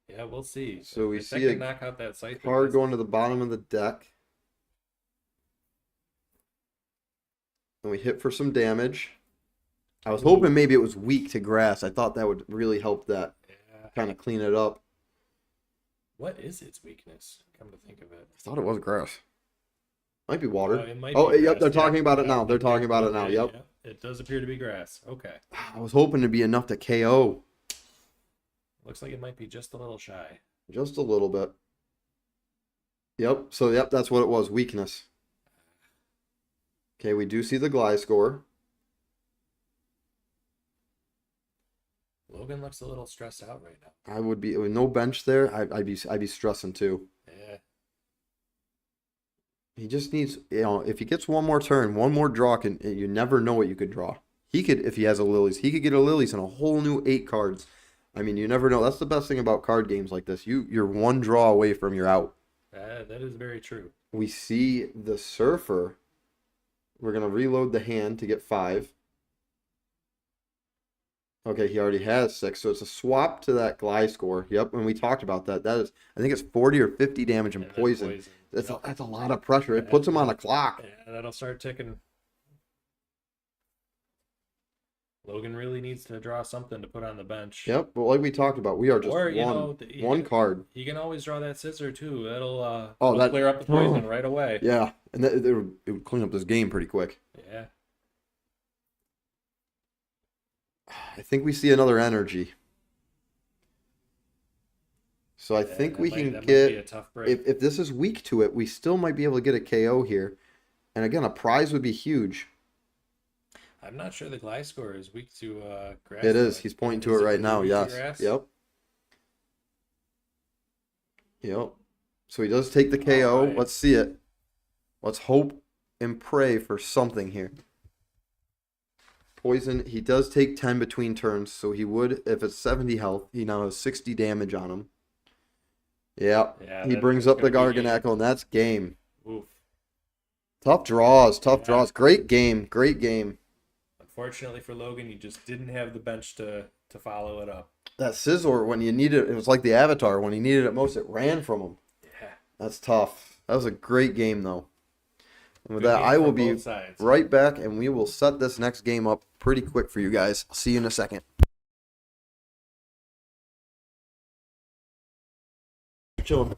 Yeah, we'll see. So we If see that a can knock out that Scyther, card going to the bottom of the deck. And we hit for some damage. I was hoping maybe it was weak to grass. I thought that would really help that kind of clean it up. What is its weakness? Come to think of it. I thought it was grass. Might be water. It might Oh, be yep, grass. they're talking about it now. They're talking about it now. Okay, Yep. yeah. It does appear to be grass. Okay. I was hoping to be enough to KO. Looks like it might be just a little shy. Just a little bit. Yep. So, yep, that's what it was. Weakness. Okay, we do see the Gliscor. Logan looks a little stressed out right now. I would be with no bench there. I'd be stressing too. Yeah. He just needs, if he gets one more turn, one more draw, you never know what you could draw. He could, if he has a Lilies, he could get a Lilies and a whole new 8 cards. I mean, you never know. That's the best thing about card games like this. You're one draw away from your out. That is very true. We see the Surfer. We're going to reload the hand to get 5. Okay, he already has 6, so it's a swap to that Gliscor. Yep, and we talked about that. That is, I think it's 40 or 50 damage and poison. That's a lot of pressure. It puts him on a clock. Yeah, that'll start ticking. Logan really needs to draw something to put on the bench. Yep, but like we talked about, we are just one card. You can always draw that scissor too. That'll that clear up the poison right away. Yeah, and it would clean up this game pretty quick. Yeah. I think we see another energy. So I think we can get, a tough break. if this is weak to it, we still might be able to get a KO here. And again, a prize would be huge. I'm not sure the Gliscor is weak to grass. It is. He's pointing to it right now. Yes. Yep. Yep. So he does take the KO. Right. Let's see it. Let's hope and pray for something here. Poison. He does take 10 between turns, so he would, if it's 70 health, he now has 60 damage on him. Yep. Yeah, he brings up the Garganacl, and that's game. Oof. Tough draws. Tough draws. Great game. Great game. Unfortunately for Logan, he just didn't have the bench to follow it up. That Scizor, when you needed it, was like the Avatar. When he needed it most, it ran from him. Yeah. That's tough. That was a great game, though. And with that, I will be right back, and we will set this next game up pretty quick for you guys. I'll see you in a second. Chilling.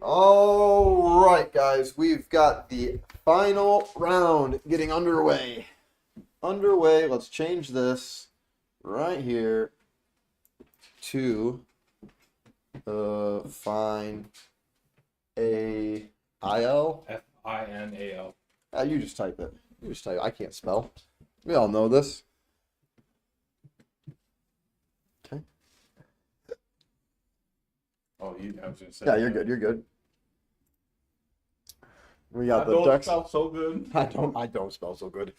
All right, guys, we've got the final round getting underway. Let's change this right here to find a IL. FINAL. You just type it. I can't spell. We all know this. Okay. Oh, I was gonna say. Yeah, you're good. You're good. We got I the don't ducks. spell so good. I don't spell so good.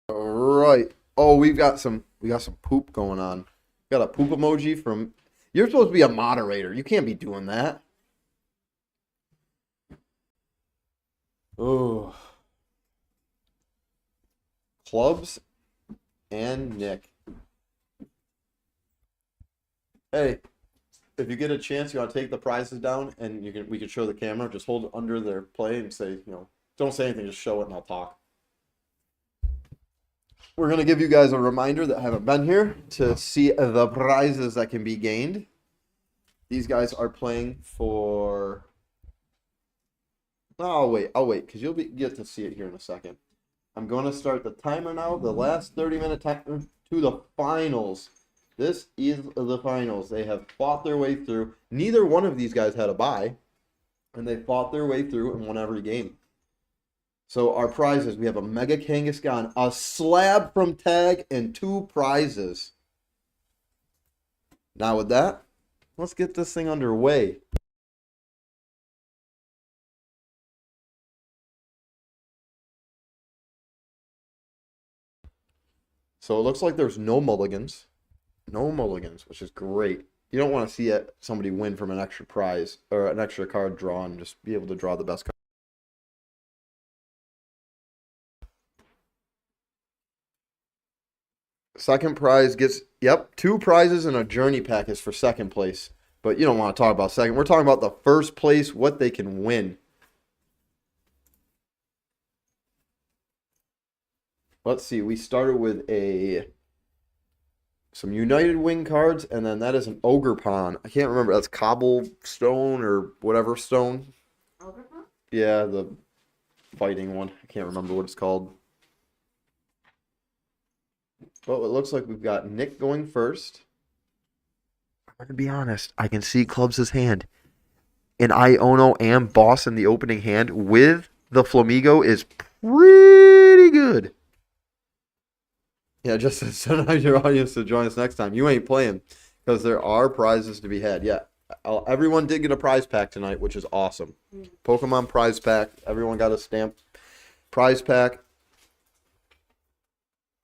All right. Oh, we got some poop going on. Got a poop emoji from. You're supposed to be a moderator. You can't be doing that. Oh. Clubs and Nick. Hey, if you get a chance, you want to take the prizes down, and we can show the camera. Just hold it under their play and say, don't say anything. Just show it, and I'll talk. We're going to give you guys a reminder that haven't been here to see the prizes that can be gained. These guys are playing for... I'll wait, because you'll get to see it here in a second. I'm going to start the timer now, the last 30-minute timer to the finals. This is the finals. They have fought their way through. Neither one of these guys had a bye, and they fought their way through and won every game. So our prizes, we have a Mega Kangaskhan, a slab from Tag, and 2 prizes. Now with that, let's get this thing underway. So it looks like there's no mulligans. No mulligans, which is great. You don't want to see somebody win from an extra prize or an extra card draw and just be able to draw the best card. Second prize gets, 2 prizes and a journey pack is for second place. But you don't want to talk about second. We're talking about the first place, what they can win. Let's see. We started with some United Wing cards, and then that is an Ogre Pawn. I can't remember. That's Cobblestone or whatever stone. Ogre Pawn? Yeah, the fighting one. I can't remember what it's called. But it looks like we've got Nick going first. I'm going to be honest. I can see Clubs' hand. And Iono and Boss in the opening hand with the Flamigo is pretty good. Yeah, just to send your audience to join us next time. You ain't playing because there are prizes to be had. Yeah, everyone did get a prize pack tonight, which is awesome. Pokemon prize pack. Everyone got a stamp prize pack.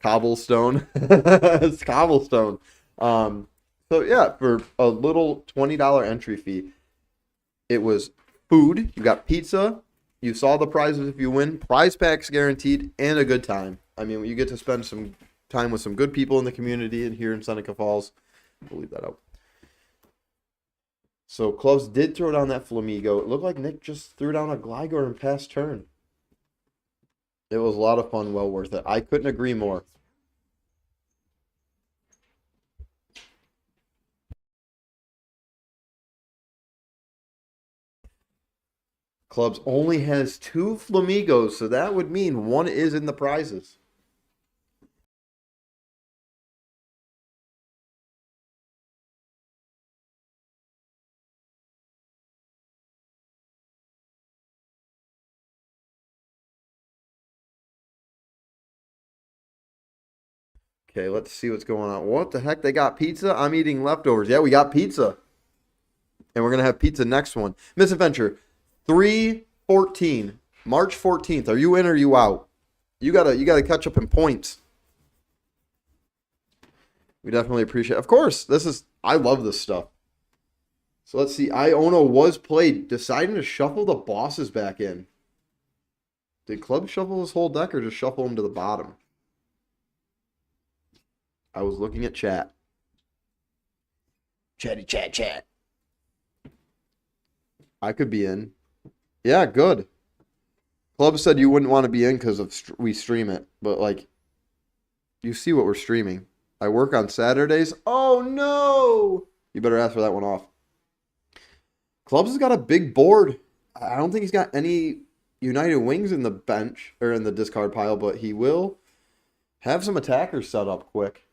Cobblestone. It's Cobblestone. So yeah, for a little $20 entry fee, it was food. You got pizza. You saw the prizes if you win. Prize packs guaranteed and a good time. I mean, you get to spend some time with some good people in the community and here in Seneca Falls. We'll leave that out. So Clubs did throw down that Flamigo. It looked like Nick just threw down a Gligar in past turn. It was a lot of fun, well worth it. I couldn't agree more. Clubs only has 2 Flamigos, so that would mean 1 is in the prizes. Okay, let's see what's going on. What the heck? They got pizza? I'm eating leftovers. Yeah, we got pizza. And we're going to have pizza next one. Misadventure, 3/14, March 14th. Are you in or are you out? You gotta catch up in points. We definitely appreciate it. Of course, I love this stuff. So let's see. Iono was played, deciding to shuffle the bosses back in. Did Club shuffle his whole deck or just shuffle him to the bottom? I was looking at chat. Chatty chat chat. I could be in. Yeah, good. Club said you wouldn't want to be in because we stream it. But, like, you see what we're streaming. I work on Saturdays. Oh, no! You better ask for that one off. Clubs has got a big board. I don't think he's got any United Wings in the bench or in the discard pile, but he will have some attackers set up quick.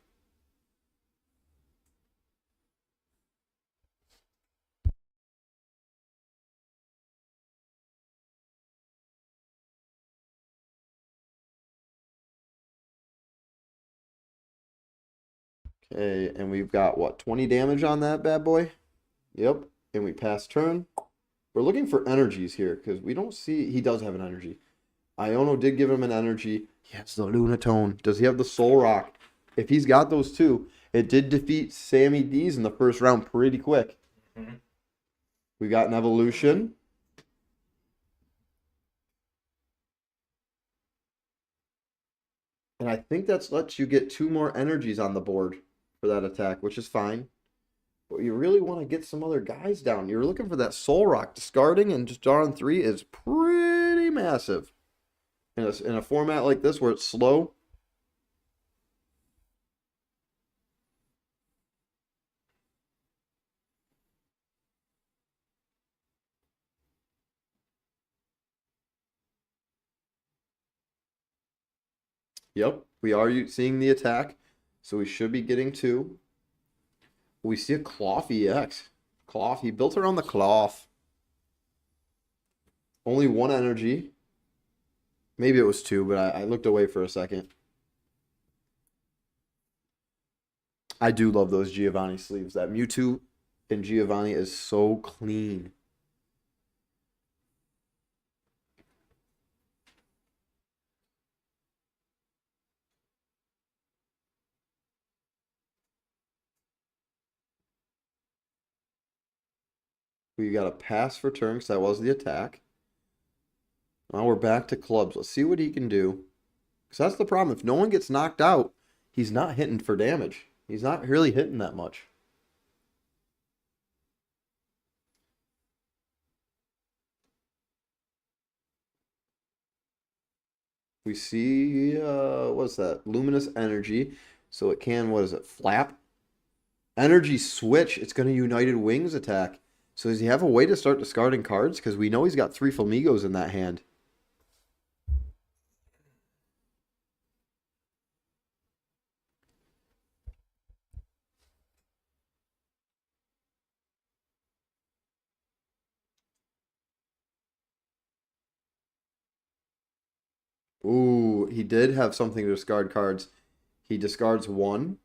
Okay, and we've got, what, 20 damage on that bad boy? Yep, and we pass turn. We're looking for energies here, because we don't see... He does have an energy. Iono did give him an energy. He has the Lunatone. Does he have the Soul Rock? If he's got those two, it did defeat Sammy D's in the first round pretty quick. Mhm. We got an evolution. And I think that's lets you get 2 more energies on the board for that attack, which is fine. But you really want to get some other guys down. You're looking for that Soul Rock. Discarding and just drawing 3 is pretty massive. In a format like this where it's slow. Yep, we are seeing the attack. So we should be getting 2. We see a Cloth EX. Cloth, he built around the Cloth. Only 1 energy. Maybe it was 2, but I looked away for a second. I do love those Giovanni sleeves. That Mewtwo and Giovanni is so clean. We got a pass for turn because that was the attack. Now we're back to clubs. Let's see what he can do. Because that's the problem. If no one gets knocked out, he's not hitting for damage. He's not really hitting that much. We see, what's that? Luminous Energy. So it can, what is it? Flap? Energy Switch. It's going to United Wings attack. So does he have a way to start discarding cards? Because we know he's got 3 Flamigos in that hand. Ooh, he did have something to discard cards. He discards 1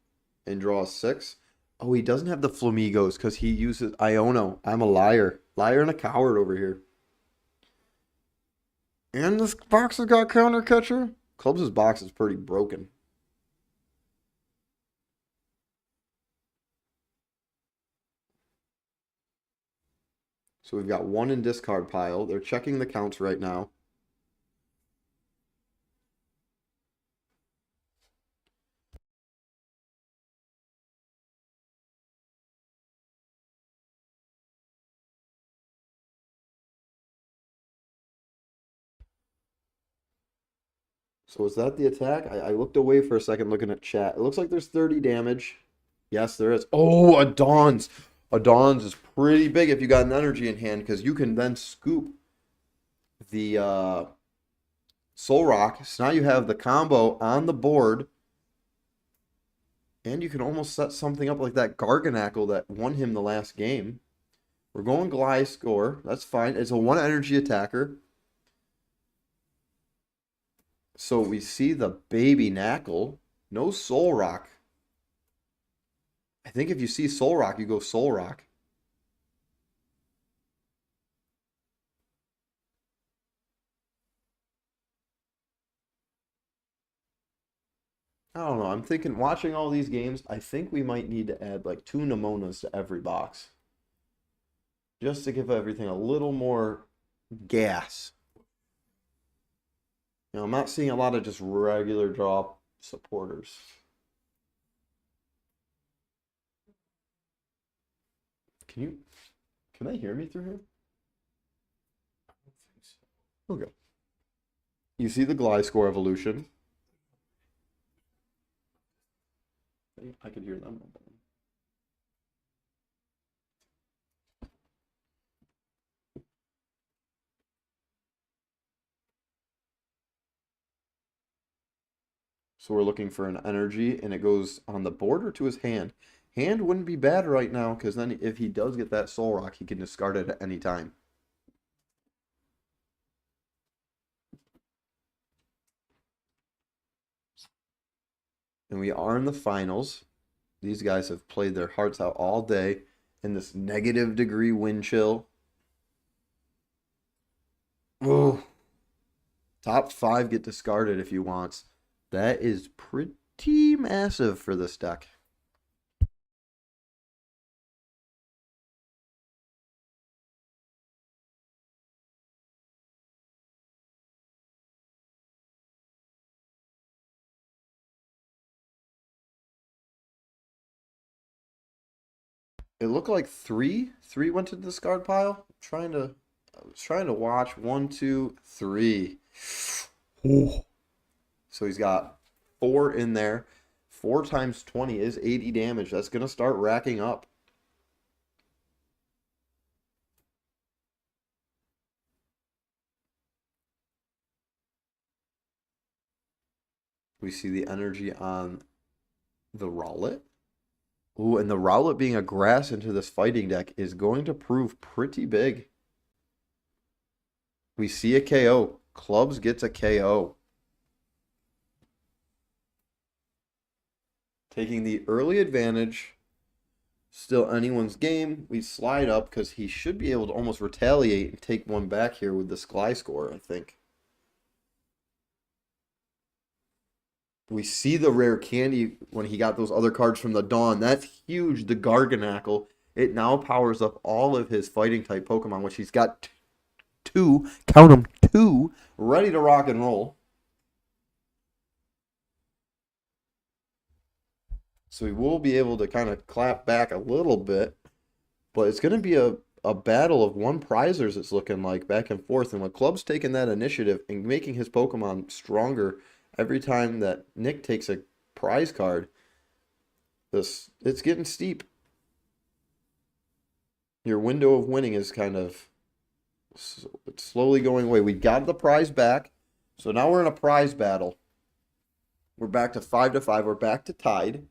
and draws 6. Oh, he doesn't have the Flamigos because he uses Iono. I'm a liar. Liar and a coward over here. And this box has got Counter Catcher. Clubs' box is pretty broken. So we've got 1 in discard pile. They're checking the counts right now. So is that the attack? I looked away for a second looking at chat. It looks like there's 30 damage. Yes, there is. Oh, a Dawn's. A Dawn's is pretty big if you got an energy in hand because you can then scoop the Soul Rock. So now you have the combo on the board. And you can almost set something up like that Garganackle that won him the last game. We're going Gliscor. That's fine. It's a 1 energy attacker. So we see the baby Knackle. No Soul Rock. I think if you see Soul Rock, you go Soul Rock. I don't know. I'm thinking, watching all these games, I think we might need to add like 2 Nemonas to every box. Just to give everything a little more gas. I'm not seeing a lot of just regular draw supporters. Can they hear me through here? I don't think so. Okay. You see the Gliscor evolution. I could hear them. So we're looking for an energy, and it goes on the board or to his hand. Hand wouldn't be bad right now, because then if he does get that Soul Rock, he can discard it at any time. And we are in the finals. These guys have played their hearts out all day in this -degree wind chill. Oh, top 5 get discarded if he wants. That is pretty massive for this deck. It looked like three went to the discard pile. I was trying to watch 1, 2, 3. Oh. So he's got 4 in there. 4 times 20 is 80 damage. That's going to start racking up. We see the energy on the Rowlet. Ooh, and the Rowlet being a grass into this fighting deck is going to prove pretty big. We see a KO. Clubs gets a KO. Taking the early advantage. Still anyone's game. We slide up because he should be able to almost retaliate and take one back here with this Gliscor, I think. We see the rare candy when he got those other cards from the Dawn. That's huge. The Garganackle. It now powers up all of his fighting type Pokemon, which he's got 2, count them, 2, ready to rock and roll. So we will be able to kind of clap back a little bit. But it's going to be a battle of one prizers, it's looking like, back and forth. And when Club's taking that initiative and making his Pokemon stronger every time that Nick takes a prize card, it's getting steep. Your window of winning is kind of slowly going away. We got the prize back. So now we're in a prize battle. We're back to 5-5. We're back to tied.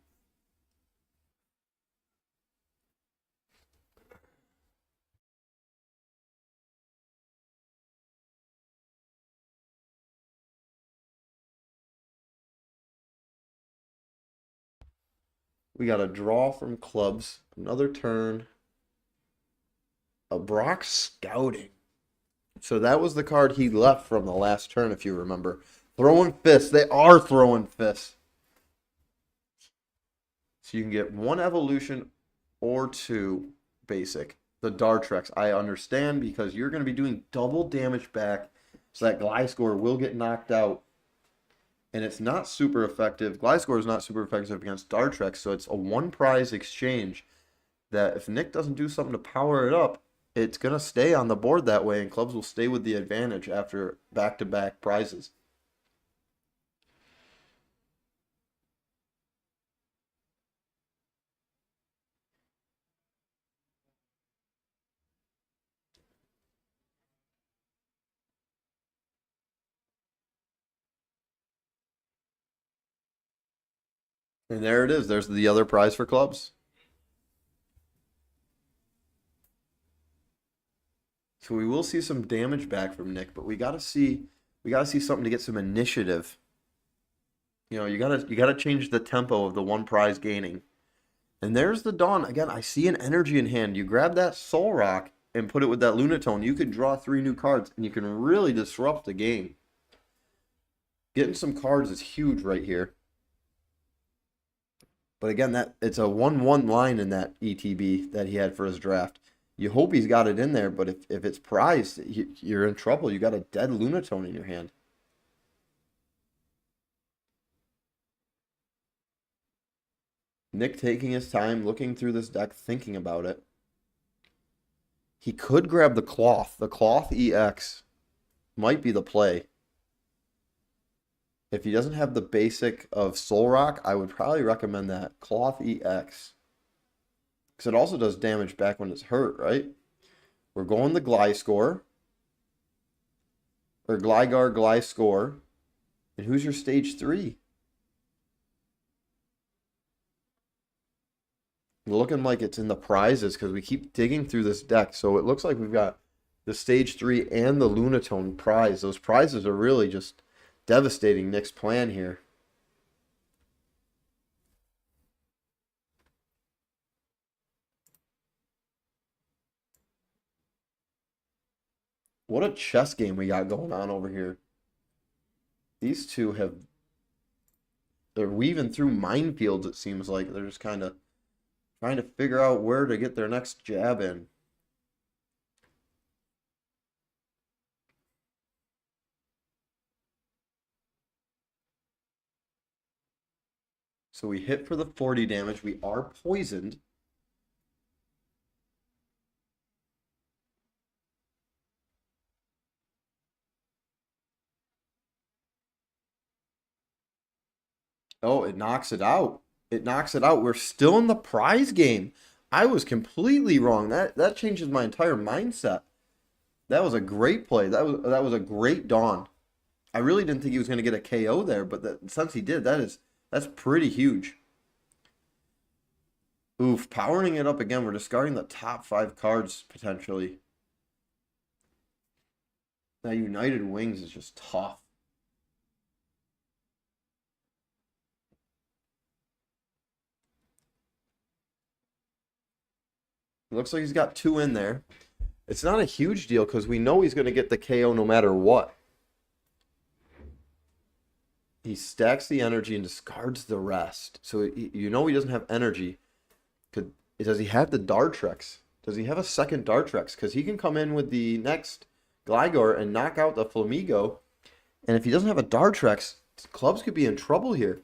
We got a draw from Clubs. Another turn. A Brock Scouting. So that was the card he left from the last turn, if you remember. Throwing fists. They are throwing fists. So you can get 1 evolution or 2 basic. The Dartrex, I understand, because you're going to be doing double damage back. So that Gliscor will get knocked out. And it's not super effective. Gliscor is not super effective against Dartrex, so it's a 1 prize exchange that if Nick doesn't do something to power it up, it's going to stay on the board that way, and Clubs will stay with the advantage after back-to-back prizes. And there it is. There's the other prize for Clubs. So we will see some damage back from Nick, but we gotta see something to get some initiative. You gotta change the tempo of the 1 prize gaining. And there's the Dawn. Again, I see an energy in hand. You grab that Soul Rock and put it with that Lunatone. You could draw 3 new cards, and you can really disrupt the game. Getting some cards is huge right here. But again, that it's a 1/1 line in that ETB that he had for his draft. You hope he's got it in there, but if it's prized, you're in trouble. You got a dead Lunatone in your hand. Nick taking his time, looking through this deck, thinking about it. He could grab the Cloth. The Cloth EX might be the play. If he doesn't have the basic of Soul Rock, I would probably recommend that Cloth EX. Because it also does damage back when it's hurt, right? We're going the Gliscor. Or Gligar, Gliscor. And who's your stage 3? Looking like it's in the prizes because we keep digging through this deck. So it looks like we've got the stage 3 and the Lunatone prize. Those prizes are really just devastating Nick's plan here. What a chess game we got going on over here. These two they're weaving through minefields, it seems like. They're just kind of trying to figure out where to get their next jab in. So we hit for the 40 damage. We are poisoned. Oh, it knocks it out. It knocks it out. We're still in the prize game. I was completely wrong. That changes my entire mindset. That was a great play. That was a great Dawn. I really didn't think he was going to get a KO there, but since he did, that's pretty huge. Oof, powering it up again. We're discarding the top 5 cards potentially. That United Wings is just tough. It looks like he's got 2 in there. It's not a huge deal because we know he's going to get the KO no matter what. He stacks the energy and discards the rest. So you know he doesn't have energy. Does he have the Dartrix? Does he have a second Dartrix? Because he can come in with the next Gligar and knock out the Flamigo. And if he doesn't have a Dartrix, clubs could be in trouble here.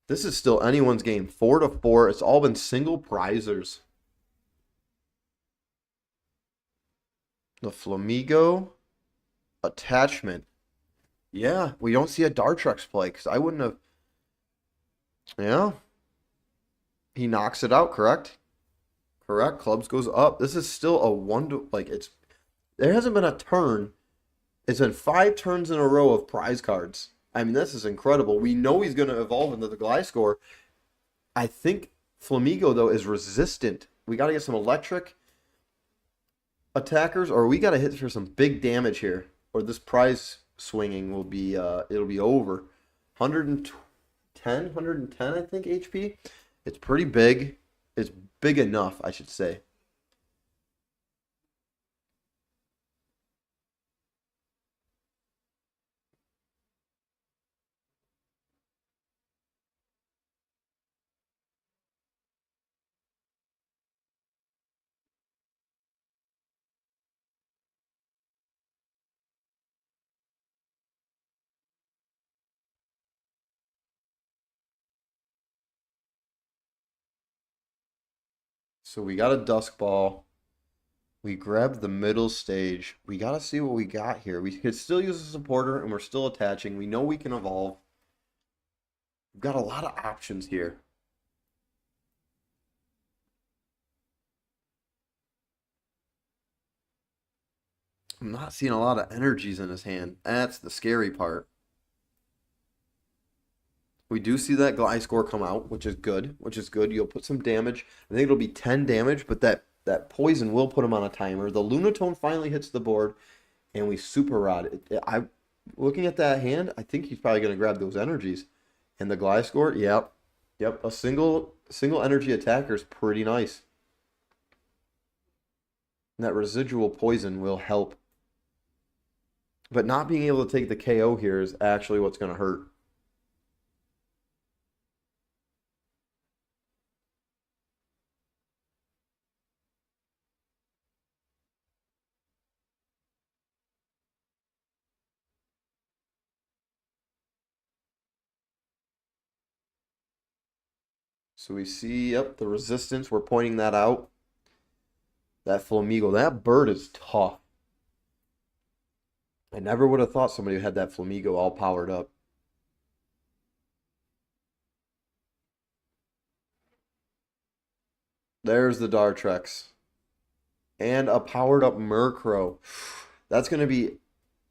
This is still anyone's game. 4-4. It's all been single prizers. The Flamigo attachment. Yeah, we don't see a Dartrix play because I wouldn't have. Yeah. He knocks it out, correct? Correct. Clubs goes up. This is still a there hasn't been a turn. It's been 5 turns in a row of prize cards. I mean, this is incredible. We know he's going to evolve into the Gliscor. I think Flamigo, though, is resistant. We got to get some electric attackers, or we got to hit for some big damage here, or this prize swinging will be, it'll be over. 110, I think, HP. It's pretty big. It's big enough, I should say. So we got a Dusk Ball. We grabbed the middle stage. We got to see what we got here. We could still use a supporter, and we're still attaching. We know we can evolve. We've got a lot of options here. I'm not seeing a lot of energies in his hand. That's the scary part. We do see that Gliscor come out, which is good. You'll put some damage. I think it'll be 10 damage, but that poison will put him on a timer. The Lunatone finally hits the board, and we Super Rod. Looking at that hand, I think he's probably going to grab those energies. And the Gliscor, yep. A single energy attacker is pretty nice. And that residual poison will help. But not being able to take the KO here is actually what's going to hurt. So we see, yep, the resistance. We're pointing that out. That Flamigo, that bird is tough. I never would have thought somebody had that Flamigo all powered up. There's the Dartrex. And a powered up Murkrow. That's going to be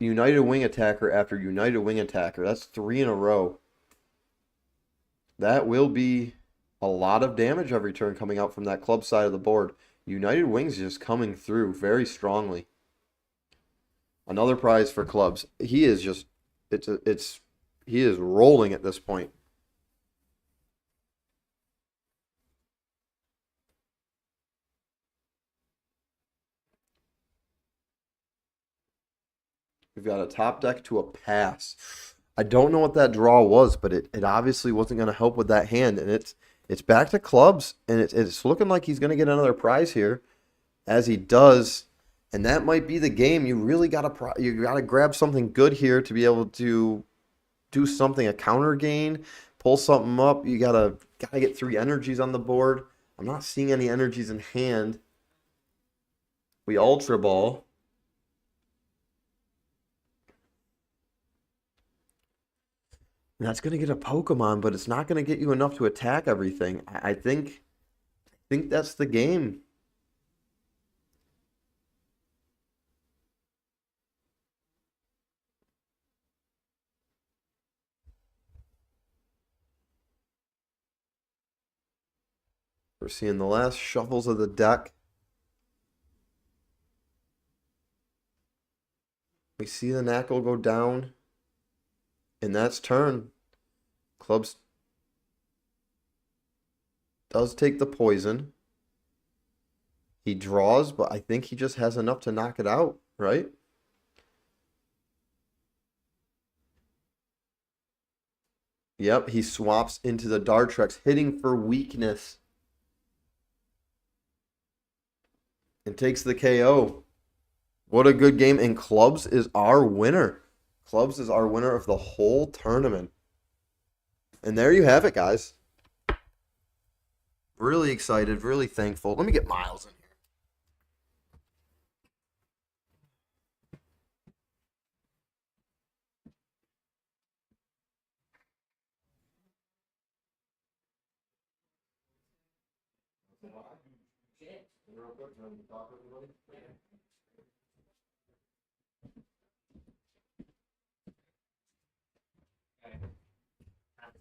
United Wing Attacker after United Wing Attacker. That's 3 in a row. That will be a lot of damage every turn coming out from that club side of the board. United Wings just coming through very strongly. Another prize for clubs. He is just, he is rolling at this point. We've got a top deck to a pass. I don't know what that draw was, but it obviously wasn't going to help with that hand. And it's back to clubs, and it's looking like he's going to get another prize here, as he does. And that might be the game. You really got to grab something good here to be able to do something, a counter gain, pull something up. You gotta get 3 energies on the board. I'm not seeing any energies in hand. We Ultra Ball. And that's going to get a Pokemon, but it's not going to get you enough to attack everything. I think that's the game. We're seeing the last shuffles of the deck. We see the Knackle go down. And that's turn. Clubs does take the poison. He draws, but I think he just has enough to knock it out, right? Yep, he swaps into the Dartrex, hitting for weakness. And takes the KO. What a good game. And Clubs is our winner. Clubs is our winner of the whole tournament. And there you have it, guys. Really excited, really thankful. Let me get Miles in here.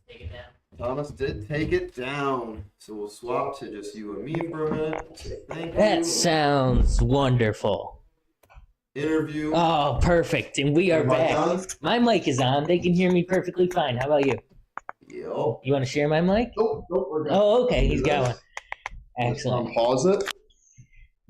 Take it down. Thomas did take it down. So we'll swap to just you and me for a minute. Thank you. That sounds wonderful. Interview. Oh, perfect. And we are Am I back. on? My mic is on. They can hear me perfectly fine. How about you? Yo. You want to share my mic? Nope, we're good. Oh, okay. He's Do got this. one. Excellent. Pause it.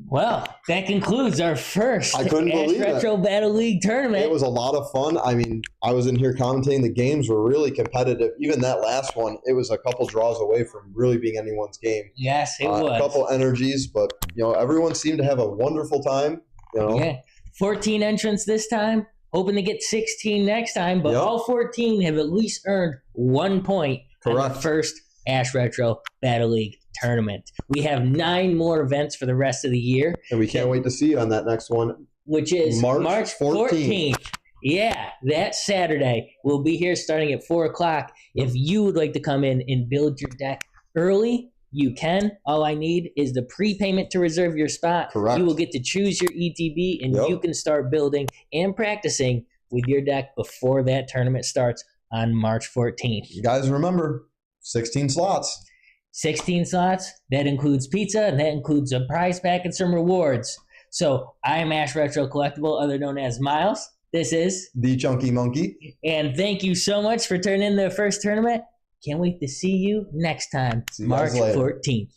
Well, that concludes our first I couldn't Ashe believe it. Retro Battle League tournament. It was a lot of fun. I mean, I was in here commentating. The games were really competitive. Even that last one, it was a couple draws away from really being anyone's game. Yes, it was. A couple energies, but everyone seemed to have a wonderful time. Yeah, 14 entrants this time. Hoping to get 16 next time, but Yep. all 14 have at least earned 1 point on Correct. the first Ashe Retro Battle League tournament. We have 9 more events for the rest of the year, And we can't wait to see you on that next one. which is March March 14th. Yeah, that Saturday. We'll be here starting at 4 o'clock. If you would like to come in and build your deck early, you can. All I need is the prepayment to reserve your spot. Correct. You will get to choose your ETB, and Yep. you can start building and practicing with your deck before that tournament starts on March 14th. You guys remember, 16 slots. 16 slots. That includes pizza, and that includes a prize pack and some rewards. So I am Ashe Retro Collectible, other known as Miles. This is The Chunky Monkey. And thank you so much for turning in the first tournament. Can't wait to see you next time, See you guys March later. 14th.